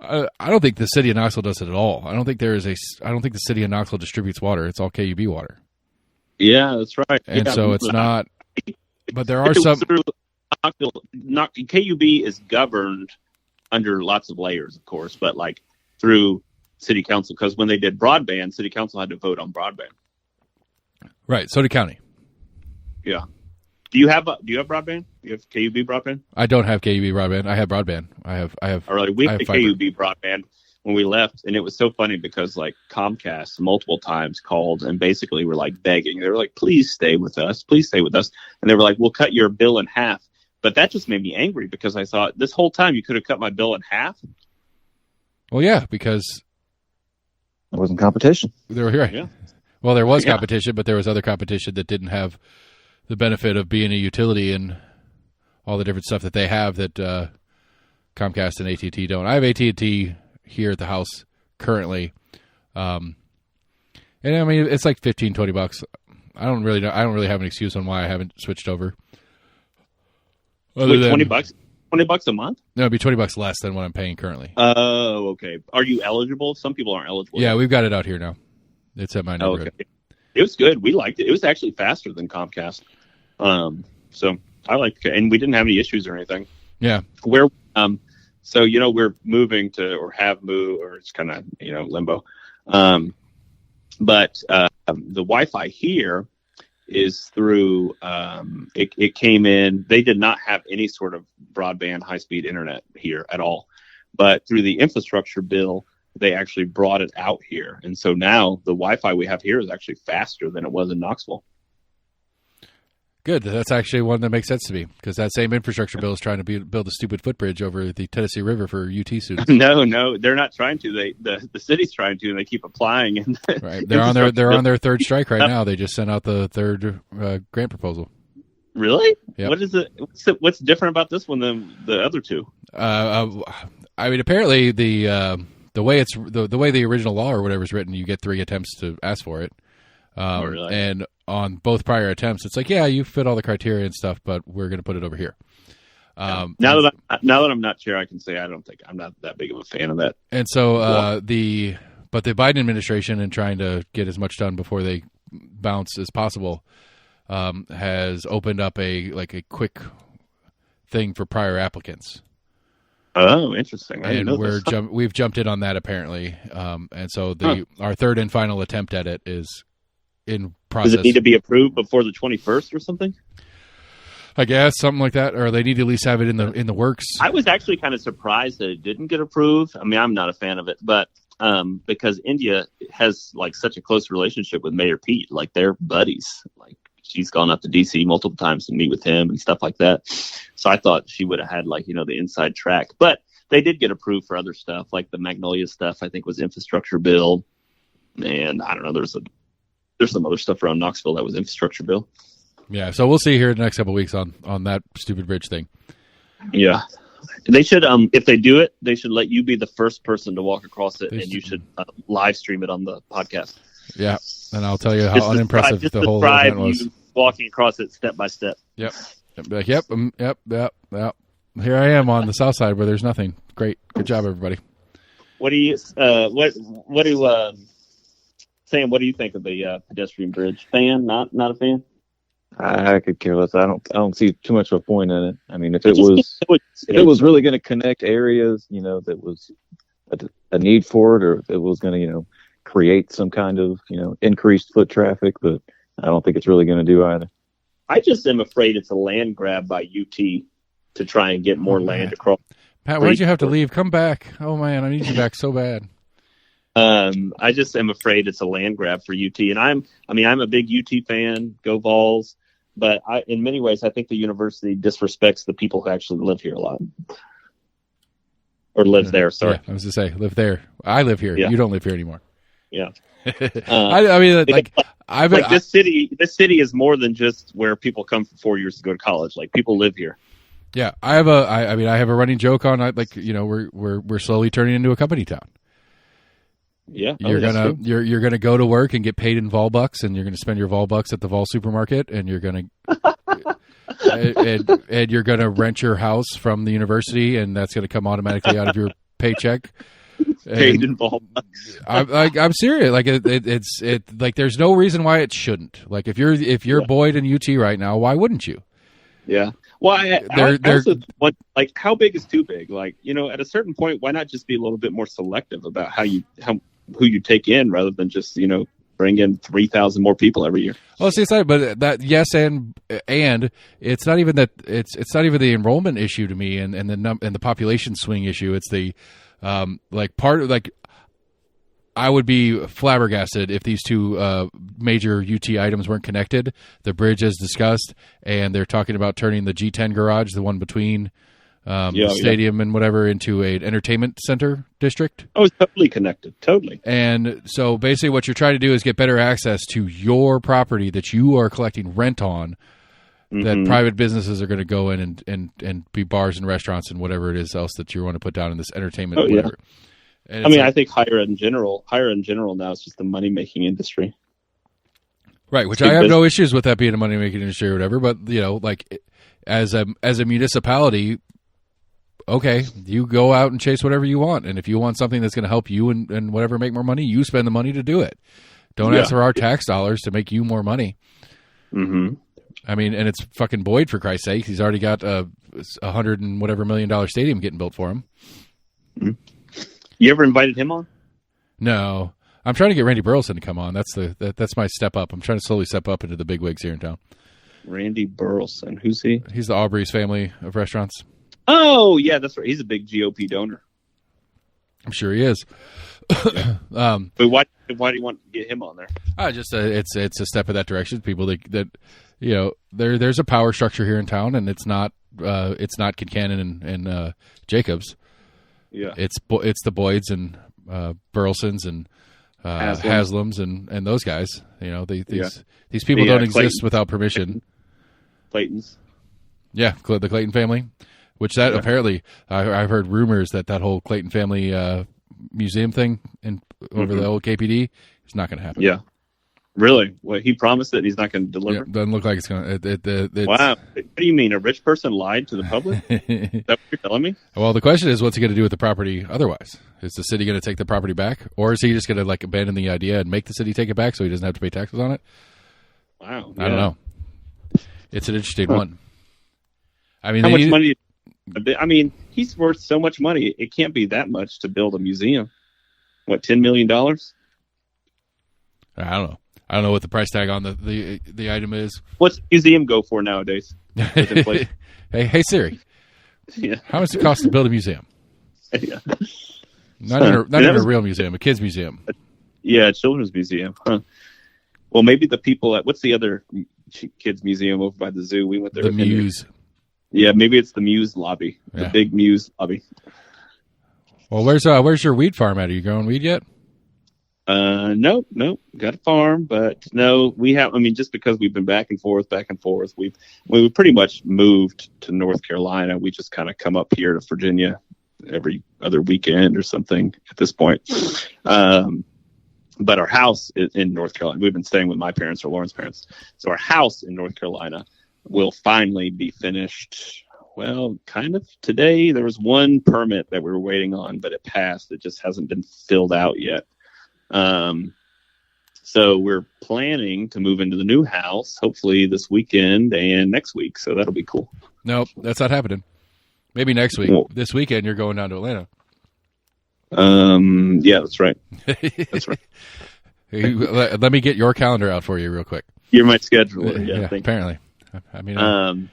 A: I don't think the city of Knoxville does it at all. I don't think I don't think the city of Knoxville distributes water. It's all KUB water.
C: Yeah, that's right.
A: And so it's not. But there are some.
C: KUB is governed under lots of layers, of course, but through city council, because when they did broadband, city council had to vote on broadband.
A: Right. So did county.
C: Yeah. Do you have broadband? Do you have KUB broadband?
A: I don't have KUB broadband. I have broadband. I have.
C: All right, we had KUB broadband when we left, and it was so funny because Comcast multiple times called and basically were begging. They were like, "Please stay with us. Please stay with us." And they were like, "We'll cut your bill in half." But that just made me angry because I thought this whole time you could have cut my bill in half.
A: Well, yeah, because
B: It wasn't competition.
A: they were here.
C: Yeah.
A: Well, there was competition, but there was other competition that didn't have the benefit of being a utility and all the different stuff that they have that Comcast and AT&T don't. I have AT&T here at the house currently, and I mean it's like $15-$20. I don't really have an excuse on why I haven't switched over.
C: Wait, $20? $20 a month?
A: No, it'd be $20 less than what I'm paying currently.
C: Oh, okay. Are you eligible? Some people aren't eligible.
A: Yeah, we've got it out here now. It's at my neighborhood.
C: Okay. It was good. We liked it. It was actually faster than Comcast. So I liked it, and we didn't have any issues or anything.
A: Yeah.
C: So we're moving to, or have moved, or it's kind of limbo. But the Wi-Fi here is through. It came in. They did not have any sort of broadband, high-speed internet here at all. But through the infrastructure bill, they actually brought it out here, and so now the Wi-Fi we have here is actually faster than it was in Knoxville.
A: Good. That's actually one that makes sense to me because that same infrastructure bill is trying to build a stupid footbridge over the Tennessee River for UT students.
C: No, they're not trying to. The city's trying to, and they keep applying. And
A: right. They're on their third strike right now. They just sent out the third grant proposal.
C: Really?
A: Yep.
C: What is it? What's different about this one than the other two?
A: I mean, apparently the way the way the original law or whatever is written, you get 3 attempts to ask for it.
C: Really?
A: And on both prior attempts, it's like, yeah, you fit all the criteria and stuff, but we're going to put it over here.
C: Now that I'm not chair, I can say I'm not that big of a fan of that.
A: And so the Biden administration, in trying to get as much done before they bounce as possible, has opened up a quick thing for prior applicants.
C: Oh, interesting!
A: And we've jumped in on that apparently, and so our third and final attempt at it is in process.
C: Does it need to be approved before the 21st or something?
A: I guess something like that, or they need to at least have it in the works.
C: I was actually kind of surprised that it didn't get approved. I mean, I'm not a fan of it, but because India has such a close relationship with Mayor Pete, they're buddies. She's gone up to DC multiple times to meet with him and stuff like that. So I thought she would have had the inside track, but they did get approved for other stuff, like the Magnolia stuff. I think was infrastructure bill, and I don't know. There's some other stuff around Knoxville that was infrastructure bill.
A: Yeah, so we'll see here in the next couple of weeks on that stupid bridge thing.
C: Yeah, they should. If they do it, they should let you be the first person to walk across it, and you should live stream it on the podcast.
A: Yeah, and I'll tell you how unimpressive the whole event was.
C: You walking across it step by step.
A: Yep. Yep. Here I am on the south side where there's nothing. Great. Good job, everybody.
C: What do you Sam, what do you think of the pedestrian bridge? Fan? Not a fan?
B: I could care less. I don't see too much of a point in it. I mean, if it was really going to connect areas, that was a need for it, or if it was going to, create some kind of, increased foot traffic, but I don't think it's really going to do either.
C: I just am afraid it's a land grab by UT to try and get more land across.
A: Pat, why'd you have to leave? Come back. Oh man, I need you back so bad.
C: I just am afraid it's a land grab for UT, and I'm a big UT fan. Go Vols! But in many ways, I think the university disrespects the people who actually live here a lot, or live there. Sorry,
A: yeah, I was to say live there. I live here. Yeah. You don't live here anymore.
C: Yeah.
A: This
C: city is more than just where people come for 4 years to go to college. People live here.
A: Yeah, I have a running joke on we're slowly turning into a company town.
C: Yeah,
A: you're gonna go to work and get paid in Vol bucks, and you're gonna spend your Vol bucks at the Vol supermarket, and you're gonna and you're gonna rent your house from the university, and that's gonna come automatically out of your paycheck.
C: Paid in Vol bucks.
A: I'm serious. It's there's no reason why it shouldn't. If you're Boyd and UT right now, why wouldn't you?
C: Yeah. Well, how big is too big? At a certain point, why not just be a little bit more selective about who you take in, rather than just bring in 3,000 more people every year?
A: Well, see, it's not, but that yes, and it's not even that. It's not even the enrollment issue to me, and the population swing issue. It's the I would be flabbergasted if these two major UT items weren't connected. The bridge, as discussed, and they're talking about turning the G10 garage, the one between the stadium and whatever, into an entertainment center district.
C: Oh, it's totally connected. Totally.
A: And so basically what you're trying to do is get better access to your property that you are collecting rent on, that private businesses are going to go in and be bars and restaurants and whatever it is else that you want to put down in this entertainment. Whatever. And
C: I mean, I think higher ed in general now is just the money-making industry.
A: Right, which I have no issues with that being a money-making industry or whatever, but, like, as a municipality, okay, you go out and chase whatever you want, and if you want something that's going to help you and whatever make more money, you spend the money to do it. Don't ask for our tax dollars to make you more money.
C: Mm-hmm.
A: I mean, and it's fucking Boyd, for Christ's sake. He's already got a $100 and whatever $1 million stadium getting built for him.
C: Mm-hmm. You ever invited him on?
A: No. I'm trying to get Randy Burleson to come on. That's my step up. I'm trying to slowly step up into the big wigs here in town.
C: Randy Burleson. Who's he?
A: He's the Aubrey's family of restaurants.
C: Oh, yeah, that's right. He's a big GOP donor.
A: I'm sure he is.
C: But why do you want to get him on there?
A: It's a step in that direction. People that there's a power structure here in town, and it's not Kincannon and Jacobs.
C: Yeah,
A: it's the Boyds and Burlesons and Haslams and those guys. These people don't exist without permission.
C: Claytons.
A: Yeah, the Clayton family. Which apparently I've heard rumors that whole Clayton family museum thing over the old KPD is not going to happen.
C: Yeah, really? Well, he promised that he's not going to deliver.
A: Yeah, doesn't look like it's going to.
C: Wow. What do you mean? A rich person lied to the public? Is that what you're telling me?
A: Well, the question is, what's he going to do with the property otherwise? Is the city going to take the property back, or is he just going to like abandon the idea and make the city take it back so he doesn't have to pay taxes on it?
C: Wow.
A: I don't know. It's an interesting one. I mean,
C: how much money? I mean, he's worth so much money. It can't be that much to build a museum. What, $10 million?
A: I don't know. I don't know what the price tag on the item is.
C: What's the museum go for nowadays?
A: Hey Siri.
C: Yeah.
A: How much does it cost to build a museum?
C: Yeah.
A: Not even a real museum, a kids museum.
C: Yeah, a children's museum. Huh. Well, maybe the people at what's the other kids museum over by the zoo? We went there.
A: The Muse.
C: Yeah, maybe it's the Muse lobby, the big Muse lobby.
A: Well, where's your weed farm at? Are you growing weed yet?
C: No, got a farm, but no, we have. I mean, just because we've been back and forth, we pretty much moved to North Carolina. We just kind of come up here to Virginia every other weekend or something at this point. But our house is in North Carolina. We've been staying with my parents or Lauren's parents, so our house in North Carolina will finally be finished. Well, kind of today. There was one permit that we were waiting on, but it passed. It just hasn't been filled out yet. So we're planning to move into the new house, hopefully this weekend and next week. So that'll be cool.
A: Nope, that's not happening. Maybe next week. Well, this weekend, you're going down to Atlanta.
C: Yeah, that's right. That's right.
A: Let me get your calendar out for you real quick.
C: You're my scheduler. Yeah,
A: apparently. I mean,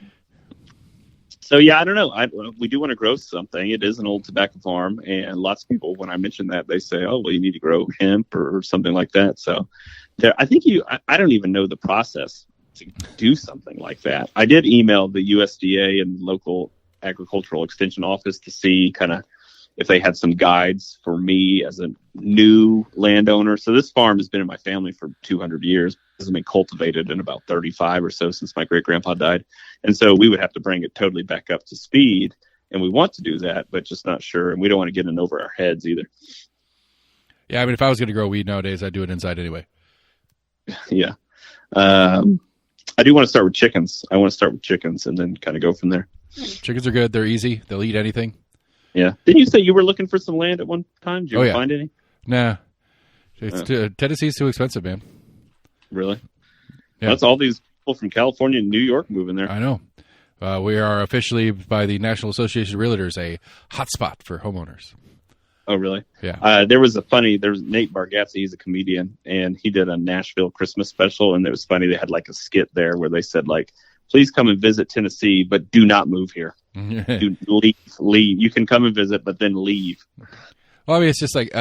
C: so yeah, I don't know. We do want to grow something. It is an old tobacco farm, and lots of people, when I mention that, they say, "Oh, well, you need to grow hemp or something like that." So, I think I don't even know the process to do something like that. I did email the USDA and local agricultural extension office to see kind of if they had some guides for me as a new landowner. So this farm has been in my family for 200 years. It hasn't been cultivated in about 35 or so since my great-grandpa died. And so we would have to bring it totally back up to speed. And we want to do that, but just not sure. And we don't want to get in over our heads either.
A: Yeah, I mean, if I was going to grow weed nowadays, I'd do it inside anyway.
C: Yeah. I do want to start with chickens. I want to start with chickens and then kind of go from there.
A: Chickens are good. They're easy. They'll eat anything.
C: Yeah. Didn't you say you were looking for some land at one time? Did you find any?
A: Nah. Tennessee's too expensive, man.
C: Really?
A: Yeah.
C: That's all these people from California and New York moving there.
A: I know. We are officially, by the National Association of Realtors, a hotspot for homeowners.
C: Oh, really?
A: Yeah.
C: There was Nate Bargatze, he's a comedian, and he did a Nashville Christmas special, and it was funny. They had like a skit there where they said, like, please come and visit Tennessee, but do not move here. Do leave. You can come and visit, but then leave.
A: Well, I mean, it's just like,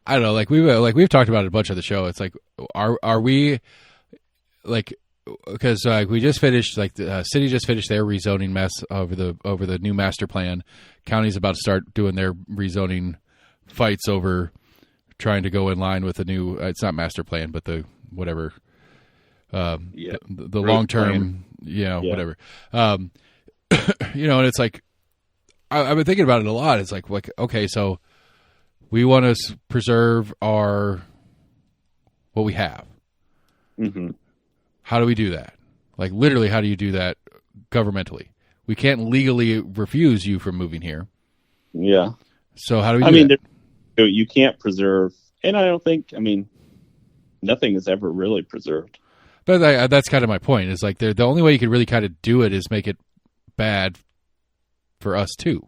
A: I don't know, we've talked about it a bunch on the show. It's like, are we like, because we just finished, the city just finished their rezoning mess over the new master plan. County's about to start doing their rezoning fights over trying to go in line with the new. It's not master plan, but the whatever. The long term, whatever. And it's like I've been thinking about it a lot. It's like okay, so we want to preserve what we have.
C: Mm-hmm.
A: How do we do that? Like, literally, how do you do that governmentally? We can't legally refuse you from moving here.
C: Yeah.
A: So how do we do that?
C: You can't preserve, and I don't think, nothing is ever really preserved.
A: But that's kind of my point. Is like the only way you could really kind of do it is make it bad for us too.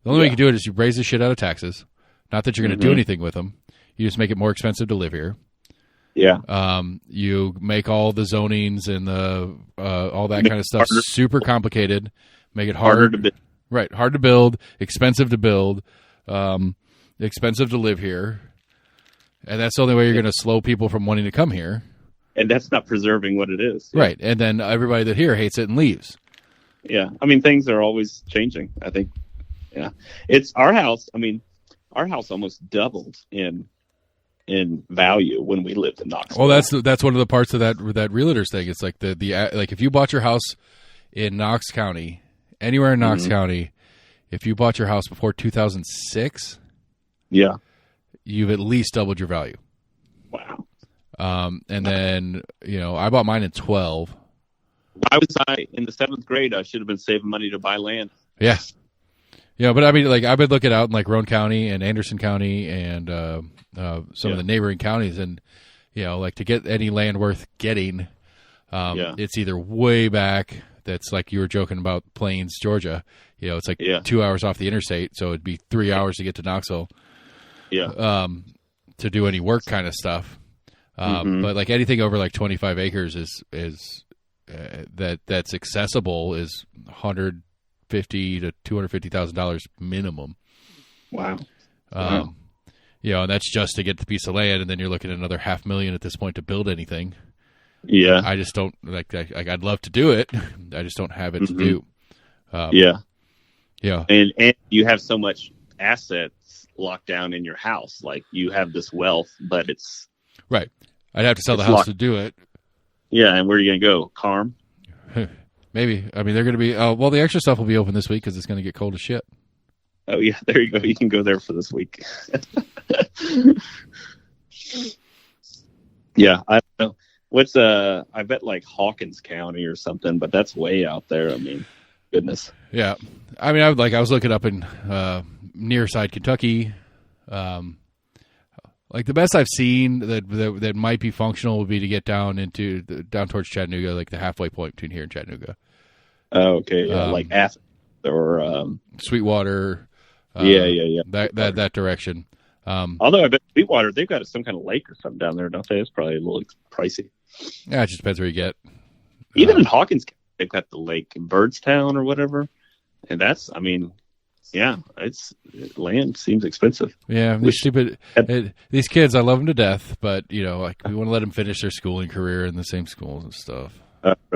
A: The only way you can do it is you raise the shit out of taxes. Not that you're going to do anything with them. You just make it more expensive to live here.
C: Yeah.
A: You make all the zonings and the all that kind of stuff super complicated. Make it harder to build. Right, hard to build, expensive to build, expensive to live here, and that's the only way you're going to slow people from wanting to come here.
C: And that's not preserving what it is. Yeah.
A: Right, and then everybody that here hates it and leaves.
C: Yeah, things are always changing, I think. Yeah, it's our house. Our house almost doubled in value when we lived in Knoxville.
A: Well, that's one of the parts of that realtors thing. It's like the like if you bought your house in Knox County, anywhere in Knox County, if you bought your house before 2006,
C: yeah,
A: you've at least doubled your value.
C: Wow.
A: And then I bought mine in 12.
C: Why was I in the 7th grade? I should have been saving money to buy land.
A: Yeah. Yeah, but I've been looking out in Roane County and Anderson County and some of the neighboring counties, and to get any land worth getting, it's either way back. That's like you were joking about Plains, Georgia. It's like 2 hours off the interstate, so it'd be 3 hours to get to Knoxville.
C: Yeah.
A: To do any work kind of stuff. But anything over 25 acres is that's accessible is $150,000 to $250,000 minimum.
C: Wow.
A: And that's just to get the piece of land, and then you're looking at another $500,000 at this point to build anything.
C: Yeah.
A: I just don't I'd love to do it. I just don't have it to do.
C: Yeah. And you have so much assets locked down in your house. Like you have this wealth, but it's
A: right. I'd have to sell the house to do it.
C: Yeah. And where are you going to go? Carm?
A: Maybe. They're going to be, the extra stuff will be open this week because it's going to get cold as shit.
C: Oh yeah. There you go. You can go there for this week. Yeah. I don't know. What's I bet Hawkins County or something, but that's way out there. Goodness.
A: Yeah. I was looking up in near side Kentucky. The best I've seen that might be functional would be to get down towards Chattanooga, the halfway point between here and Chattanooga.
C: Oh, okay. Like Athens or
A: Sweetwater.
C: Yeah.
A: That direction.
C: Although I bet Sweetwater, they've got some kind of lake or something down there, don't they? It's probably a little pricey.
A: Yeah, it just depends where you get.
C: Even in Hawkins, they've got the lake in Birdstown or whatever, and that's, it's land seems expensive.
A: Yeah, these kids, I love them to death, but we want to let them finish their schooling career in the same schools and stuff.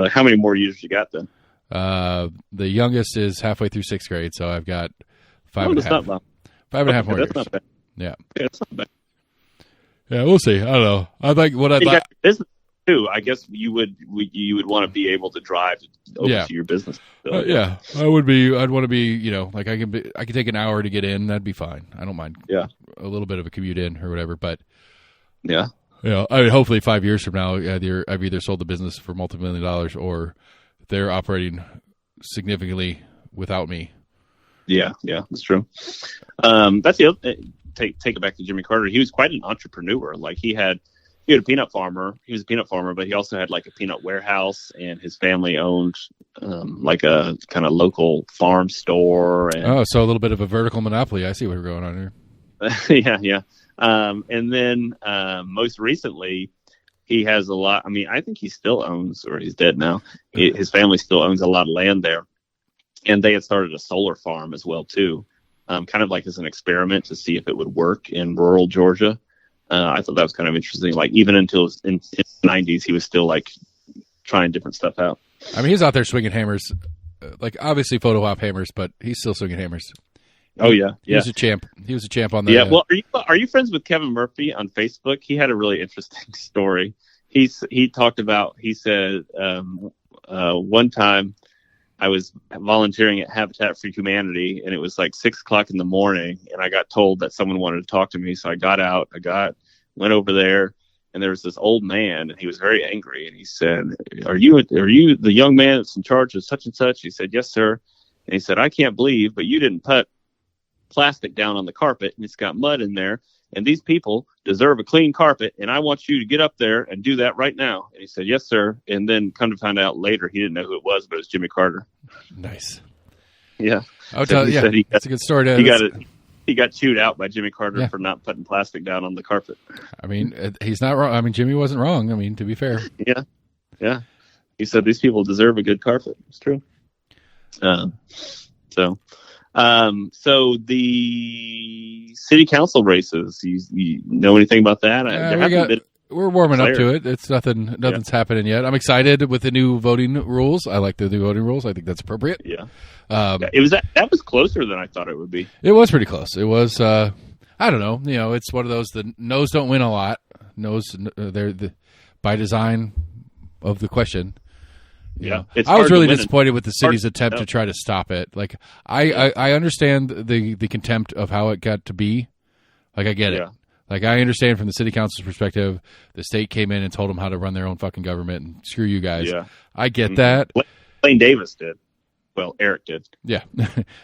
C: How many more years you got then?
A: The youngest is halfway through 6th grade, so I've got 5.5 more years.
C: That's not bad.
A: Yeah,
C: that's not bad.
A: Yeah, we'll see. I don't know. I'd like
C: business too. I guess you would want to be able to drive over to your business. So,
A: yeah, I'd want to be. I can take an hour to get in. That'd be fine. I don't mind.
C: Yeah,
A: a little bit of a commute in or whatever. But
C: yeah,
A: hopefully 5 years from now, I've either sold the business for multi-million dollars or they're operating significantly without me.
C: Yeah, that's true. That's the other. Take it back to Jimmy Carter. He was quite an entrepreneur. He had a peanut farmer. He was a peanut farmer, but he also had a peanut warehouse, and his family owned a kind of local farm store. And,
A: so a little bit of a vertical monopoly. I see what we're going on here.
C: Yeah. And then most recently, he has a lot. I think he still owns, or he's dead now. His family still owns a lot of land there, and they had started a solar farm as well too. kind of like as an experiment to see if it would work in rural Georgia. I thought that was kind of interesting. Like even until in the 90s, he was still like trying different stuff out.
A: I mean, he's out there swinging hammers, like obviously photo op hammers, but he's still swinging hammers.
C: Oh yeah,
A: he was a champ. He was a champ on the.
C: Yeah. Well, are you friends with Kevin Murphy on Facebook? He had a really interesting story. He said one time I was volunteering at Habitat for Humanity, and it was like 6:00 in the morning, and I got told that someone wanted to talk to me. So I got out, went over there, and there was this old man, and he was very angry. And he said, are you the young man that's in charge of such and such? He said, yes, sir. And he said, I can't believe, but you didn't put plastic down on the carpet, and it's got mud in there. And these people deserve a clean carpet, and I want you to get up there and do that right now. And he said, yes, sir. And then come to find out later, he didn't know who it was, but it was Jimmy Carter.
A: Nice.
C: Yeah.
A: I'll tell you. Yeah, that's a good story.
C: He got chewed out by Jimmy Carter for not putting plastic down on the carpet.
A: I mean, he's not wrong. I mean, Jimmy wasn't wrong. I mean, to be fair.
C: Yeah. Yeah. He said these people deserve a good carpet. It's true. So the city council races, you know anything about that?
A: We're warming up to it. It's nothing's happening yet. I'm excited with the new voting rules. I like the new voting rules. I think that's appropriate.
C: Yeah. It was that was closer than I thought it would be.
A: It was pretty close. It was, I don't know. You know, it's one of those, the no's don't win a lot. No's, they're by design of the question.
C: Yeah,
A: I was really disappointed with the city's attempt to try to stop it. Like, I understand the contempt of how it got to be. Like, I get it. Like, I understand from the city council's perspective, the state came in and told them how to run their own fucking government and screw you guys. Yeah. I get that.
C: Blaine Davis did. Well, Eric did.
A: Yeah.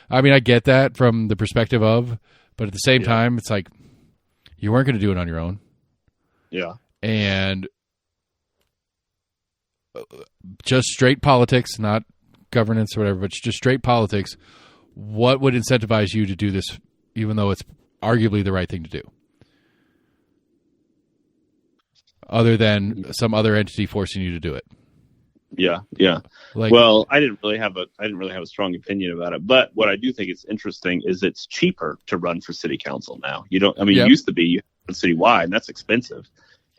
A: I mean, I get that from the perspective of, but at the same time, it's like, you weren't going to do it on your own.
C: Yeah.
A: And just straight politics, not governance or whatever, but just straight politics, what would incentivize you to do this, even though it's arguably the right thing to do? Other than some other entity forcing you to do it.
C: Yeah, yeah. Well, I didn't really have a strong opinion about it, but what I do think is interesting is it's cheaper to run for city council now. It used to be citywide, and that's expensive.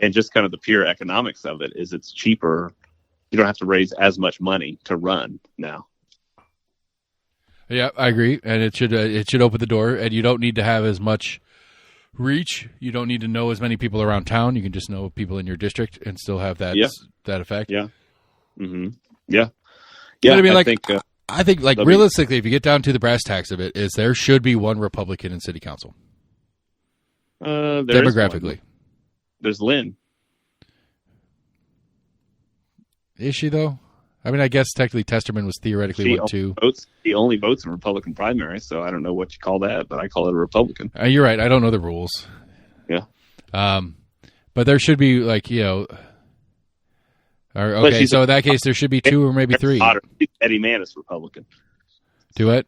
C: And just kind of the pure economics of it is it's cheaper. You don't have to raise as much money to run now.
A: Yeah, I agree, and it should open the door, and you don't need to have as much reach. You don't need to know as many people around town. You can just know people in your district and still have that effect.
C: Yeah. Mm-hmm. Yeah.
A: Yeah. But I mean, I think realistically, if you get down to the brass tacks of it, is there should be one Republican in city council. Demographically,
C: there's Lynn.
A: Is she though? I mean, I guess technically Testerman was theoretically one too.
C: He only votes in Republican primaries, so I don't know what you call that, but I call it a Republican.
A: You're right. I don't know the rules.
C: Yeah.
A: But there should be so in that case, there should be two or maybe three.
C: Eddie Manis Republican.
A: Do it?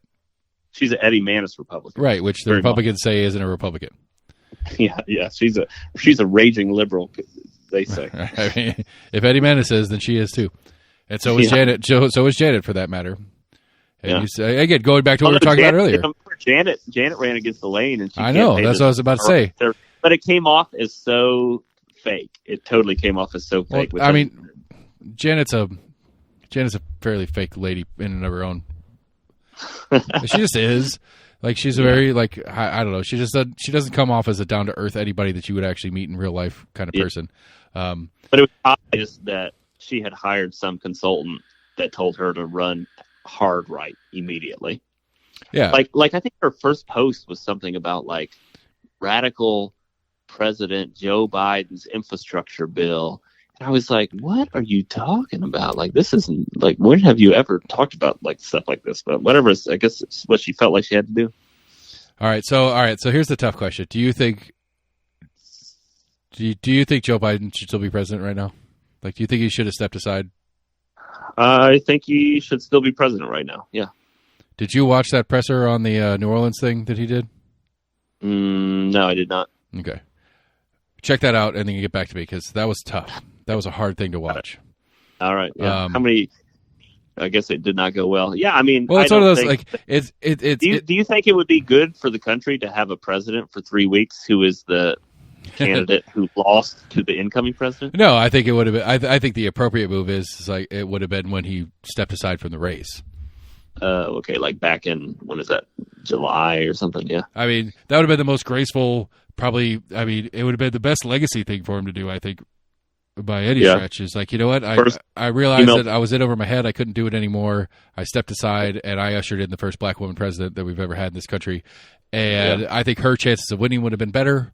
C: She's an Eddie Manis Republican.
A: Right, which the Republicans say isn't a Republican.
C: Yeah. She's a raging liberal, they say.
A: I mean, if Eddie Manis is, then she is too. And so is Janet. So is Janet, for that matter. And you say, again, going back to what we were talking about earlier.
C: Janet ran against Elaine, and
A: I know that's what I was about to say.
C: But it came off as so fake. It totally came off as so fake.
A: Well, I mean, Janet's a fairly fake lady in and of her own. She just is. Like, she's a very I don't know. She doesn't come off as a down to earth anybody that you would actually meet in real life kind of person.
C: But it was obvious that she had hired some consultant that told her to run hard right immediately.
A: Yeah.
C: Like I think her first post was something about radical President Joe Biden's infrastructure bill. And I was like, what are you talking about? This isn't when have you ever talked about stuff like this? But whatever, I guess it's what she felt like she had to do.
A: All right. So here's the tough question. Do you think Joe Biden should still be president right now? Do you think he should have stepped aside?
C: I think he should still be president right now. Yeah.
A: Did you watch that presser on the New Orleans thing that he did?
C: No, I did not.
A: Okay. Check that out and then you get back to me because that was tough. That was a hard thing to watch.
C: All right. Yeah. How many I guess it did not go well. Yeah, I mean,
A: well, it's one of those like
C: Do you think it would be good for the country to have a president for 3 weeks who is the candidate who lost to the incoming president?
A: No, I think it would have been. I think the appropriate move is like it would have been when he stepped aside from the race.
C: Okay, like back in, when is that, July or something? Yeah.
A: I mean, that would have been the most graceful, probably. I mean, it would have been the best legacy thing for him to do, I think, by any stretch. Is like, you know what? I realized that I was in over my head. I couldn't do it anymore. I stepped aside, and I ushered in the first black woman president that we've ever had in this country. And I think her chances of winning would have been better.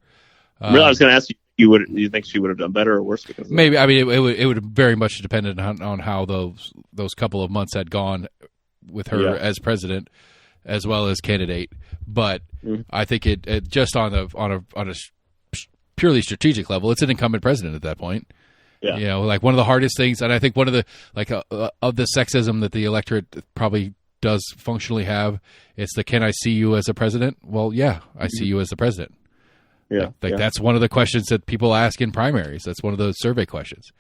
C: Really, I was going to ask you, you think she would have done better or worse? Because
A: maybe. I mean, it would have very much depended on how those couple of months had gone with her as president as well as candidate. But I think it just on a purely strategic level, it's an incumbent president at that point.
C: Yeah.
A: You know, like one of the hardest things, and I think one of the of the sexism that the electorate probably does functionally have, it's the, can I see you as a president? Well, yeah, I see you as the president.
C: Yeah.
A: That's one of the questions that people ask in primaries. That's one of those survey questions.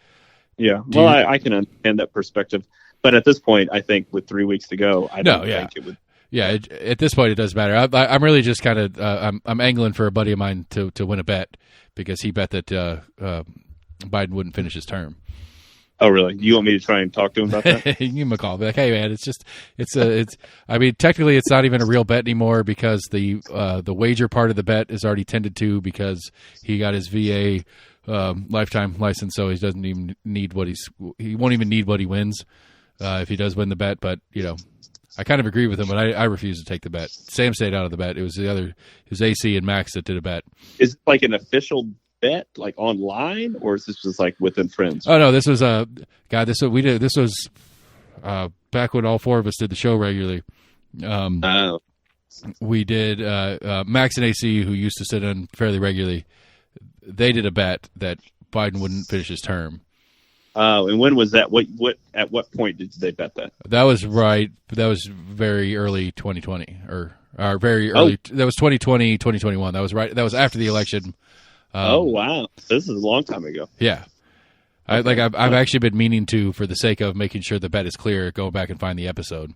C: Yeah. Well, I can understand that perspective. But at this point, I think with 3 weeks to go, I don't think it would. Yeah,
A: at this point, it does matter. I'm really just kind of I'm angling for a buddy of mine to win a bet because he bet that Biden wouldn't finish his term.
C: Oh, really? You want me to try and talk to him about that?
A: Give him a call. Be like, hey, man, it's. I mean, technically, it's not even a real bet anymore because the wager part of the bet is already tended to because he got his VA lifetime license, so he doesn't even need he won't even need what he wins if he does win the bet. But you know, I kind of agree with him, but I refuse to take the bet. Sam stayed out of the bet. It was it was AC and Max that did a bet.
C: Is it like an official bet, like online, or is this just like within friends?
A: Oh no, this was God. This was back when all four of us did the show regularly. We did Max and AC, who used to sit in fairly regularly. They did a bet that Biden wouldn't finish his term.
C: And when was that? At what point did they bet that?
A: That was right. That was very early 2020, or very early. That was 2020, 2021. That was right. That was after the election.
C: Oh wow, this is a long time ago.
A: Yeah, I've actually been meaning to, for the sake of making sure the bet is clear, go back and find the episode.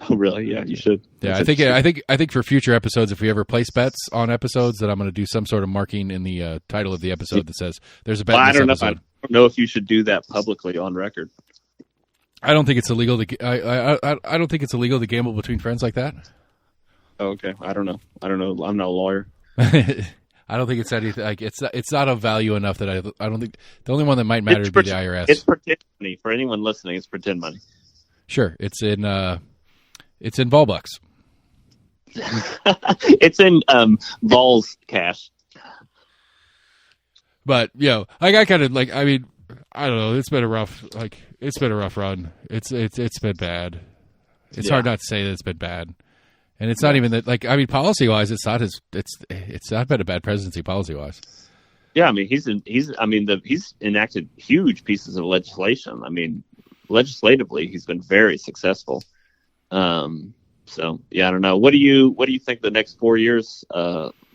C: Oh really? Yeah, you should.
A: Yeah, I think for future episodes, if we ever place bets on episodes, that I'm going to do some sort of marking in the title of the episode that says there's a bet.
C: Well,
A: in this episode.
C: I don't know if you should do that publicly on record.
A: I don't think it's illegal to. I don't think it's illegal to gamble between friends like that.
C: Oh, okay, I don't know. I'm not a lawyer.
A: I don't think it's anything like it's not of value enough that I don't think the only one that might matter would be the IRS.
C: It's pretend money for anyone listening. It's pretend money.
A: Sure, it's in Volbucks.
C: It's in Vols cash.
A: But I kind of like. I mean, I don't know. It's been a rough run. It's been bad. It's hard not to say that it's been bad. And it's not even that, like, I mean, policy wise, it's not been a bad presidency policy wise.
C: Yeah, I mean, he's enacted huge pieces of legislation. I mean, legislatively, he's been very successful. So yeah, I don't know. What do you think the next 4 years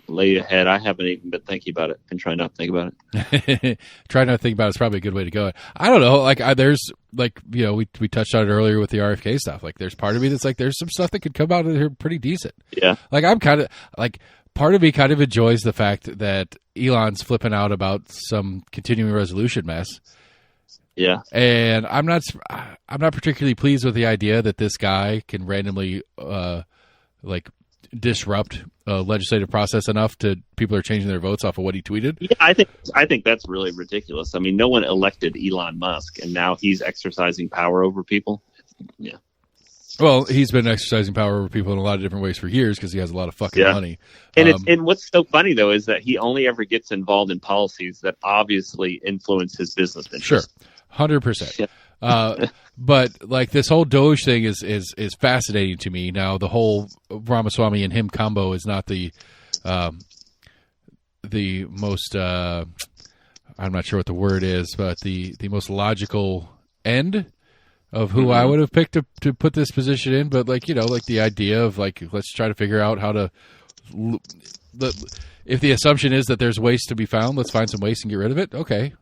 C: lay ahead? I haven't even been thinking about it and trying not to think about it.
A: Try not to think about it is probably a good way to go. I don't know. Like there's like, we touched on it earlier with the RFK stuff. Like there's part of me that's like, there's some stuff that could come out of here pretty decent.
C: Yeah.
A: Like I'm kind of like, part of me kind of enjoys the fact that Elon's flipping out about some continuing resolution mess.
C: Yeah.
A: And I'm not particularly pleased with the idea that this guy can randomly disrupt a legislative process enough to people are changing their votes off of what he tweeted.
C: Yeah, I think that's really ridiculous. I mean, no one elected Elon Musk, and now he's exercising power over people. Yeah.
A: Well, he's been exercising power over people in a lot of different ways for years because he has a lot of fucking money.
C: And what's so funny though is that he only ever gets involved in policies that obviously influence his business interests.
A: Sure, 100%. But like this whole Doge thing is fascinating to me. Now the whole Ramaswamy and him combo is not the most I'm not sure what the word is, but the most logical end of who I would have picked to put this position in. But like like the idea of like let's try to figure out how to. If the assumption is that there's waste to be found, let's find some waste and get rid of it. Okay,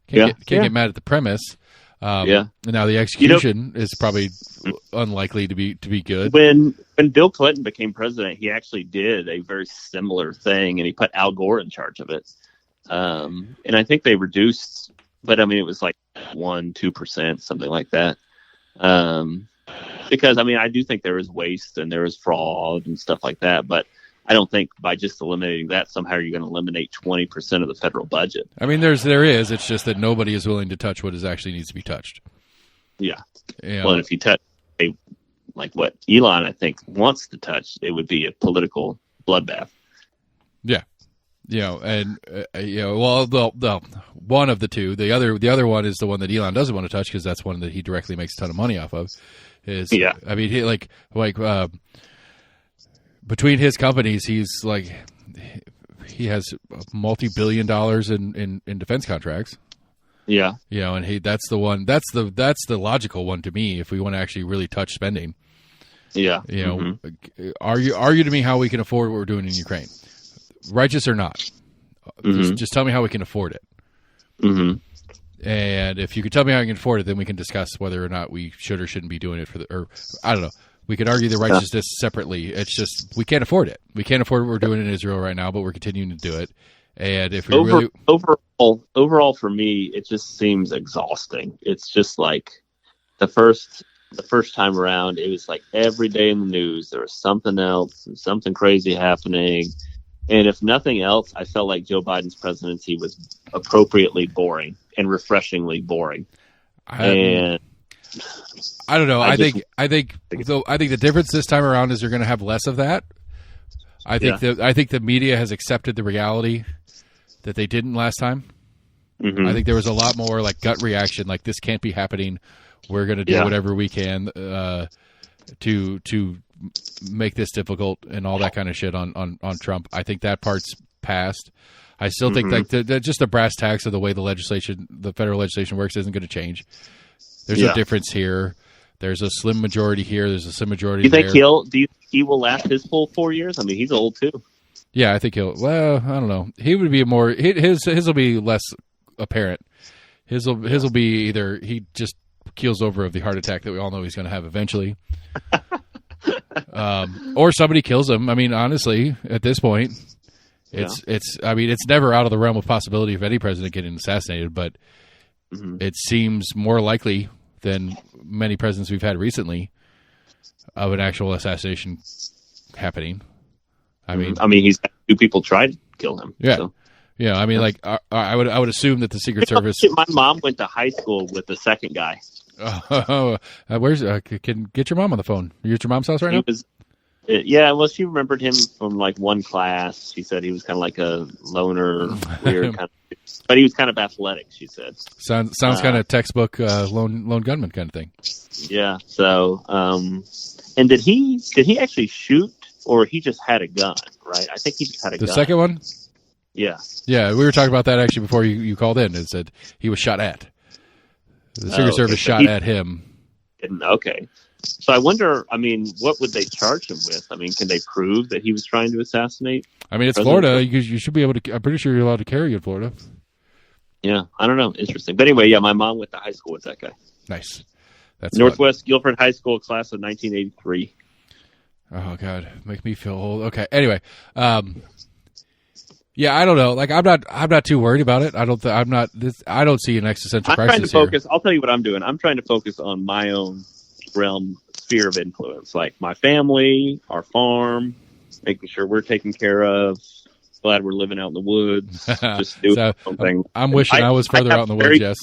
A: can't get mad at the premise. Now the execution is probably unlikely to be good.
C: When Bill Clinton became president, he actually did a very similar thing, and he put Al Gore in charge of it. And I think they reduced, but I mean, it was like 1-2%, something like that. Because I mean, I do think there is waste and there is fraud and stuff like that, but I don't think by just eliminating that somehow you're going to eliminate 20% of the federal budget.
A: I mean, there is. It's just that nobody is willing to touch what actually needs to be touched.
C: Yeah.
A: You know,
C: well, and if you touch like what Elon, I think, wants to touch, it would be a political bloodbath.
A: Yeah. You know, and well, the one of the two. The other one is the one that Elon doesn't want to touch because that's one that he directly makes a ton of money off of. I mean, he like between his companies, he's like he has multi-billion dollars in defense contracts.
C: Yeah,
A: you know, and that's the one. That's the logical one to me if we want to actually really touch spending.
C: Yeah,
A: you know, argue to me how we can afford what we're doing in Ukraine. Righteous or not, just tell me how we can afford it. And if you can tell me how we can afford it, then we can discuss whether or not we should or shouldn't be doing it or I don't know. We could argue the righteousness separately. It's just we can't afford it. We can't afford what we're doing in Israel right now, but we're continuing to do it. And if we
C: overall for me, it just seems exhausting. It's just like the first time around, it was like every day in the news there was something else, something crazy happening. And if nothing else, I felt like Joe Biden's presidency was appropriately boring and refreshingly boring.
A: I don't know. I think the difference this time around is you're going to have less of that. I think the media has accepted the reality that they didn't last time. I think there was a lot more like gut reaction, like this can't be happening. We're going to do whatever we can to make this difficult and all that kind of shit on Trump. I think that part's passed. I still think like just the brass tacks of the way the federal legislation works isn't going to change. There's a difference here. There's a slim majority here. There's a slim majority there.
C: Do you think he will last his full 4 years? I mean, he's old too.
A: Yeah, I think he'll. Well, I don't know. He would be more. His will be less apparent. His will be either he just keels over of the heart attack that we all know he's going to have eventually. Or somebody kills him. I mean, honestly, at this point, it's never out of the realm of possibility of any president getting assassinated, but it seems more likely than many presidents we've had recently of an actual assassination happening. I mean,
C: he's had 2 people try to kill him.
A: Yeah.
C: So.
A: Yeah, I mean, like I would assume that the Secret Service.
C: My mom went to high school with the second guy.
A: Where's can get your mom on the phone? Are you at your mom's house right now?
C: Well, she remembered him from like one class. She said he was kind of like a loner, weird kind of, but he was kind of athletic. She said
A: sounds kind of textbook lone gunman kind of thing.
C: Yeah. So, and did he actually shoot, or he just had a gun? Right. I think he just had a gun.
A: The second one.
C: Yeah.
A: Yeah, we were talking about that actually before you called in. It said he was shot at. The Secret Service shot at him.
C: Okay. So I wonder, I mean, what would they charge him with? I mean, can they prove that he was trying to assassinate?
A: I mean, it's Florida. You should be able to. I'm pretty sure you're allowed to carry in Florida.
C: Yeah, I don't know. Interesting. But anyway, my mom went to high school with that guy.
A: Nice. That's
C: Northwest Guilford High School, class of 1983.
A: Oh, God. Make me feel old. Okay. Anyway. Yeah, I don't know. Like, I'm not too worried about it. I don't see an existential crisis here.
C: I'll tell you what I'm doing. I'm trying to focus on my own realm, sphere of influence, like my family, our farm, making sure we're taken care of. Glad we're living out in the woods. Just doing something.
A: I'm wishing I was further out in the woods. Yes.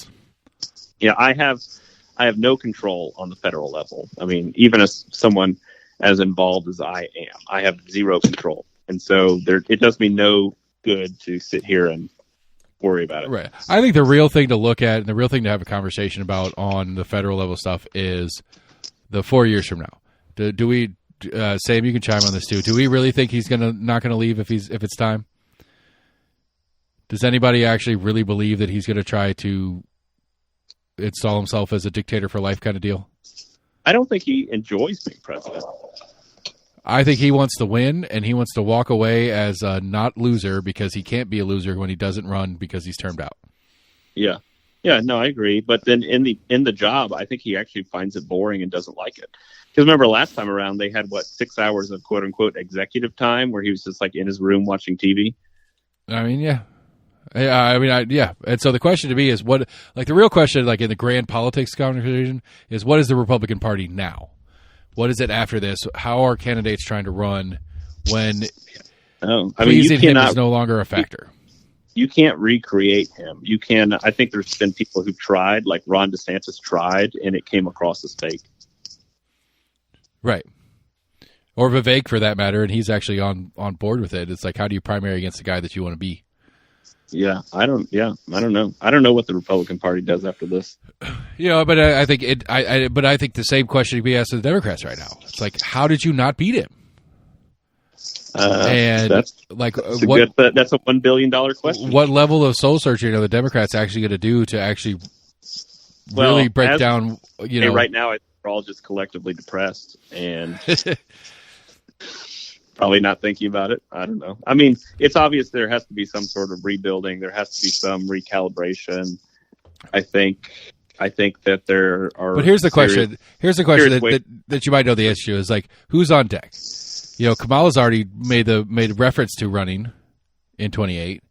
C: Yeah, I have no control on the federal level. I mean, even as someone as involved as I am, I have zero control, and so it does me no good to sit here and worry about it.
A: Right. I think the real thing to look at and the real thing to have a conversation about on the federal level stuff is the 4 years from now. Do we, Sam, you can chime on this too. Do we really think he's not gonna leave if it's time? Does anybody actually really believe that he's going to try to install himself as a dictator for life kind of deal?
C: I don't think he enjoys being president.
A: I think he wants to win, and he wants to walk away as a not loser because he can't be a loser when he doesn't run because he's termed out.
C: Yeah. Yeah, no, I agree. But then in the job, I think he actually finds it boring and doesn't like it. Because remember last time around, they had 6 hours of quote unquote executive time where he was just like in his room watching TV.
A: I mean, yeah. Yeah. And so the question to me is the real question, like in the grand politics conversation, is what is the Republican Party now? What is it after this? How are candidates trying to run when pleasing him is no longer a factor?
C: You can't recreate him. You can. I think there's been people who tried, like Ron DeSantis tried, and it came across as fake.
A: Right. Or Vivek, for that matter, and he's actually on board with it. It's like, how do you primary against the guy that you want to be?
C: Yeah, I don't know. I don't know what the Republican Party does after this.
A: But I think I think the same question could be asked to the Democrats right now. It's like, how did you not beat him?
C: That's a $1 billion question.
A: What level of soul searching are the Democrats actually going to do to actually really break down?
C: Right now, I think we're all just collectively depressed and probably not thinking about it. I don't know. I mean, it's obvious there has to be some sort of rebuilding. There has to be some recalibration. I think that there are. But
A: here's the question. Here's the question that you might know the issue is like, who's on deck? Kamala's already made reference to running in 28.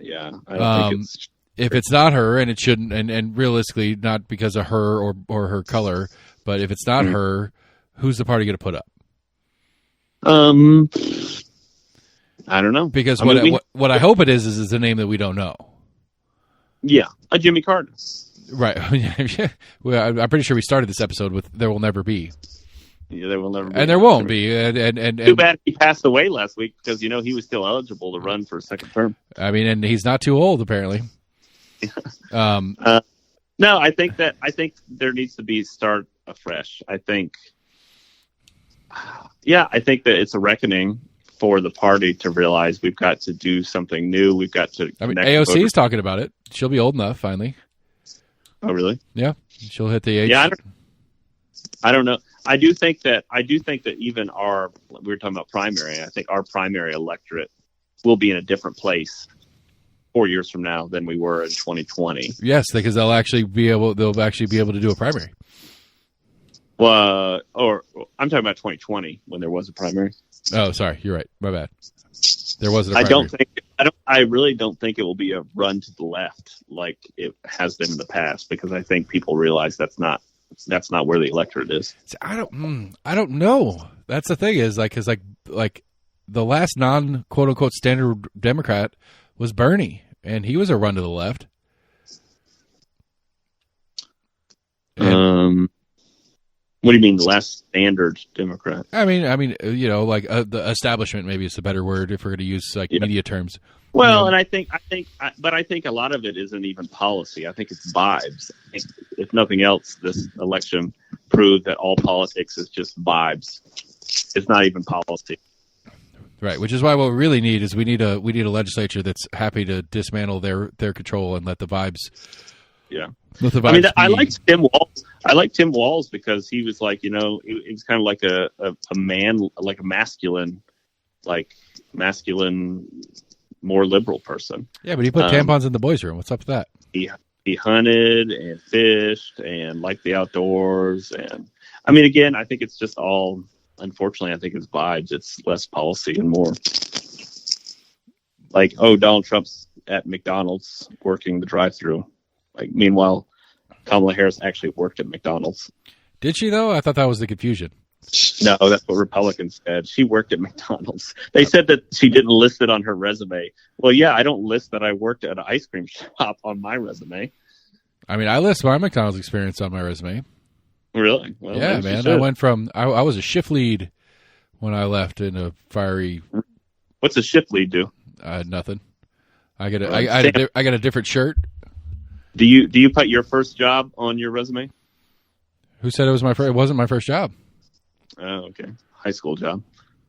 C: Yeah, I don't think it's.
A: If it's not her, and it shouldn't, and realistically, not because of her or her color, but if it's not her, who's the party going to put up?
C: I don't know.
A: Because what I hope it is a name that we don't know.
C: Yeah, a Jimmy Carter.
A: Right. Well, I'm pretty sure we started this episode with "There will never be."
C: Yeah, there will never be.
A: And there won't be. And
C: too bad he passed away last week because he was still eligible to run for a second term.
A: I mean, and he's not too old apparently.
C: No, I think there needs to be start afresh. I think that it's a reckoning for the party to realize we've got to do something new. We've got to.
A: I mean, AOC is talking about it. She'll be old enough finally.
C: Oh, really?
A: Yeah, she'll hit the age.
C: Yeah, I don't know. I do think that even we were talking about primary. I think our primary electorate will be in a different place 4 years from now than we were in 2020.
A: Yes, because they'll actually be able to do a primary.
C: Well, or I'm talking about 2020 when there was a primary.
A: Oh, sorry, you're right. My bad. There wasn't a primary.
C: I really don't think it will be a run to the left like it has been in the past because I think people realize that's not where the electorate is.
A: I don't know. That's the thing is like the last non quote unquote standard Democrat was Bernie, and he was a run to the left.
C: What do you mean, the last standard Democrat?
A: I mean, the establishment maybe is the better word if we're going to use media terms.
C: Well, and I think a lot of it isn't even policy. I think it's vibes. If nothing else, this election proved that all politics is just vibes. It's not even policy.
A: Right, which is why what we really need is we need a legislature that's happy to dismantle their control and let the vibes. Yeah.
C: I mean, I liked Tim Walz. I liked Tim Walz because he was like, he was kind of like a man, like a masculine, more liberal person.
A: Yeah, but he put tampons in the boys' room. What's up with that?
C: He hunted and fished and liked the outdoors. And I mean, again, I think it's just all, unfortunately, I think it's vibes. It's less policy and more like, Donald Trump's at McDonald's working the drive-thru. Meanwhile, Kamala Harris actually worked at McDonald's.
A: Did she, though? I thought that was the confusion.
C: No, that's what Republicans said. She worked at McDonald's. They said that she didn't list it on her resume. Well, yeah, I don't list that I worked at an ice cream shop on my resume.
A: I mean, I list my McDonald's experience on my resume.
C: Really? Well,
A: yeah, man. I went from I was a shift lead when I left in a fiery.
C: What's a shift lead do?
A: Nothing. I got a different shirt.
C: Do you put your first job on your resume?
A: Who said it was my first? It wasn't my first job.
C: Oh, okay. High school job.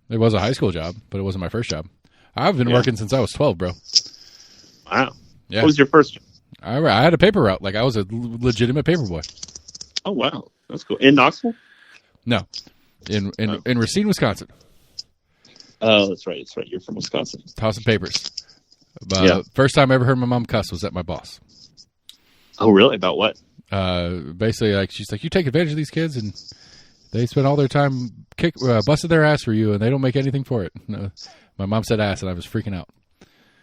A: It was a high school job, but it wasn't my first job. I've been working since I was 12, bro.
C: Wow.
A: Yeah.
C: What was your first job?
A: I had a paper route. I was a legitimate paper boy.
C: Oh, wow. That's cool. In Knoxville?
A: No. In Racine, Wisconsin.
C: Oh, that's right. You're from Wisconsin.
A: Tossing papers. First time I ever heard my mom cuss was at my boss.
C: Oh, really? About what?
A: Basically, like she's like, you take advantage of these kids, and they spend all their time busting their ass for you, and they don't make anything for it. No, my mom said ass, and I was freaking out.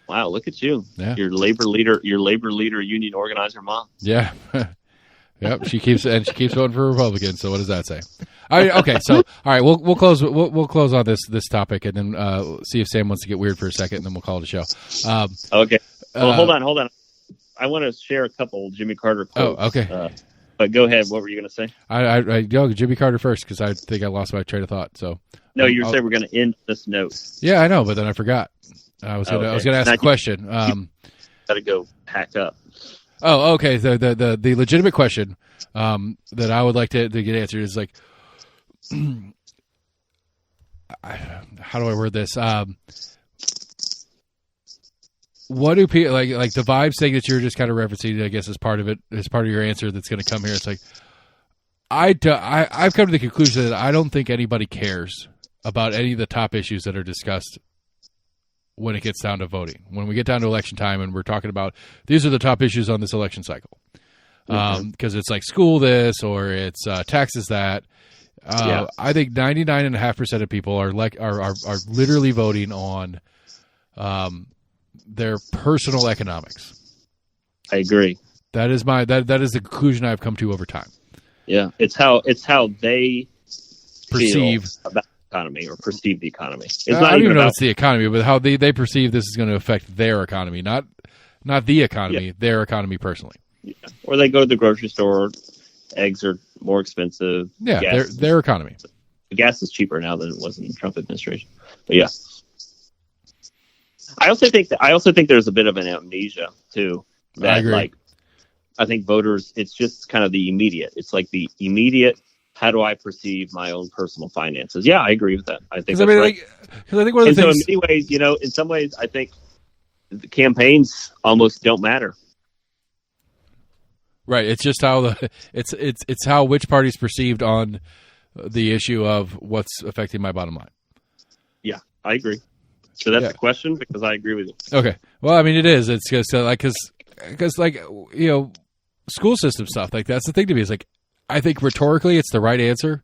C: Wow, look at you!
A: Yeah.
C: Your labor leader, union organizer mom.
A: Yeah, yep. She keeps voting for Republicans. So what does that say? Okay, so all right, we'll close on this topic, and then see if Sam wants to get weird for a second, and then we'll call it a show.
C: Okay. Well, hold on. I want to share a couple Jimmy Carter quotes.
A: Oh, okay.
C: But go ahead. What were you going to say?
A: I go Jimmy Carter first because I think I lost my train of thought. So
C: no, you said we're going to end this note.
A: Yeah, I know, but then I forgot. I was going to ask a question.
C: Got to go pack up.
A: Oh, okay. The legitimate question that I would like to get answered is like, how do I word this? What do people like the vibe thing that you're just kind of referencing? I guess as part of it, as part of your answer that's going to come here. It's like I've come to the conclusion that I don't think anybody cares about any of the top issues that are discussed when it gets down to voting. When we get down to election time and we're talking about these are the top issues on this election cycle, because it's like school this or it's taxes that. I think 99.5% of people are literally voting on their personal economics.
C: I agree.
A: That is that is the conclusion I've come to over time.
C: Yeah, it's how they
A: perceive
C: feel about the economy or perceive the economy. It's
A: I don't even know it's the economy, but how they perceive this is going to affect their economy, not the economy, their economy personally.
C: Yeah. Or they go to the grocery store, eggs are more expensive.
A: Yeah, their economy.
C: Gas is cheaper now than it was in the Trump administration. But yeah. I also think there's a bit of an amnesia too. That I think voters, it's just kind of the immediate. It's like the immediate. How do I perceive my own personal finances? Yeah, I agree with that. I think that's right.
A: Because I think one of the things.
C: So in many ways, in some ways, I think the campaigns almost don't matter.
A: Right. It's just how it's how which party's perceived on the issue of what's affecting my bottom line.
C: Yeah, I agree. So that's the question because I agree with you.
A: Okay. Well, I mean, it is. It's just because school system stuff, like that's the thing to me. Is like, I think rhetorically it's the right answer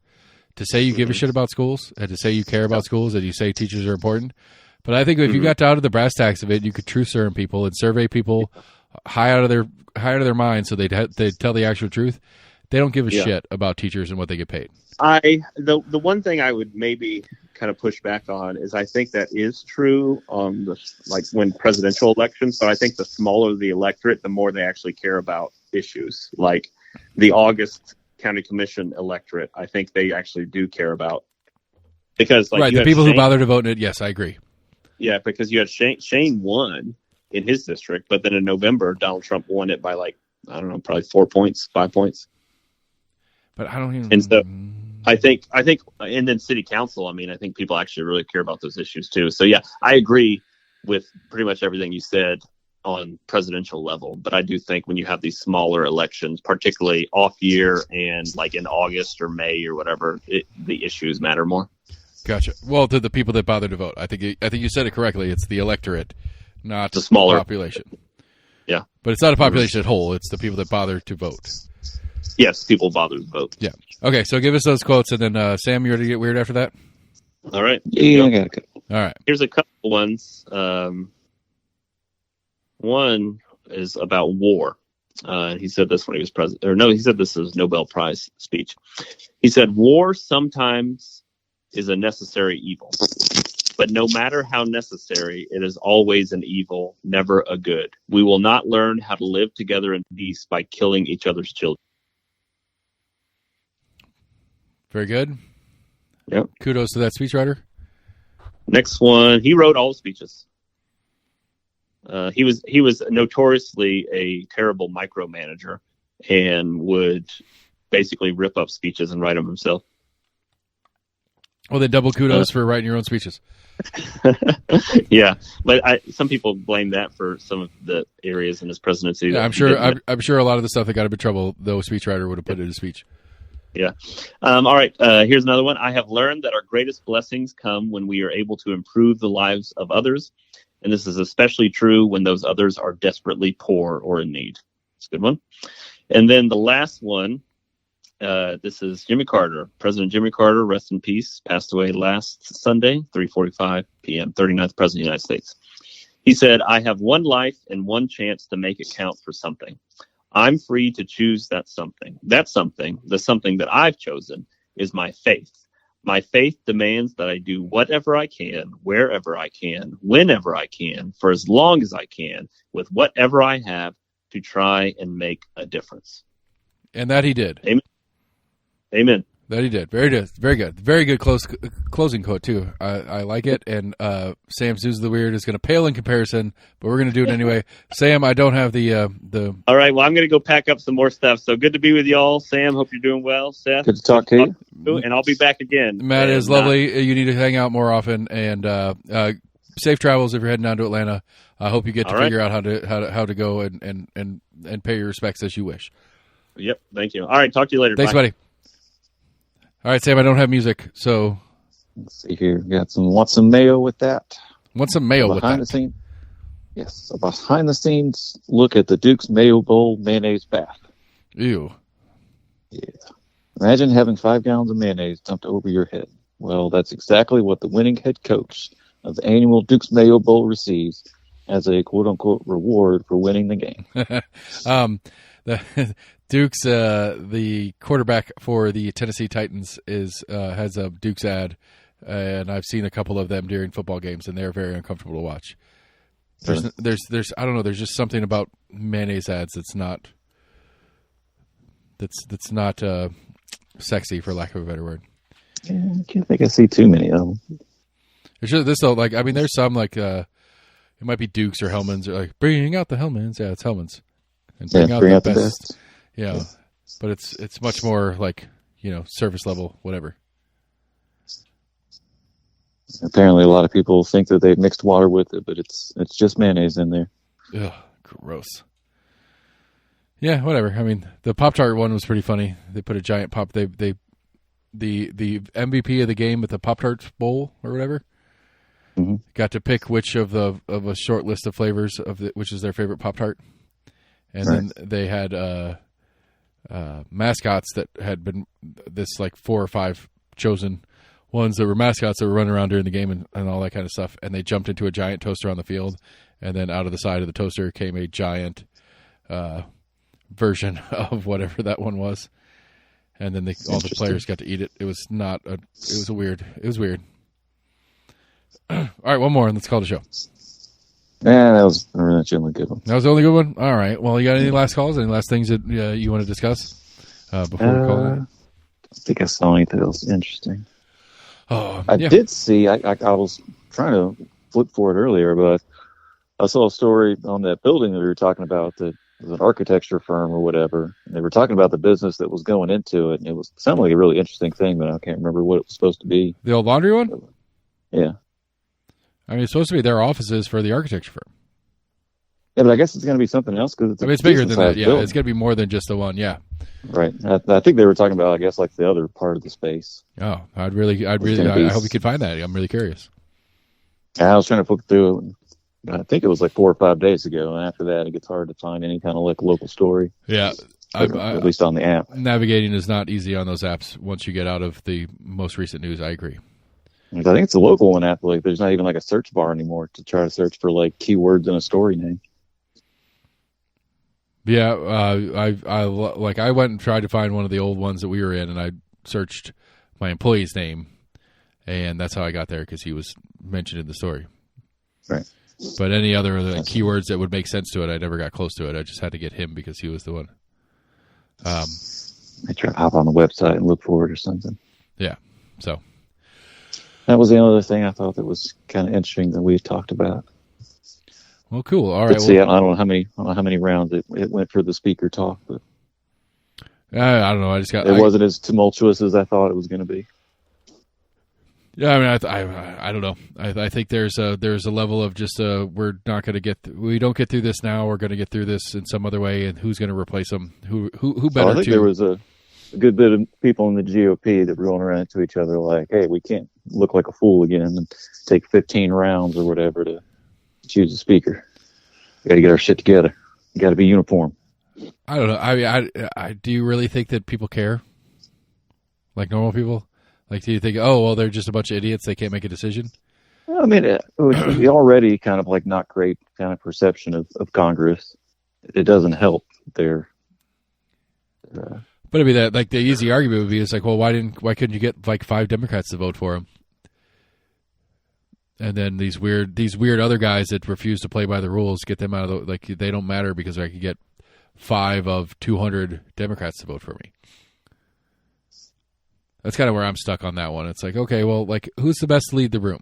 A: to say you give a shit about schools and to say you care about schools and you say teachers are important. But I think if you got down to the brass tacks of it, you could truth serum people and survey people high out of their minds so they'd tell the actual truth. They don't give a shit about teachers and what they get paid.
C: The one thing I would maybe kind of push back on is I think that is true on when presidential elections. So I think the smaller the electorate, the more they actually care about issues. Like the August County Commission electorate, I think they actually do care about because
A: the people who bother to vote in it. Yes, I agree.
C: Yeah, because you had Shane won in his district, but then in November Donald Trump won it by probably 4 points, 5 points.
A: But I don't even.
C: And so I think, and then city council. I mean, I think people actually really care about those issues too. So yeah, I agree with pretty much everything you said on presidential level. But I do think when you have these smaller elections, particularly off year and like in August or May or whatever, the issues matter more.
A: Gotcha. Well, to the people that bother to vote, I think you said it correctly. It's the electorate, not
C: the smaller
A: population.
C: Yeah,
A: but it's not a population at whole. It's the people that bother to vote.
C: Yes, people bother to vote.
A: Yeah. Okay, so give us those quotes, and then Sam, you ready to get weird after that?
C: All right.
B: Yeah, I got a couple.
A: All right.
C: Here's a couple ones. One is about war. He said this when he was president. Or no, he said this as Nobel Prize speech. He said, "War sometimes is a necessary evil, but no matter how necessary, it is always an evil, never a good. We will not learn how to live together in peace by killing each other's children."
A: Very good.
C: Yep.
A: Kudos to that speechwriter.
C: Next one, he wrote all the speeches. He was notoriously a terrible micromanager and would basically rip up speeches and write them himself.
A: Well, then double kudos for writing your own speeches.
C: Yeah, but some people blame that for some of the areas in his presidency.
A: Yeah, I'm sure a lot of the stuff that got him in trouble, though, a speechwriter would have put in his speech.
C: Yeah. All right. Here's another one. I have learned that our greatest blessings come when we are able to improve the lives of others. And this is especially true when those others are desperately poor or in need. It's a good one. And then the last one, this is Jimmy Carter. President Jimmy Carter, rest in peace, passed away last Sunday, 3:45 p.m., 39th President of the United States. He said, "I have one life and one chance to make it count for something. I'm free to choose that something. That something, the something that I've chosen, is my faith. My faith demands that I do whatever I can, wherever I can, whenever I can, for as long as I can, with whatever I have, to try and make a difference."
A: And that he did.
C: Amen. Amen.
A: That he did. Very good. Very good. Very good closing quote, too. I like it. And Sam's News of the Weird is going to pale in comparison, but we're going to do it anyway. Sam, I don't have the...
C: All right. Well, I'm going to go pack up some more stuff. So good to be with y'all. Sam, hope you're doing well. Seth,
B: good to talk to you.
C: And I'll be back again.
A: Matt, is lovely. You need to hang out more often. And safe travels if you're heading down to Atlanta. I hope you get to figure out how to go and pay your respects as you wish.
C: Yep. Thank you. All right. Talk to you later.
A: Thanks,
C: Bye.
A: buddy. All right, Sam, I don't have music, so...
B: Let's see here. Want some mayo with that?
A: Want some mayo with that?
B: Behind the scenes? Yes. A behind the scenes look at the Duke's Mayo Bowl mayonnaise bath.
A: Ew.
B: Yeah. Imagine having 5 gallons of mayonnaise dumped over your head. Well, that's exactly what the winning head coach of the annual Duke's Mayo Bowl receives as a quote-unquote reward for winning the game.
A: The Duke's the quarterback for the Tennessee Titans has a Duke's ad, and I've seen a couple of them during football games, and they're very uncomfortable to watch. There's I don't know. There's just something about mayonnaise ads that's not sexy, for lack of a better word.
B: Yeah, I can't think I see too many of them.
A: There's some like it might be Dukes or Hellman's, or like bringing out the Hellman's. Yeah, it's Hellman's. And bring out the best. Yeah, but it's much more like, service level, whatever.
B: Apparently, a lot of people think that they've mixed water with it, but it's just mayonnaise in there.
A: Ugh, gross. Yeah, whatever. I mean, the Pop-Tart one was pretty funny. They put a giant pop. The MVP of the game at the Pop-Tart bowl or whatever got to pick which of a short list of flavors which is their favorite Pop-Tart. And then they had mascots that had been this like 4 or 5 chosen ones that were mascots that were running around during the game and all that kind of stuff. And they jumped into a giant toaster on the field. And then out of the side of the toaster came a giant version of whatever that one was. And then all the players got to eat it. It was weird. All right, one more and let's call the show.
B: Yeah, that was a really good one.
A: That was the only good one? All right. Well, you got any last calls? Any last things that you want to discuss before we call it?
B: I think I saw anything else interesting.
A: Oh,
B: I did see, I was trying to flip for it earlier, but I saw a story on that building that we were talking about that was an architecture firm or whatever. And they were talking about the business that was going into it, and it sounded like a really interesting thing, but I can't remember what it was supposed to be.
A: The old laundry one?
B: Yeah.
A: I mean, it's supposed to be their offices for the architecture firm.
B: Yeah, but I guess it's going to be something else because
A: it's bigger than that. Yeah, building. It's going to be more than just the one. Yeah,
B: right. I think they were talking about, I guess, like the other part of the space.
A: Oh, I hope we could find that. I'm really curious.
B: Yeah, I was trying to flip through it. I think it was like 4 or 5 days ago, and after that, it gets hard to find any kind of like local story.
A: Yeah,
B: at least on the app.
A: Navigating is not easy on those apps once you get out of the most recent news. I agree.
B: I think it's a local one app. Like, there's not even like a search bar anymore to try to search for like keywords in a story name.
A: Yeah, I went and tried to find one of the old ones that we were in, and I searched my employee's name, and that's how I got there because he was mentioned in the story.
B: Right.
A: But any other keywords that would make sense to it, I never got close to it. I just had to get him because he was the one.
B: I try to hop on the website and look for it or something.
A: Yeah. So
B: that was the other thing I thought that was kind of interesting that we talked about.
A: Well, cool. All right.
B: See, I don't know how many rounds it went for the speaker talk, but
A: I don't know.
B: It wasn't as tumultuous as I thought it was going to be.
A: Yeah, I mean, I don't know. I think there's a level of just we're not going to we don't get through this now. We're going to get through this in some other way, and who's going to replace them? Who better?
B: I think there was a good bit of people in the GOP that were going around to each other like, "Hey, we can't look like a fool again and take 15 rounds or whatever to choose a speaker. We got to get our shit together. You got to be uniform."
A: I don't know. I mean, I do you really think that people care? Like normal people? Like, do you think, oh, well, they're just a bunch of idiots, they can't make a decision?
B: I mean, it would be already kind of like not great kind of perception of Congress. It doesn't help their.
A: But I mean, that like the easy argument would be, it's like, well, why couldn't you get like 5 Democrats to vote for him? And then these weird other guys that refuse to play by the rules, get them out of the, like, they don't matter because I could get 5 of 200 Democrats to vote for me. That's kind of where I'm stuck on that one. It's like, okay, well, like, who's the best to lead the room?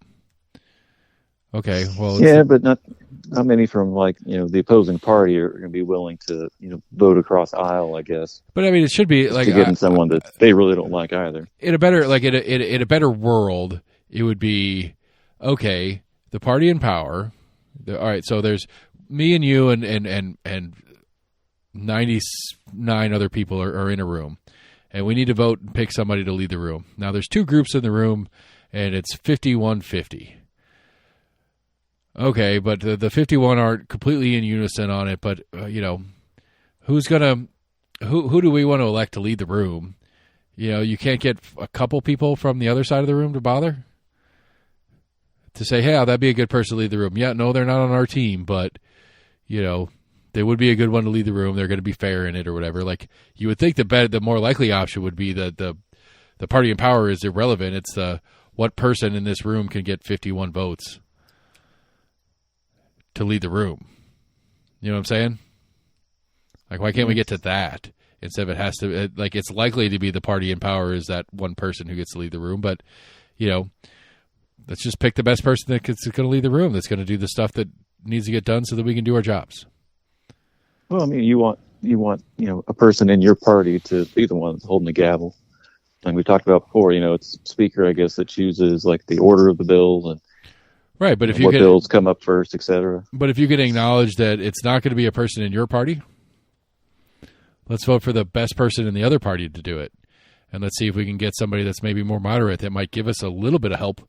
A: Okay, well,
B: yeah, but not many from like the opposing party are going to be willing to vote across aisle, I guess.
A: But I mean, it should be like
B: getting someone that they really don't like either.
A: In a better world, it would be okay. The party in power. All right, so there's me and you and 99 other people are in a room, and we need to vote and pick somebody to lead the room. Now, there's 2 groups in the room, and it's 51-50. Okay, but the 51 aren't completely in unison on it. But who do we want to elect to lead the room? You can't get a couple people from the other side of the room to bother to say, hey, that'd be a good person to lead the room. Yeah, no, they're not on our team, but they would be a good one to lead the room. They're going to be fair in it or whatever. Like, you would think the more likely option would be that the party in power is irrelevant. It's what person in this room can get 51 votes to lead the room. You know what I'm saying? Like, why can't we get to that instead of it has to, like, it's likely to be the party in power is that one person who gets to lead the room, but let's just pick the best person that's going to lead the room, that's going to do the stuff that needs to get done so that we can do our jobs.
B: Well, I mean, you want a person in your party to be the one that's holding the gavel. Like we talked about before, it's speaker, I guess, that chooses like the order of the bills and
A: right. But if
B: what bills come up first, etc.
A: But if you can acknowledge that it's not going to be a person in your party, let's vote for the best person in the other party to do it, and let's see if we can get somebody that's maybe more moderate that might give us a little bit of help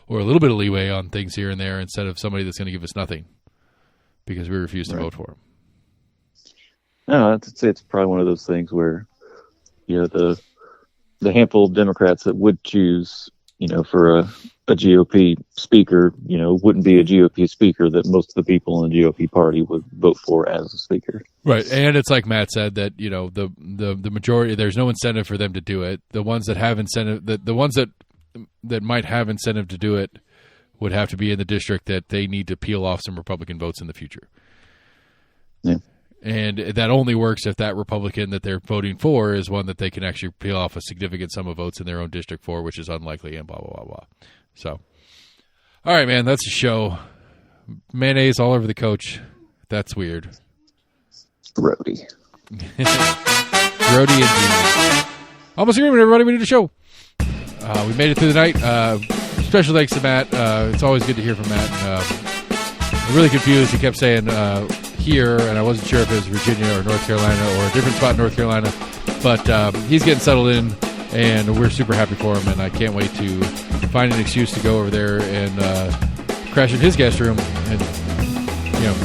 A: or a little bit of leeway on things here and there instead of somebody that's going to give us nothing because we refuse to vote for him.
B: No, it's probably one of those things where, the handful of Democrats that would choose, for a GOP speaker, wouldn't be a GOP speaker that most of the people in the GOP party would vote for as a speaker.
A: Right, and it's like Matt said that the majority, there's no incentive for them to do it. The ones that have incentive, the ones that might have incentive to do it, would have to be in the district that they need to peel off some Republican votes in the future.
B: Yeah.
A: And that only works if that Republican that they're voting for is one that they can actually peel off a significant sum of votes in their own district for, which is unlikely, and blah, blah, blah, blah. So, all right, man, that's a show. Mayonnaise all over the coach. That's weird.
B: Grody.
A: Grody indeed. Almost agreement, everybody. We need a show. We made it through the night. Special thanks to Matt. It's always good to hear from Matt. I'm really confused. He kept saying here, and I wasn't sure if it was Virginia or North Carolina or a different spot in North Carolina. But he's getting settled in, and we're super happy for him. And I can't wait to find an excuse to go over there and crash in his guest room and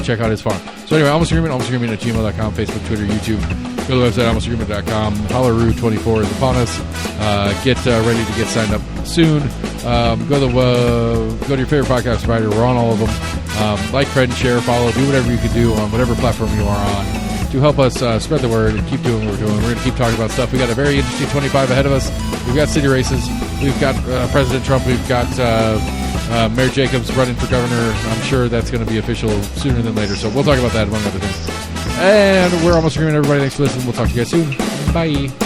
A: check out his farm. So anyway, almostagreement at gmail.com, Facebook, Twitter, YouTube. Go to the website, almostagreement.com. Hollaroo24 is upon us. Get ready to get signed up soon. Go to your favorite podcast provider. We're on all of them. Like, friend, share, follow, do whatever you can do on whatever platform you are on to help us spread the word and keep doing what we're doing. We're going to keep talking about stuff. We got a very interesting 25 ahead of us. We've got city races. We've got President Trump. We've got Mayor Jacobs running for governor. I'm sure that's going to be official sooner than later. So we'll talk about that, among other things. And we're almost agreeing, everybody. Thanks for listening. We'll talk to you guys soon. Bye.